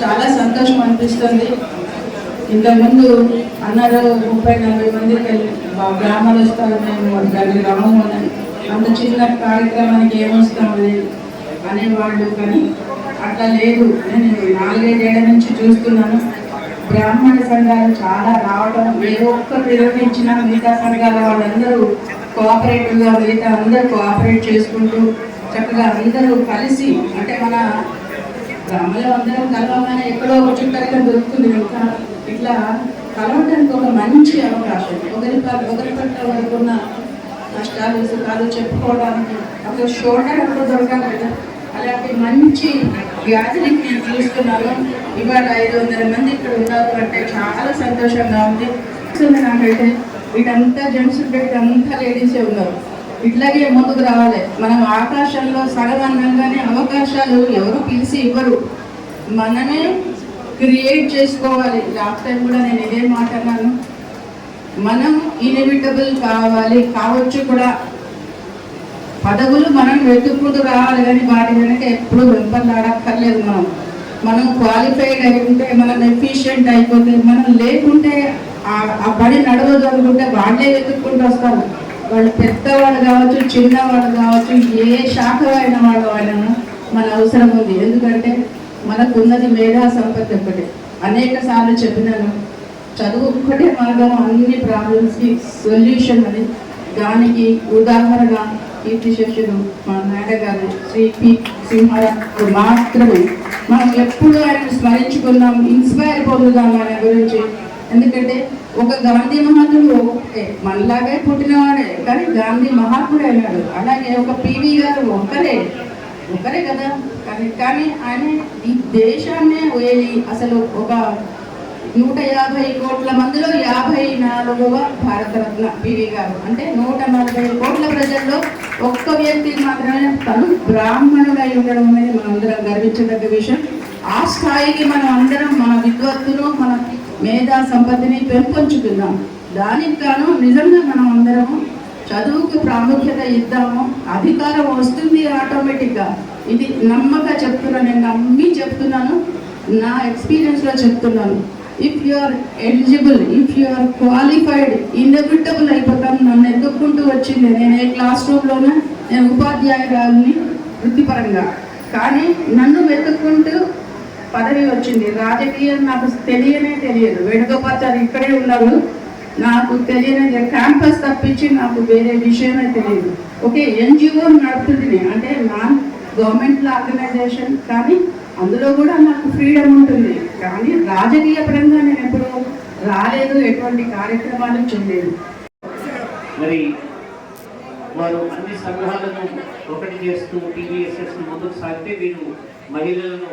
చాలా సంతోషం అనిపిస్తుంది. ఇంతకుముందు అన్నారు 30-40 మందికి గ్రామాలు వస్తారు, మేము దాన్ని రాము అని, అంత చిన్న కార్యక్రమానికి ఏమొస్తామని అనేవాళ్ళు. కానీ అట్లా లేదు. నేను 4-5 ఏళ్ల నుంచి చూస్తున్నాను, బ్రాహ్మణ సంఘాలు చాలా రావడం, ఏదో ఒక్కరు నిర్వహించిన మిగతా సంఘాల వాళ్ళందరూ కోఆపరేటివ్గా, మిగతా అందరూ కోఆపరేట్ చేసుకుంటూ చక్కగా అందరూ కలిసి, అంటే మన గ్రామంలో అందరం కలవగానే ఎక్కడో ఒక చుట్టరికం దొరుకుతుంది కనుక ఇట్లా కలవడానికి ఒక మంచి అవకాశం. ఒకరి పట్ల వరకు ఉన్న కష్టాలు సుఖాలు చెప్పుకోవడానికి ఒక షోల్డర్ ఎప్పుడు దొరకాలి కదా, అలాంటి మంచి గ్యాదరింగ్ నేను చూస్తున్నాను. ఇవాళ 500 మంది ఇక్కడ ఉన్నారు అంటే చాలా సంతోషంగా ఉంది. నాకైతే వీటంతా జెంట్స్ ఉంటే ఇదంతా లేడీసే ఉన్నారు. ఇట్లాగే ముందుకు రావాలి. మనం ఆకాశంలో సగం అన్నంగానే అవకాశాలు ఎవరు పిలిచి ఇవ్వరు, మనమే క్రియేట్ చేసుకోవాలి. లాస్ట్ టైం కూడా నేను ఇదే మాట అన్నాను, మనం ఇన్ఎవిటబుల్ కావచ్చు కూడా. పదవులు మనం వెతుక్కుంటూ రావాలి, కానీ వాటి వెనక ఎప్పుడు వెంపర్లాడక్కర్లేదు. మనం క్వాలిఫైడ్ అయి ఉంటే, మనం ఎఫిషియెంట్ అయిపోతే, మనం లేకుంటే ఆ పని నడవదు అనుకుంటే వాళ్ళే వెతుక్కుంటూ వస్తారు. వాళ్ళు పెద్దవాళ్ళు కావచ్చు, చిన్నవాళ్ళు కావచ్చు, ఏ శాఖ అయిన వాళ్ళు అయినా మన అవసరం ఉంది. ఎందుకంటే మనకున్నది మేధా సంపత్తి ఒకటే. అనేక సార్లు చెప్పినాను, చదువు ఒక్కటే మార్గం అన్ని ప్రాబ్లమ్స్కి సొల్యూషన్ అని. దానికి ఉదాహరణ కీర్తి శిష్యుడు మా నాన్నగారు శ్రీ పి సింహారావు మాత్రమే. మనం ఎప్పుడు ఆయన స్మరించుకుందాం, ఇన్స్పైర్ పొందుదాం ఆయన గురించి. ఎందుకంటే ఒక గాంధీ మహాత్ముడు మనలాగే పుట్టినవాడే, కానీ గాంధీ మహాత్ముడు అయినాడు. అలాగే ఒక పివి గారు ఒకరే కదా, కానీ ఆయన ఈ దేశాన్నే వేలి అసలు ఒక 150 కోట్ల మందిలో 54వ భారతరత్న పివి గారు. అంటే 140 కోట్ల ప్రజల్లో ఒక్క వ్యక్తి మాత్రమే తను బ్రాహ్మణుడై ఉండడం అనేది మనందరం గర్వించదగ్గ విషయం. ఆ స్థాయికి మనం అందరం మన విద్వత్తును, మన మేధా సంపత్తిని పెంపొంచుకుందాం. దానికి గాను నిజంగా మనం అందరము చదువుకు ప్రాముఖ్యత ఇద్దాము. అధికారం వస్తుంది ఆటోమేటిక్గా. ఇది నమ్మక చెప్తున్నాను, నేను నమ్మి చెప్తున్నాను, నా ఎక్స్పీరియన్స్లో చెప్తున్నాను. If you are eligible, if you are qualified, inevitable అయిపోతాం. నన్ను ఎదుర్కొంటూ వచ్చింది. నేను ఏ క్లాస్ రూమ్లోనే నేను ఉపాధ్యాయురాలని వృత్తిపరంగా, కానీ నన్ను వెతుక్కుంటూ పదవి వచ్చింది. రాజకీయం నాకు తెలియదు. వేణుగోపాచారి ఇక్కడే ఉన్నారు, నాకు తెలియని క్యాంపస్ తప్పించి నాకు వేరే విషయమే తెలియదు. ఓకే, ఎన్జిఓ నడుపుతుంది, అంటే నాన్ గవర్నమెంట్ ఆర్గనైజేషన్, కానీ
అందులో కూడా నాకు ఫ్రీడమ్ ఉంటుంది, కానీ రాజకీయ పరంగా నేను ఎప్పుడూ రాలేదు, ఎటువంటి కార్యక్రమాలు చేయలేదు.
మరి వారు అన్ని సంఘాలను ఒకటి చేస్తూ టీవీఎస్ఎస్ ముందుకు సాగితే వీరు మహిళలను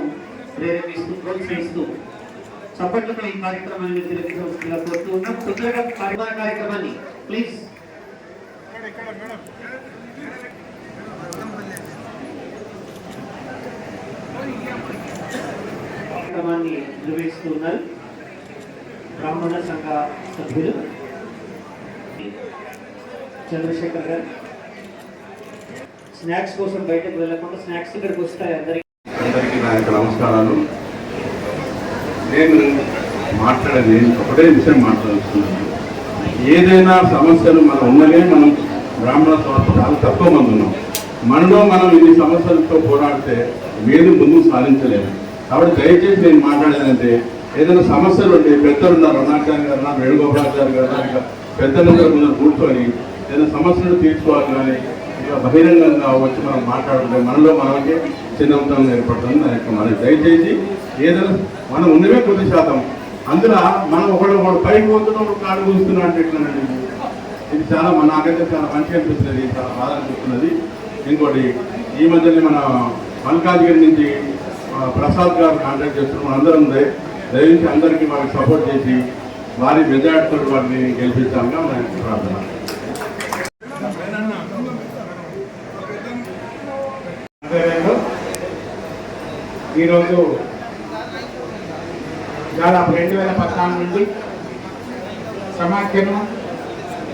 ప్రేరేపిస్తూ ప్రోత్సహిస్తూ చప్పట్లతో ఈ కార్యక్రమాన్ని తిరిగిగా కోరుతూ ఉన్నాం. తొందరగా కార్యక్రమాన్ని ప్లీజ్ కార్యక్రమాన్ని నిర్వహిస్తూ ఉన్నారు బ్రాహ్మణ సంఘ సభ్యులు చంద్రశేఖర్ గారు. స్నాక్స్ కోసం బయటకు వెళ్ళకుండా స్నాక్స్ ఇక్కడికి వస్తాయి. అందరికీ
నా యొక్క నమస్కారాలు. నేను మాట్లాడేది ఒకటే విషయం మాట్లాడుతున్నాను. ఏదైనా సమస్యలు మనం ఉన్నదే మనం బ్రాహ్మణ స్వార్థ చాలా తక్కువ మంది ఉన్నాం. మనలో మనం ఇన్ని సమస్యలతో పోరాడితే మీరు ముందుకు సాధించలేము. కాబట్టి దయచేసి నేను మాట్లాడేదంటే ఏదైనా సమస్యలు ఉంటే పెద్దలు ఉన్నారు, అరుణాచార్య గారు, వేణుగోపాలాచార్య గారు, ఇక పెద్దలందరూ ముందు కూర్చొని ఏదైనా సమస్యలు తీర్చుకోవాలి. కానీ ఇక బహిరంగంగా వచ్చి మనం మాట్లాడుతుంటే మనలో మనకే చిన్నతనం ఏర్పడుతుంది. దాని యొక్క మనం దయచేసి ఏదైనా మనం ఉన్నవే కొద్ది శాతం, అందులో మనం ఒకడు పైకి పోతున్నాం, ఒక కాడు కూస్తున్నా అంటే ఎట్లనండి. ఇది చాలా నాకైతే చాలా మంచిగా అనిపిస్తున్నది, చాలా బాధ అనిపిస్తున్నది. ఇంకోటి ఈ మధ్యనే మన మల్కాజ్గిరి నుంచి ప్రసాద్ గారు కాంటాక్ట్ చేస్తున్నాం. అందరం దయచేసి అందరికీ వారికి సపోర్ట్ చేసి వారి మెజార్టీతో వారిని గెలిపించాలని నా ప్రార్థన.
ఈరోజు దాదాపు 2014 నుండి సమాఖ్యను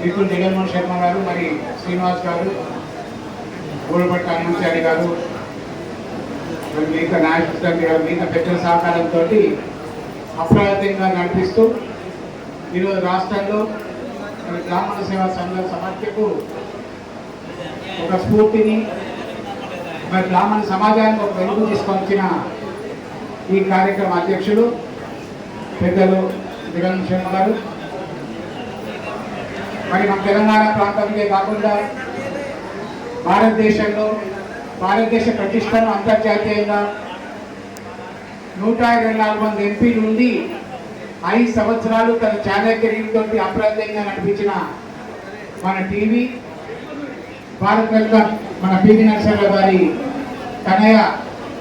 మిత్రులు జగన్మోహన్ శర్మ గారు, మరి శ్రీనివాస్ గారు, గోల్పట్టి హనుమంచారి గారు, మరి మిగతా నాయకులు గారు, మిగతా పెద్దల సహకారంతో అప్రయత్నంగా నడిపిస్తూ ఈరోజు రాష్ట్రంలో మరి బ్రాహ్మణ సేవా సంఘ సమాఖ్యకు ఒక స్ఫూర్తిని, మరి బ్రాహ్మణ సమాజానికి ఒక వెలుగు తీసుకొచ్చిన ఈ కార్యక్రమ అధ్యక్షులు పెద్దలు జగన్ శర్మ గారు, మరి మన తెలంగాణ ప్రాంతంకే కాకుండా భారతదేశ ప్రతిష్టను అంతర్జాతీయంగా 124 మంది ఎంపీలు ఉండి 5 సంవత్సరాలు తన చాణక్యంతో అప్రయత్నంగా నడిపించిన మన టీవీ భారత్ వెల్కమ్ మన పివి నరసింహరావు గారి తనయ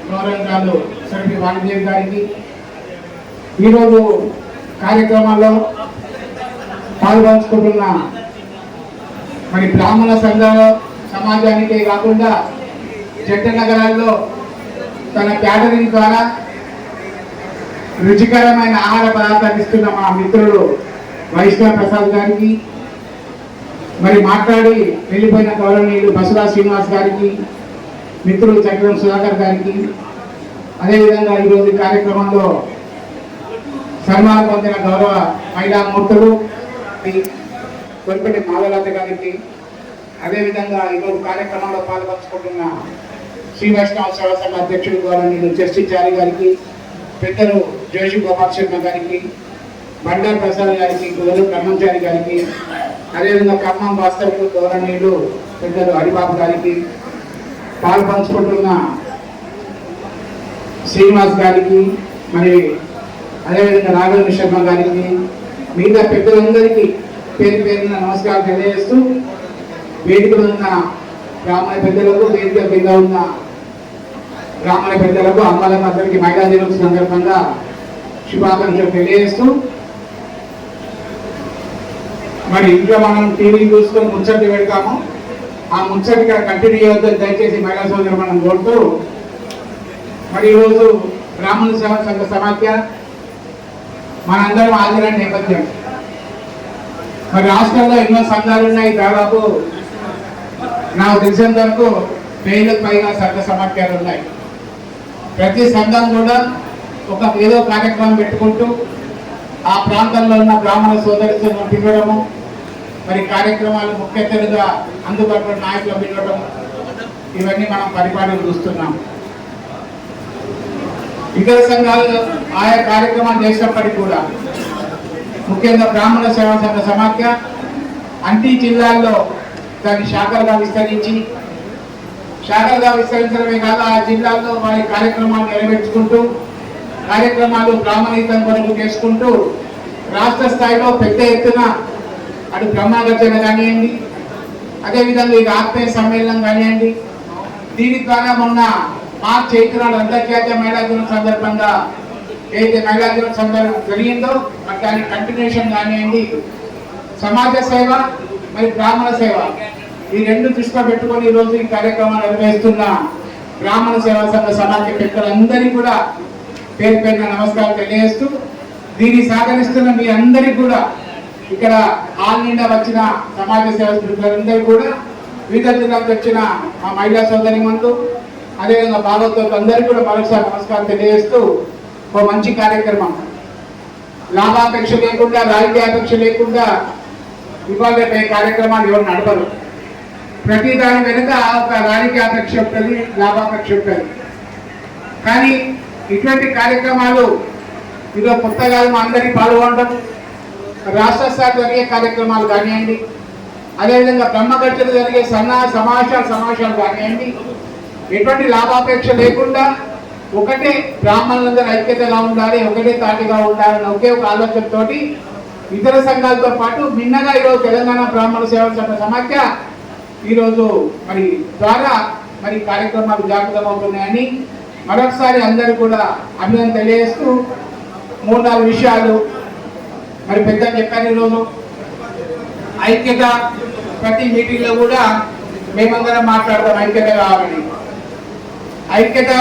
గౌరవంగాలు సరిపి వాణిదేవి గారికి ఈరోజు కార్యక్రమాల్లో పాల్గొంచుకుంటున్న మరి బ్రాహ్మణ సంఘాల సమాజానికే కాకుండా జంట నగరాల్లో తన క్యాటరింగ్ ద్వారా రుచికరమైన ఆహార పదార్థాలు ఇస్తున్న మా మిత్రులు వైష్ణవ ప్రసాద్ గారికి, మరి మాట్లాడి వెళ్ళిపోయిన గౌరవనీయులు బసురా శ్రీనివాస్ గారికి, మిత్రులు చక్రం సుధాకర్ గారికి, అదేవిధంగా ఈరోజు కార్యక్రమంలో సన్మానం పొందిన గౌరవ మహిళా మూర్తులు కొల్పటి మాధవలత గారికి, అదేవిధంగా ఈరోజు కార్యక్రమంలో పాల్గొంచుకుంటున్న శ్రీ వైష్ణవ సేవా సంఘ అధ్యక్షుడు గౌరవనీయులు జస్టిచారి గారికి, పెద్దలు జోషి గోపాల్ శర్మ గారికి, బండారు ప్రసాద్ గారికి, గౌరవ బ్రహ్మంచారి గారికి, అదేవిధంగా ఖమ్మం వాస్తవులు గౌరవనీయులు పెద్దలు హరిబాబు గారికి, పాల్పంచుకుంటున్న శ్రీనివాస్ గారికి, మరి అదేవిధంగా రాఘవేంద్ర శర్మ గారికి, మిగతా పెద్దలందరికీ పేరు పేరున నమస్కారం తెలియజేస్తూ వేదికలో ఉన్న బ్రాహ్మణ పెద్దలకు, వేదిక మీద ఉన్న బ్రాహ్మణ పెద్దలకు, అమ్మలకు అందరికీ మహిళా దినోత్సవం సందర్భంగా శుభాకాంక్షలు తెలియజేస్తూ, మరి ఇంట్లో మనం టీవీ చూసుకొని ముచ్చట్లు పెడతాము, ఆ ముచ్చటిగా కంటిన్యూ చేయవద్దని దయచేసి మహిళా సోదరులు మనం కోరుతూ, మరి ఈరోజు బ్రాహ్మణ సేవా సంఘ సమాఖ్య మనందరం హాజరైన నేపథ్యం. మరి రాష్ట్రంలో ఎన్నో సంఘాలు ఉన్నాయి, దాదాపు నాకు తెలిసినంత వరకు 1000కు పైగా సంఘ సమాఖ్యలు ఉన్నాయి. ప్రతి సంఘం కూడా ఏదో కార్యక్రమం పెట్టుకుంటూ ఆ ప్రాంతంలో ఉన్న బ్రాహ్మణ సోదరులను పిలవడము, మరి కార్యక్రమాలు ముఖ్య అతిథిగా అందుబాటులో నాయకులు పిలవడం, ఇవన్నీ మనం పరిపాలన చూస్తున్నాం. ఇతర సంఘాలు ఆయా కార్యక్రమాలు చేసినప్పటికీ కూడా ముఖ్యంగా బ్రాహ్మణ సేవా సంఘ సమాఖ్య అన్ని జిల్లాల్లో దాని శాఖలుగా విస్తరించి
శాఖలుగా విస్తరించడమే కాదు ఆ జిల్లాల్లో వారి కార్యక్రమాలు నెరవేర్చుకుంటూ కార్యక్రమాలు బ్రాహ్మణీతం కొరకు చేసుకుంటూ రాష్ట్ర స్థాయిలో పెద్ద ఎత్తున అటు బ్రహ్మగర్జన కానివ్వండి, అదేవిధంగా ఇది ఆత్మీయ సమ్మేళనం కానివ్వండి, దీని ద్వారా మొన్న మార్చి 8 నాడు అంతర్జాతీయ మహిళా దినం సందర్భంగా ఏదైతే మహిళా దినం సందర్భం జరిగిందో మరి దాని కంటిన్యూషన్ కానివ్వండి, సమాజ సేవ మరి బ్రాహ్మణ సేవ ఈ రెండు దృష్టిలో పెట్టుకొని ఈరోజు ఈ కార్యక్రమాలు నిర్వహిస్తున్న బ్రాహ్మణ సేవా సంఘ సమాఖ్య పెద్దలందరికీ కూడా పేరు పేరున నమస్కారం తెలియజేస్తూ దీన్ని సాగరిస్తున్న మీ అందరికీ కూడా ఇక్కడ హాల్ నిండా వచ్చిన సమాజ సేవ స్ఫూర్తులందరికీ కూడా వివిధ జిల్లాలకు వచ్చిన మా మహిళా సోదరి మందు అదేవిధంగా భాగవతులందరికీ కూడా మరొకసారి నమస్కారం తెలియజేస్తూ ఒక మంచి కార్యక్రమం లాభాపేక్ష లేకుండా రాజకీయాపేక్ష లేకుండా ఇవాళ కార్యక్రమాలు ఎవరు నడపరు. ప్రతి దాని వెనుక ఒక రాజకీయాపేక్ష ఉంటుంది, లాభాపేక్ష ఉంటుంది. కానీ ఇటువంటి కార్యక్రమాలు ఇదో కొత్తగా మా అందరికీ పాల్గొనడం, రాష్ట్ర స్థాయి జరిగే కార్యక్రమాలు కానివ్వండి, అదేవిధంగా బ్రహ్మగర్జన జరిగే సమావేశాలు కానివ్వండి, ఎటువంటి లాభాపేక్ష లేకుండా ఒకటే బ్రాహ్మణులందరూ ఐక్యతగా ఉండాలి, ఒకటే తాటిగా ఉండాలని ఒకే ఒక ఆలోచనతోటి ఇతర సంఘాలతో పాటు భిన్నగా ఈరోజు తెలంగాణ బ్రాహ్మణ సేవా సంఘ సమాఖ్య ఈరోజు మరి ద్వారా మరి కార్యక్రమాలు జాగృతమవుతున్నాయని మరొకసారి అందరూ కూడా అభినందన తెలియజేస్తూ 3-4 విషయాలు మరి పెద్ద చెప్పారు. ఈరోజు ఐక్యత, ప్రతి మీటింగ్లో కూడా మేమందరం మాట్లాడతాం ఐక్యత కావాలని. ఐక్యత